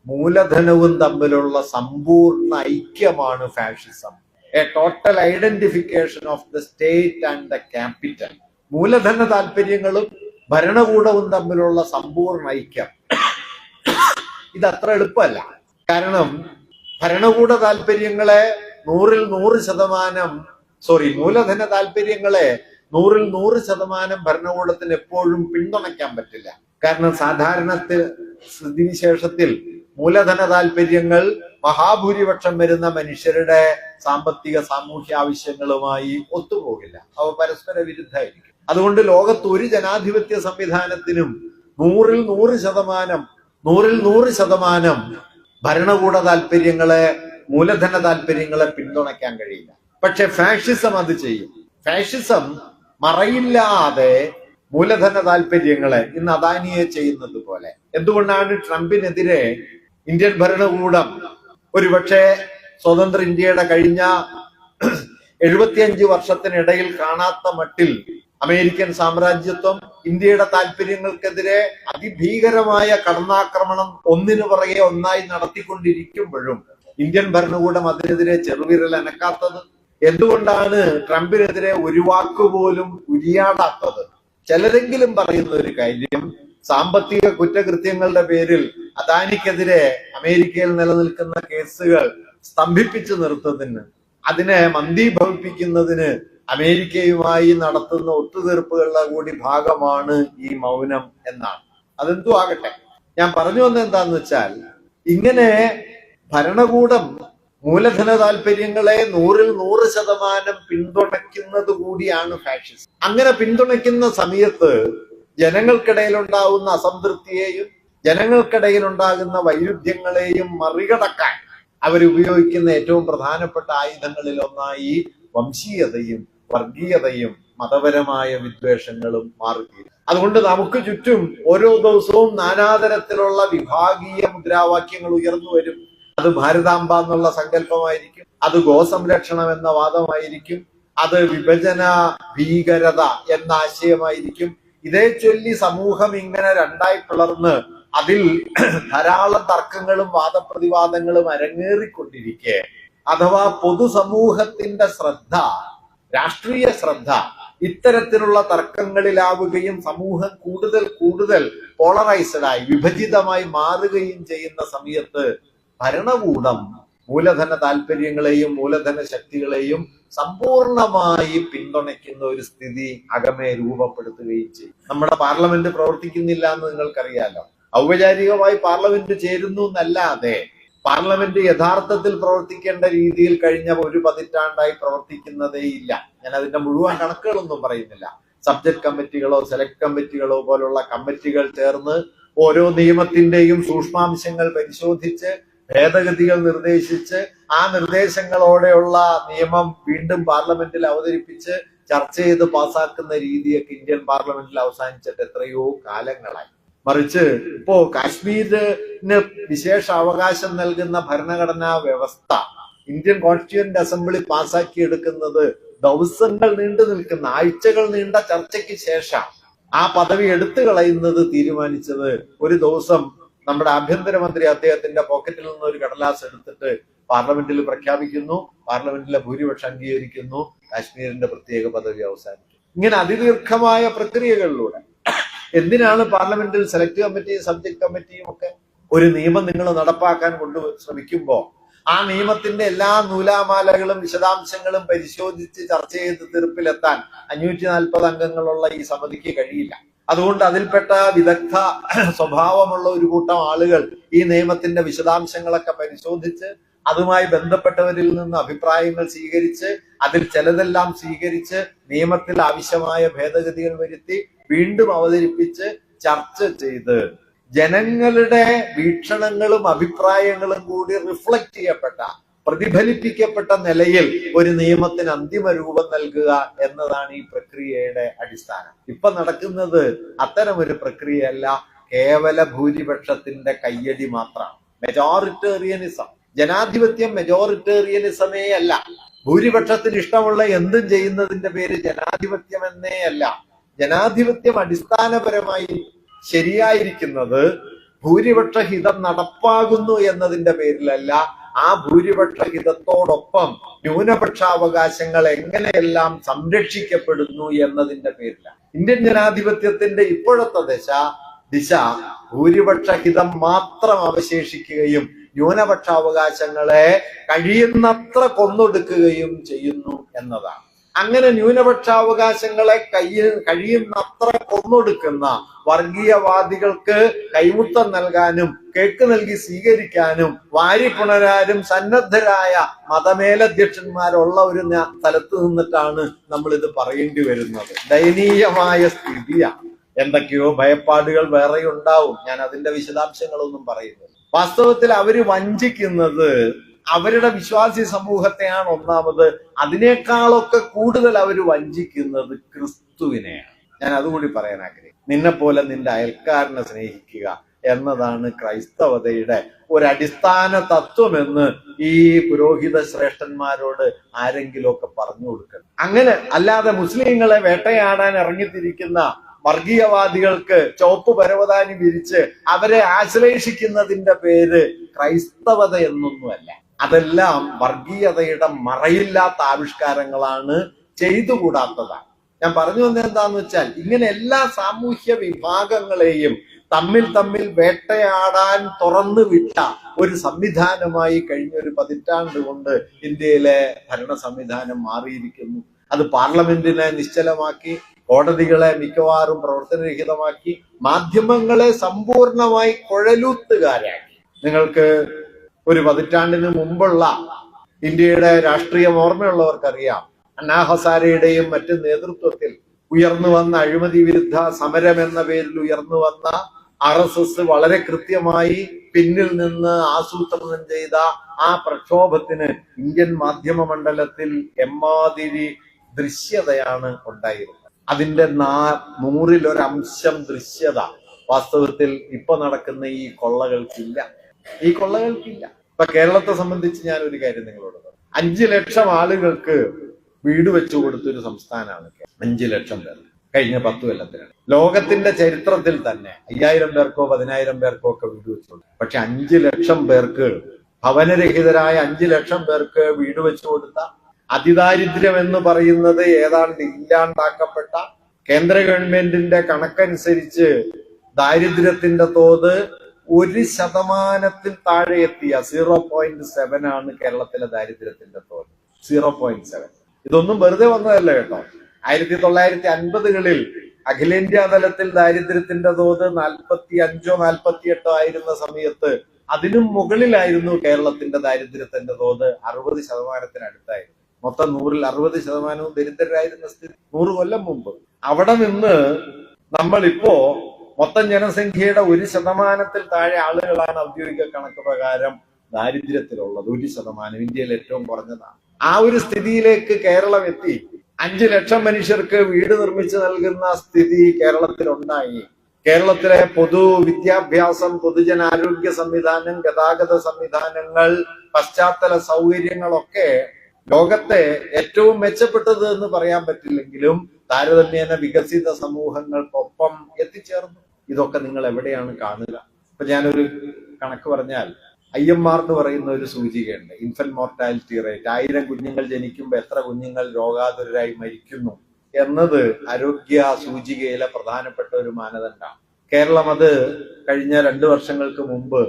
മൂലധനവും തമ്മിലുള്ള സമ്പൂർണ്ണ ഐക്യമാണ് ഫാഷിസം. A total identification of the state and the capital. മൂലധന താല്പര്യങ്ങളും ഭരണകൂടവും തമ്മിലുള്ള സമ്പൂർണ്ണ ഐക്യം. ഇതത്ര എളുപ്പമല്ല. കാരണം ഭരണകൂട താല്പര്യങ്ങളെ 100% മൂലധന താല്പര്യങ്ങളെ 100% ഭരണകൂടത്തിന് എപ്പോഴും പിന്തുണയ്ക്കാൻ പറ്റില്ല. കാരണം സാധാരണ സ്ഥിതിവിശേഷത്തിൽ മൂലധന താല്പര്യങ്ങൾ മഹാഭൂരിപക്ഷം വരുന്ന മനുഷ്യരുടെ സാമ്പത്തിക സാമൂഹ്യ ആവശ്യങ്ങളുമായി ഒത്തുപോകില്ല. അവ പരസ്പര വിരുദ്ധമായിരിക്കും. അതുകൊണ്ട് ലോകത്ത് ഒരു ജനാധിപത്യ സംവിധാനത്തിനും 100% ഭരണകൂട താല്പര്യങ്ങളെ, മൂലധന താല്പര്യങ്ങളെ പിന്തുണയ്ക്കാൻ കഴിയില്ല. പക്ഷെ ഫാഷിസം അത് ചെയ്യും. ഫാഷിസം മറയില്ലാതെ മൂലധന താല്പര്യങ്ങളെ, ഇന്ന് അദാനിയെ ചെയ്യുന്നത് പോലെ. എന്തുകൊണ്ടാണ് ട്രംപിനെതിരെ ഇന്ത്യൻ ഭരണകൂടം ഒരുപക്ഷെ സ്വതന്ത്ര ഇന്ത്യയുടെ കഴിഞ്ഞ 75 വർഷത്തിനിടയിൽ കാണാത്ത മട്ടിൽ അമേരിക്കൻ സാമ്രാജ്യത്വം ഇന്ത്യയുടെ താല്പര്യങ്ങൾക്കെതിരെ അതിഭീകരമായ കടന്നാക്രമണം ഒന്നിനു പുറകെ ഒന്നായി നടത്തിക്കൊണ്ടിരിക്കുമ്പോഴും ഇന്ത്യൻ ഭരണകൂടം അതിനെതിരെ ചെറുവിരൽ അനക്കാത്തത്? എന്തുകൊണ്ടാണ് ട്രംപിനെതിരെ ഒരു വാക്കുപോലും ഉരിയാടാത്തത്? ചിലരെങ്കിലും പറയുന്ന ഒരു കാര്യം, സാമ്പത്തിക കുറ്റകൃത്യങ്ങളുടെ പേരിൽ അദാനിക്കെതിരെ അമേരിക്കയിൽ നിലനിൽക്കുന്ന കേസുകൾ സ്തംഭിപ്പിച്ചു നിർത്തുന്നതിന്, അതിനെ മന്ദീഭവിപ്പിക്കുന്നതിന് അമേരിക്കയുമായി നടത്തുന്ന ഒത്തുതീർപ്പുകളുടെ കൂടി ഭാഗമാണ് ഈ മൗനം എന്നാണ്. അതെന്തു ആകട്ടെ, ഞാൻ പറഞ്ഞു വന്നത് എന്താന്ന് വെച്ചാൽ, ഇങ്ങനെ ഭരണകൂടം മൂലധന താല്പര്യങ്ങളെ 100% പിന്തുണയ്ക്കുന്നത് കൂടിയാണ് ഫാഷിസം. അങ്ങനെ പിന്തുണയ്ക്കുന്ന സമയത്ത് ജനങ്ങൾക്കിടയിൽ ഉണ്ടാകുന്ന അസംതൃപ്തിയെയും ജനങ്ങൾക്കിടയിൽ ഉണ്ടാകുന്ന വൈരുദ്ധ്യങ്ങളെയും മറികടക്കാൻ അവരുപയോഗിക്കുന്ന ഏറ്റവും പ്രധാനപ്പെട്ട ആയുധങ്ങളിൽ ഒന്നായി വംശീയതയും വർഗീയതയും മതപരമായ വിദ്വേഷങ്ങളും മാറുകയും. അതുകൊണ്ട് നമുക്ക് ചുറ്റും ഓരോ ദിവസവും നാനാതരത്തിലുള്ള വിഭാഗീയ മുദ്രാവാക്യങ്ങൾ ഉയർന്നു വരും. അത് ഭാരതാംബ എന്നുള്ള സങ്കല്പമായിരിക്കും, അത് ഗോസംരക്ഷണം എന്ന വാദമായിരിക്കും, അത് വിഭജന ഭീകരത എന്ന ആശയമായിരിക്കും. ഇതേ ചൊല്ലി സമൂഹം ഇങ്ങനെ രണ്ടായി പിളർന്ന് അതിൽ ധാരാളം തർക്കങ്ങളും വാദപ്രതിവാദങ്ങളും അരങ്ങേറിക്കൊണ്ടിരിക്കെ, അഥവാ പൊതുസമൂഹത്തിന്റെ ശ്രദ്ധ, രാഷ്ട്രീയ ശ്രദ്ധ ഇത്തരത്തിലുള്ള തർക്കങ്ങളിലാവുകയും സമൂഹം കൂടുതൽ പോളറൈസ്ഡായി വിഭജിതമായി മാറുകയും ചെയ്യുന്ന സമയത്ത് ഭരണകൂടം മൂലധന താല്പര്യങ്ങളെയും മൂലധന ശക്തികളെയും സമ്പൂർണമായി പിന്തുണയ്ക്കുന്ന ഒരു സ്ഥിതി അകമേ രൂപപ്പെടുത്തുകയും ചെയ്യും. നമ്മുടെ പാർലമെന്റ് പ്രവർത്തിക്കുന്നില്ല എന്ന് നിങ്ങൾക്കറിയാലോ. ഔപചാരികമായി പാർലമെന്റ് ചേരുന്നു എന്നല്ലാതെ പാർലമെന്റ് യഥാർത്ഥത്തിൽ പ്രവർത്തിക്കേണ്ട രീതിയിൽ കഴിഞ്ഞ 1 പതിറ്റാണ്ടായി പ്രവർത്തിക്കുന്നതേ ഇല്ല. ഞാൻ അതിന്റെ മുഴുവൻ കണക്കുകളൊന്നും പറയുന്നില്ല. സബ്ജക്ട് കമ്മിറ്റികളോ സെലക്ട് കമ്മിറ്റികളോ പോലുള്ള കമ്മിറ്റികൾ ചേർന്ന് ഓരോ നിയമത്തിന്റെയും സൂക്ഷ്മാംശങ്ങൾ പരിശോധിച്ച് ഭേദഗതികൾ നിർദ്ദേശിച്ച് ആ നിർദ്ദേശങ്ങളോടെയുള്ള നിയമം വീണ്ടും പാർലമെന്റിൽ അവതരിപ്പിച്ച് ചർച്ച ചെയ്ത് പാസാക്കുന്ന രീതിയൊക്കെ ഇന്ത്യൻ പാർലമെന്റിൽ അവസാനിച്ചിട്ട് എത്രയോ കാലങ്ങളായി. മറിച്ച് ഇപ്പോ കാശ്മീരിന് വിശേഷ അവകാശം നൽകുന്ന ഭരണഘടനാ വ്യവസ്ഥ ഇന്ത്യൻ കോൺസ്റ്റിറ്റ്യൂവന്റ് അസംബ്ലി പാസാക്കിയെടുക്കുന്നത് ദിവസങ്ങൾ നീണ്ടു നിൽക്കുന്ന, ആഴ്ചകൾ നീണ്ട ചർച്ചയ്ക്ക് ശേഷം ആ പദവി എടുത്തു കളയുന്നത് തീരുമാനിച്ചത് ഒരു ദിവസം നമ്മുടെ ആഭ്യന്തരമന്ത്രി അദ്ദേഹത്തിന്റെ പോക്കറ്റിൽ നിന്ന് ഒരു കടലാസ് എടുത്തിട്ട് പാർലമെന്റിൽ പ്രഖ്യാപിക്കുന്നു, പാർലമെന്റിലെ ഭൂരിപക്ഷം അംഗീകരിക്കുന്നു, കാശ്മീരിന്റെ പ്രത്യേക പദവി അവസാനിക്കും. ഇങ്ങനെ അതിദീർഘമായ പ്രക്രിയകളിലൂടെ എന്തിനാണ് പാർലമെന്റിൽ സെലക്ട് കമ്മിറ്റിയും സബ്ജക്ട് കമ്മിറ്റിയും ഒക്കെ? ഒരു നിയമം നിങ്ങൾ നടപ്പാക്കാൻ ശ്രമിക്കുമ്പോൾ ആ നിയമത്തിന്റെ എല്ലാ നൂലാമാലകളും വിശദാംശങ്ങളും പരിശോധിച്ച് ചർച്ച ചെയ്ത് തീർപ്പിലെത്താൻ 540 അംഗങ്ങളുള്ള ഈ സമിതിക്ക് കഴിയില്ല. അതുകൊണ്ട് അതിൽപ്പെട്ട വിദഗ്ധ സ്വഭാവമുള്ള ഒരു കൂട്ടം ആളുകൾ ഈ നിയമത്തിന്റെ വിശദാംശങ്ങളൊക്കെ പരിശോധിച്ച് അതുമായി ബന്ധപ്പെട്ടവരിൽ നിന്ന് അഭിപ്രായങ്ങൾ സ്വീകരിച്ച് അതിൽ ചിലതെല്ലാം സ്വീകരിച്ച് നിയമത്തിൽ ആവശ്യമായ ഭേദഗതികൾ വരുത്തി വീണ്ടും അവതരിപ്പിച്ച് ചർച്ച ചെയ്ത് ജനങ്ങളുടെ വീക്ഷണങ്ങളും അഭിപ്രായങ്ങളും കൂടി റിഫ്ലക്ട് ചെയ്യപ്പെട്ട, പ്രതിഫലിപ്പിക്കപ്പെട്ട നിലയിൽ ഒരു നിയമത്തിന് അന്തിമ രൂപം നൽകുക എന്നതാണ് ഈ പ്രക്രിയയുടെ അടിസ്ഥാനം. ഇപ്പൊ നടക്കുന്നത് അത്തരം ഒരു പ്രക്രിയയല്ല, കേവല ഭൂരിപക്ഷത്തിന്റെ കയ്യടി മാത്രമാണ്. മെജോറിറ്റേറിയനിസം, ജനാധിപത്യം മെജോറിറ്റേറിയനിസമേ അല്ല. ഭൂരിപക്ഷത്തിന് ഇഷ്ടമുള്ള എന്തും ചെയ്യുന്നതിന്റെ പേര് ജനാധിപത്യം എന്നേ അല്ല. ജനാധിപത്യം അടിസ്ഥാനപരമായി ശരിയായിരിക്കുന്നത് ഭൂരിപക്ഷ ഹിതം നടപ്പാകുന്നു എന്നതിന്റെ പേരിലല്ല, ആ ഭൂരിപക്ഷ ഹിതത്തോടൊപ്പം ന്യൂനപക്ഷാവകാശങ്ങൾ എങ്ങനെയെല്ലാം സംരക്ഷിക്കപ്പെടുന്നു എന്നതിന്റെ പേരിലാണ്. ഇന്ത്യൻ ജനാധിപത്യത്തിന്റെ ഇപ്പോഴത്തെ ദിശ ഭൂരിപക്ഷ ഹിതം മാത്രം അവശേഷിക്കുകയും ന്യൂനപക്ഷാവകാശങ്ങളെ കഴിയുന്നത്ര കൊന്നൊടുക്കുകയും ചെയ്യുന്നു എന്നതാണ്. അങ്ങനെ ന്യൂനപക്ഷാവകാശങ്ങളെ കഴിയുന്നത്ര കൊന്നൊടുക്കുന്ന വർഗീയവാദികൾക്ക് കൈമുത്തം നൽകാനും കേക്ക് നൽകി സ്വീകരിക്കാനും വാരിപ്പുണരാനും സന്നദ്ധരായ മതമേലധ്യക്ഷന്മാരുള്ള ഒരു സ്ഥലത്ത് നിന്നിട്ടാണ് നമ്മൾ ഇത് പറയേണ്ടി വരുന്നത്. ദയനീയമായ സ്ഥിതിയാണ്. എന്തൊക്കെയോ ഭയപ്പാടുകൾ വേറെ ഉണ്ടാവും, ഞാൻ അതിന്റെ വിശദാംശങ്ങളൊന്നും പറയുന്നില്ല. വാസ്തവത്തിൽ അവര് വഞ്ചിക്കുന്നത് അവരുടെ വിശ്വാസി സമൂഹത്തെയാണ് ഒന്നാമത്. അതിനേക്കാളൊക്കെ കൂടുതൽ അവർ വഞ്ചിക്കുന്നത് ക്രിസ്തുവിനെയാണ്. ഞാൻ അതുകൂടി പറയാൻ ആഗ്രഹിക്കുന്നു. നിന്നെ പോലെ നിന്റെ അയൽക്കാരനെ സ്നേഹിക്കുക എന്നതാണ് ക്രൈസ്തവതയുടെ ഒരു അടിസ്ഥാന തത്വമെന്ന് ഈ പുരോഹിത ശ്രേഷ്ഠന്മാരോട് ആരെങ്കിലും ഒക്കെ പറഞ്ഞു കൊടുക്കണം. അങ്ങനെ അല്ലാതെ മുസ്ലിങ്ങളെ വേട്ടയാടാൻ ഇറങ്ങിത്തിരിക്കുന്ന വർഗീയവാദികൾക്ക് ചുവപ്പ് പരവതാനി വിരിച്ച് അവരെ ആശ്ലേഷിക്കുന്നതിന്റെ പേര് ക്രൈസ്തവത എന്നൊന്നുമല്ല. അതെല്ലാം വർഗീയതയുടെ മറയില്ലാത്ത ആവിഷ്കാരങ്ങളാണ്, ചെയ്തുകൂടാത്തതാണ്. ഞാൻ പറഞ്ഞു വന്നത് എന്താന്ന് വെച്ചാൽ, ഇങ്ങനെ എല്ലാ സാമൂഹ്യ വിഭാഗങ്ങളെയും തമ്മിൽ തമ്മിൽ വേട്ടയാടാൻ തുറന്നു വിട്ട ഒരു സംവിധാനമായി കഴിഞ്ഞ ഒരു പതിറ്റാണ്ട് കൊണ്ട് ഇന്ത്യയിലെ ഭരണ സംവിധാനം മാറിയിരിക്കുന്നു. അത് പാർലമെന്റിനെ നിശ്ചലമാക്കി, കോടതികളെ മിക്കവാറും പ്രവർത്തനരഹിതമാക്കി, മാധ്യമങ്ങളെ സമ്പൂർണമായി കുഴലൂത്തുകാരാക്കി. നിങ്ങൾക്ക് ഒരു പതിറ്റാണ്ടിന് മുമ്പുള്ള ഇന്ത്യയുടെ രാഷ്ട്രീയം ഓർമ്മയുള്ളവർക്കറിയാം, അണ്ണാ ഹസാരെയുടെയും മറ്റ് നേതൃത്വത്തിൽ ഉയർന്നു വന്ന അഴിമതി വിരുദ്ധ സമരം എന്ന പേരിൽ ഉയർന്നു വന്ന RSS വളരെ കൃത്യമായി പിന്നിൽ നിന്ന് ആസൂത്രണം ചെയ്ത ആ പ്രക്ഷോഭത്തിന് ഇന്ത്യൻ മാധ്യമ മണ്ഡലത്തിൽ എമ്മാതിരി ദൃശ്യതയാണ് ഉണ്ടായിരുന്നത്. അതിന്റെ 100% ദൃശ്യത വാസ്തവത്തിൽ ഇപ്പൊ നടക്കുന്ന ഈ കൊള്ളകൾക്കില്ല. ഇപ്പൊ കേരളത്തെ സംബന്ധിച്ച് ഞാൻ ഒരു കാര്യം നിങ്ങളോട് പറഞ്ഞു. 5 ലക്ഷം ആളുകൾക്ക് വീട് വെച്ചു കൊടുത്തൊരു സംസ്ഥാനമാണ് 5 ലക്ഷം പേർ കഴിഞ്ഞ 10 കൊല്ലത്തിനാണ്. ലോകത്തിന്റെ ചരിത്രത്തിൽ തന്നെ 5000 പേർക്കോ 10000 പേർക്കോ ഒക്കെ വീട് വെച്ചു കൊടുത്തു. പക്ഷെ 5 ലക്ഷം പേർക്ക്, ഭവനരഹിതരായ 5 ലക്ഷം പേർക്ക് വീട് വെച്ചു കൊടുത്ത, അതിദാരിദ്ര്യം എന്ന് പറയുന്നത് ഏതാണ്ട് ഇല്ലാണ്ടാക്കപ്പെട്ട, കേന്ദ്ര ഗവൺമെന്റിന്റെ കണക്കനുസരിച്ച് ദാരിദ്ര്യത്തിന്റെ തോത് 1% താഴെ എത്തിയ 0.7 ആണ് കേരളത്തിലെ ദാരിദ്ര്യത്തിന്റെ തോത്. 0.7. ഇതൊന്നും വെറുതെ വന്നതല്ല കേട്ടോ. 1950-കളിൽ അഖിലേന്ത്യാ തലത്തിൽ ദാരിദ്ര്യത്തിന്റെ തോത് 45-48 ആയിരുന്ന സമയത്ത് അതിനും മുകളിലായിരുന്നു കേരളത്തിന്റെ ദാരിദ്ര്യത്തിന്റെ തോത്. 60%-അടുത്തായിരുന്നു. മൊത്തം 100-ൽ 60% ദരിദ്രരായിരുന്ന സ്ഥിതി 100 കൊല്ലം മുമ്പ്. അവിടെ നിന്ന് നമ്മളിപ്പോ മൊത്തം ജനസംഖ്യയുടെ 1% താഴെ ആളുകളാണ് ഔദ്യോഗിക കണക്ക് പ്രകാരം ദാരിദ്ര്യത്തിലുള്ളത്. 1% ഇന്ത്യയിൽ ഏറ്റവും കുറഞ്ഞതാണ്. ആ ഒരു സ്ഥിതിയിലേക്ക് കേരളം എത്തി. 5 ലക്ഷം മനുഷ്യർക്ക് വീട് നിർമ്മിച്ചു നൽകുന്ന സ്ഥിതി കേരളത്തിലുണ്ടായി. കേരളത്തിലെ പൊതുവിദ്യാഭ്യാസം, പൊതുജനാരോഗ്യ സംവിധാനം, ഗതാഗത സംവിധാനങ്ങൾ, പശ്ചാത്തല സൗകര്യങ്ങളൊക്കെ ലോകത്തെ ഏറ്റവും മെച്ചപ്പെട്ടത് എന്ന് പറയാൻ പറ്റില്ലെങ്കിലും താരതമ്യേന വികസിത സമൂഹങ്ങൾക്കൊപ്പം എത്തിച്ചേർന്നു. ഇതൊക്കെ നിങ്ങൾ എവിടെയാണ് കാണുക? ഇപ്പൊ ഞാനൊരു കണക്ക് പറഞ്ഞാൽ, IMR എന്ന് പറയുന്ന ഒരു സൂചികയുണ്ട്, ഇൻഫന്റ് മോർട്ടാലിറ്റി റേറ്റ്. 1000 കുഞ്ഞുങ്ങൾ ജനിക്കുമ്പോൾ എത്ര കുഞ്ഞുങ്ങൾ രോഗാതുരരായി മരിക്കുന്നു എന്നത് ആരോഗ്യ സൂചികയിലെ പ്രധാനപ്പെട്ട ഒരു മാനദണ്ഡമാണ്. കേരളം അത് കഴിഞ്ഞ 2 വർഷങ്ങൾക്ക് മുമ്പ്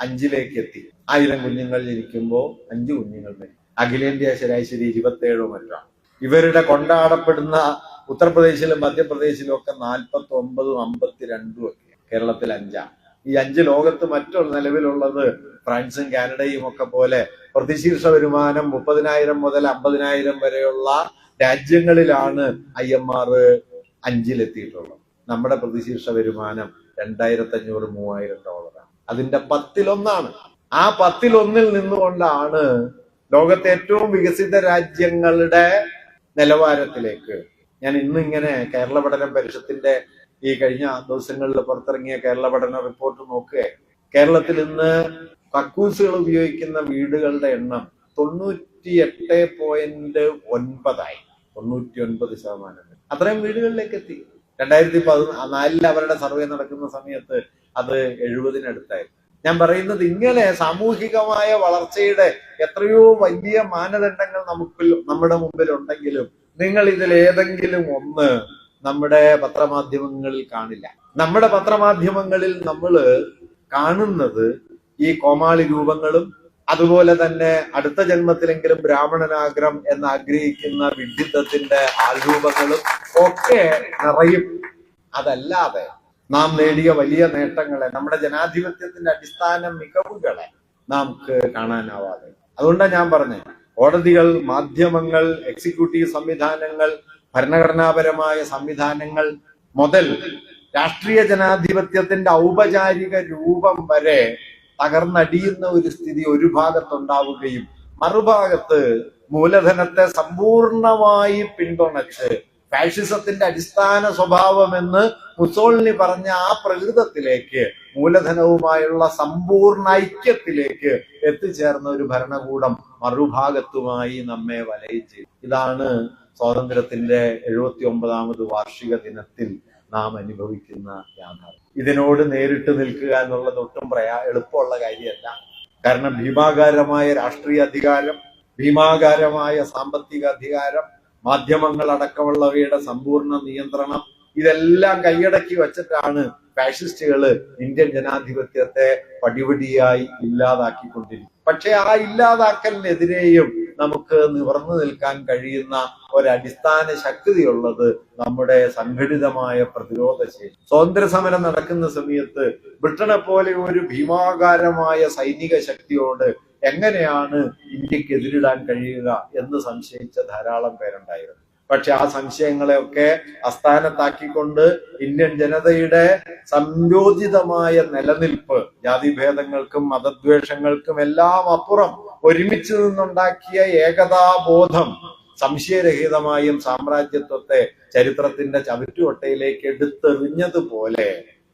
5ലേക്ക് എത്തി. 1000 കുഞ്ഞുങ്ങൾ ജനിക്കുമ്പോൾ 5 കുഞ്ഞുങ്ങൾ മരിക്കും. അഖിലേന്ത്യാ ശരാശരി 27 മറ്റാണ്. ഇവരുടെ കൊണ്ടാടപ്പെടുന്ന ഉത്തർപ്രദേശിലും മധ്യപ്രദേശിലും ഒക്കെ 49, 52 ഒക്കെ. കേരളത്തിൽ 5. ഈ 5 ലോകത്ത് മറ്റുള്ള നിലവിലുള്ളത് ഫ്രാൻസും കാനഡയും ഒക്കെ പോലെ പ്രതിശീർഷ വരുമാനം 30,000 മുതൽ 50,000 വരെയുള്ള രാജ്യങ്ങളിലാണ് IMR 5-ലെത്തിയിട്ടുള്ളത്. നമ്മുടെ പ്രതിശീർഷ വരുമാനം $2,500-3,000. അതിന്റെ 10-1. ആ 10-1 നിന്നുകൊണ്ടാണ് ലോകത്തെ ഏറ്റവും വികസിത രാജ്യങ്ങളുടെ നിലവാരത്തിലേക്ക് ഞാൻ ഇന്നിങ്ങനെ കേരള പഠന പരിഷത്തിന്റെ ഈ കഴിഞ്ഞ ദിവസങ്ങളിൽ പുറത്തിറങ്ങിയ കേരള പഠന റിപ്പോർട്ട് നോക്കുക. കേരളത്തിൽ ഇന്ന് കക്കൂസുകൾ ഉപയോഗിക്കുന്ന വീടുകളുടെ എണ്ണം 98.9 99%. അത്രയും വീടുകളിലേക്ക് എത്തി. 2014 അവരുടെ സർവേ നടക്കുന്ന സമയത്ത് അത് 70-അടുത്തായിരുന്നു. ഞാൻ പറയുന്നത്, ഇങ്ങനെ സാമൂഹികമായ വളർച്ചയുടെ എത്രയോ വലിയ മാനദണ്ഡങ്ങൾ നമ്മുടെ മുമ്പിൽ ഉണ്ടെങ്കിലും നിങ്ങൾ ഇതിൽ ഏതെങ്കിലും ഒന്ന് നമ്മുടെ പത്രമാധ്യമങ്ങളിൽ കാണില്ല. നമ്മുടെ പത്രമാധ്യമങ്ങളിൽ നമ്മൾ കാണുന്നത് ഈ കോമാളി രൂപങ്ങളും അതുപോലെ തന്നെ അടുത്ത ജന്മത്തിലെങ്കിലും ബ്രാഹ്മണനാഗ്രം എന്ന് ആഗ്രഹിക്കുന്ന വിഡ്ഢിത്തത്തിന്റെ ആൾരൂപങ്ങളും ഒക്കെ നിറയും. അതല്ലാതെ നാം നേടിയ വലിയ നേട്ടങ്ങളെ, നമ്മുടെ ജനാധിപത്യത്തിന്റെ അടിസ്ഥാന മികവുകളെ നമുക്ക് കാണാനാവാതെ. അതുകൊണ്ടാണ് ഞാൻ പറഞ്ഞത്, കോടതികൾ, മാധ്യമങ്ങൾ, എക്സിക്യൂട്ടീവ് സംവിധാനങ്ങൾ, ഭരണഘടനാപരമായ സംവിധാനങ്ങൾ മുതൽ രാഷ്ട്രീയ ജനാധിപത്യത്തിന്റെ ഔപചാരിക രൂപം വരെ തകർന്നടിയുന്ന ഒരു സ്ഥിതി ഒരു ഭാഗത്തുണ്ടാവുകയും മറുഭാഗത്ത് മൂലധനത്തെ സമ്പൂർണമായി പിന്തുണച്ച് ഫാഷിസത്തിന്റെ അടിസ്ഥാന സ്വഭാവമെന്ന് മുസോളിനി പറഞ്ഞ ആ പ്രകൃതത്തിലേക്ക്, മൂലധനവുമായുള്ള സമ്പൂർണ്ണ ഐക്യത്തിലേക്ക് എത്തിച്ചേർന്ന ഒരു ഭരണകൂടം മറുഭാഗത്തുമായി നമ്മെ വലയം ചെയ്തു. ഇതാണ് സ്വാതന്ത്ര്യത്തിന്റെ 79ാമത് വാർഷിക ദിനത്തിൽ നാം അനുഭവിക്കുന്ന യാഥാർത്ഥ്യം. ഇതിനോട് നേരിട്ട് നിൽക്കുക എന്നുള്ളത് ഒട്ടും എളുപ്പമുള്ള കാര്യമല്ല. കാരണം ഭീമാകാരമായ രാഷ്ട്രീയ അധികാരം, ഭീമാകാരമായ സാമ്പത്തിക അധികാരം, മാധ്യമങ്ങൾ അടക്കമുള്ളവയുടെ സമ്പൂർണ്ണ നിയന്ത്രണം, ഇതെല്ലാം കൈയടക്കി വച്ചിട്ടാണ് ഫാഷിസ്റ്റുകള് ഇന്ത്യൻ ജനാധിപത്യത്തെ പടിപടിയായി ഇല്ലാതാക്കിക്കൊണ്ടിരിക്കും. പക്ഷെ ആ ഇല്ലാതാക്കലിനെതിരെയും നമുക്ക് നിവർന്നു നിൽക്കാൻ കഴിയുന്ന ഒരടിസ്ഥാന ശക്തിയുള്ളത് നമ്മുടെ സംഘടിതമായ പ്രതിരോധ ശേഷി. സ്വാതന്ത്ര്യ സമരം നടക്കുന്ന സമയത്ത് ബ്രിട്ടനെ പോലെ ഒരു ഭീമാകാരമായ സൈനിക ശക്തിയോട് എങ്ങനെയാണ് ഇന്ത്യക്ക് എതിരിടാൻ കഴിയുക എന്ന് സംശയിച്ച ധാരാളം പേരുണ്ടായിരുന്നു. പക്ഷെ ആ സംശയങ്ങളെയൊക്കെ അസ്ഥാനത്താക്കിക്കൊണ്ട് ഇന്ത്യൻ ജനതയുടെ സംയോജിതമായ നിലനിൽപ്പ്, ജാതിഭേദങ്ങൾക്കും മതദ്വേഷങ്ങൾക്കും എല്ലാം അപ്പുറം ഒരുമിച്ച് നിന്നുണ്ടാക്കിയ ഏകതാബോധം സംശയരഹിതമായും സാമ്രാജ്യത്വത്തെ ചരിത്രത്തിന്റെ ചവിറ്റുകൊട്ടയിലേക്ക് എടുത്തെറിഞ്ഞതുപോലെ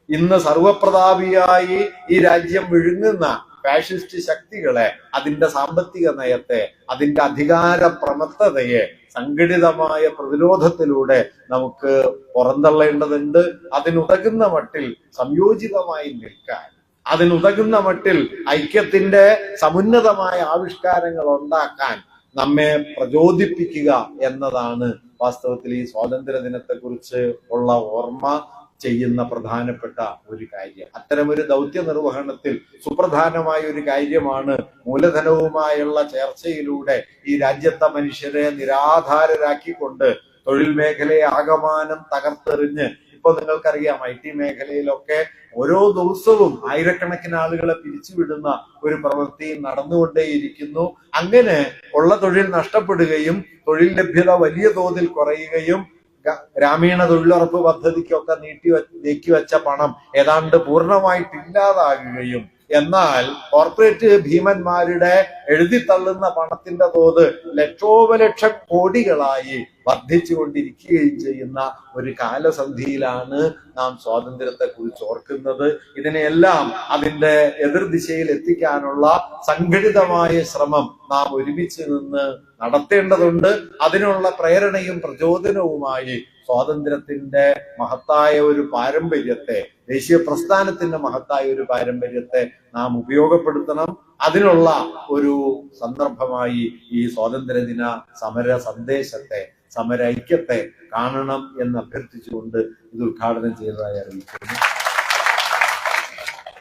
ഇന്ന് സർവപ്രതാപിയായി ഈ രാജ്യം വിഴുങ്ങുന്ന ഫാഷിസ്റ്റ് ശക്തികളെ, അതിന്റെ സാമ്പത്തിക നയത്തെ, അതിന്റെ അധികാര പ്രമത്തതയെ സംഘടിതമായ പ്രതിരോധത്തിലൂടെ നമുക്ക് പുറന്തള്ളേണ്ടതുണ്ട്. അതിനുതകുന്ന മട്ടിൽ സംയോജിതമായി നിൽക്കാൻ, അതിനുതകുന്ന മട്ടിൽ ഐക്യത്തിന്റെ സമുന്നതമായ ആവിഷ്കാരങ്ങൾ ഉണ്ടാക്കാൻ നമ്മെ പ്രചോദിപ്പിക്കുക എന്നതാണ് വാസ്തവത്തിൽ ഈ സ്വാതന്ത്ര്യ ദിനത്തെ കുറിച്ച് ഉള്ള ഓർമ്മ ചെയ്യുന്ന പ്രധാനപ്പെട്ട ഒരു കാര്യം. അത്തരമൊരു ദൗത്യ നിർവഹണത്തിൽ സുപ്രധാനമായ ഒരു കാര്യമാണ് മൂലധനവുമായുള്ള ചർച്ചയിലൂടെ ഈ രാജ്യത്തെ മനുഷ്യരെ നിരാധാരരാക്കിക്കൊണ്ട് തൊഴിൽ മേഖലയെ ആകമാനം തകർത്തെറിഞ്ഞ്, ഇപ്പൊ നിങ്ങൾക്കറിയാം IT മേഖലയിലൊക്കെ ഓരോ ദിവസവും ആയിരക്കണക്കിന് ആളുകളെ പിരിച്ചുവിടുന്ന ഒരു പ്രവൃത്തി നടന്നുകൊണ്ടേയിരിക്കുന്നു. അങ്ങനെ ഉള്ള തൊഴിൽ നഷ്ടപ്പെടുകയും തൊഴിൽ ലഭ്യത വലിയ തോതിൽ കുറയുകയും ഗ്രാമീണ തൊഴിലുറപ്പ് പദ്ധതിക്കൊക്കെ നീക്കിവെച്ച പണം ഏതാണ്ട് പൂർണ്ണമായിട്ട് ഇല്ലാതാകുകയും, എന്നാൽ കോർപ്പറേറ്റ് ഭീമന്മാരുടെ എഴുതിത്തള്ളുന്ന പണത്തിന്റെ തോത് ലക്ഷോപലക്ഷം കോടികളായി വർദ്ധിച്ചുകൊണ്ടിരിക്കുകയും ചെയ്യുന്ന ഒരു കാലസന്ധിയിലാണ് നാം സ്വാതന്ത്ര്യത്തെ കുറിച്ച് ഓർക്കുന്നത്. ഇതിനെയെല്ലാം അതിന്റെ എതിർദിശയിൽ എത്തിക്കാനുള്ള സംഘടിതമായ ശ്രമം നാം ഒരുമിച്ച് നിന്ന് നടത്തേണ്ടതുണ്ട്. അതിനുള്ള പ്രേരണയും പ്രചോദനവുമായി സ്വാതന്ത്ര്യത്തിന്റെ മഹത്തായ ഒരു പാരമ്പര്യത്തെ, ദേശീയ പ്രസ്ഥാനത്തിന്റെ മഹത്തായ ഒരു പാരമ്പര്യത്തെ നാം ഉപയോഗപ്പെടുത്തണം. അതിനുള്ള ഒരു സന്ദർഭമായി ഈ സ്വാതന്ത്ര്യദിന സമര സന്ദേശത്തെ, സമര ഐക്യത്തെ കാണണം എന്ന് അഭ്യർത്ഥിച്ചുകൊണ്ട് ഇത് ഉദ്ഘാടനം ചെയ്തതായി അറിയിക്കുന്നു.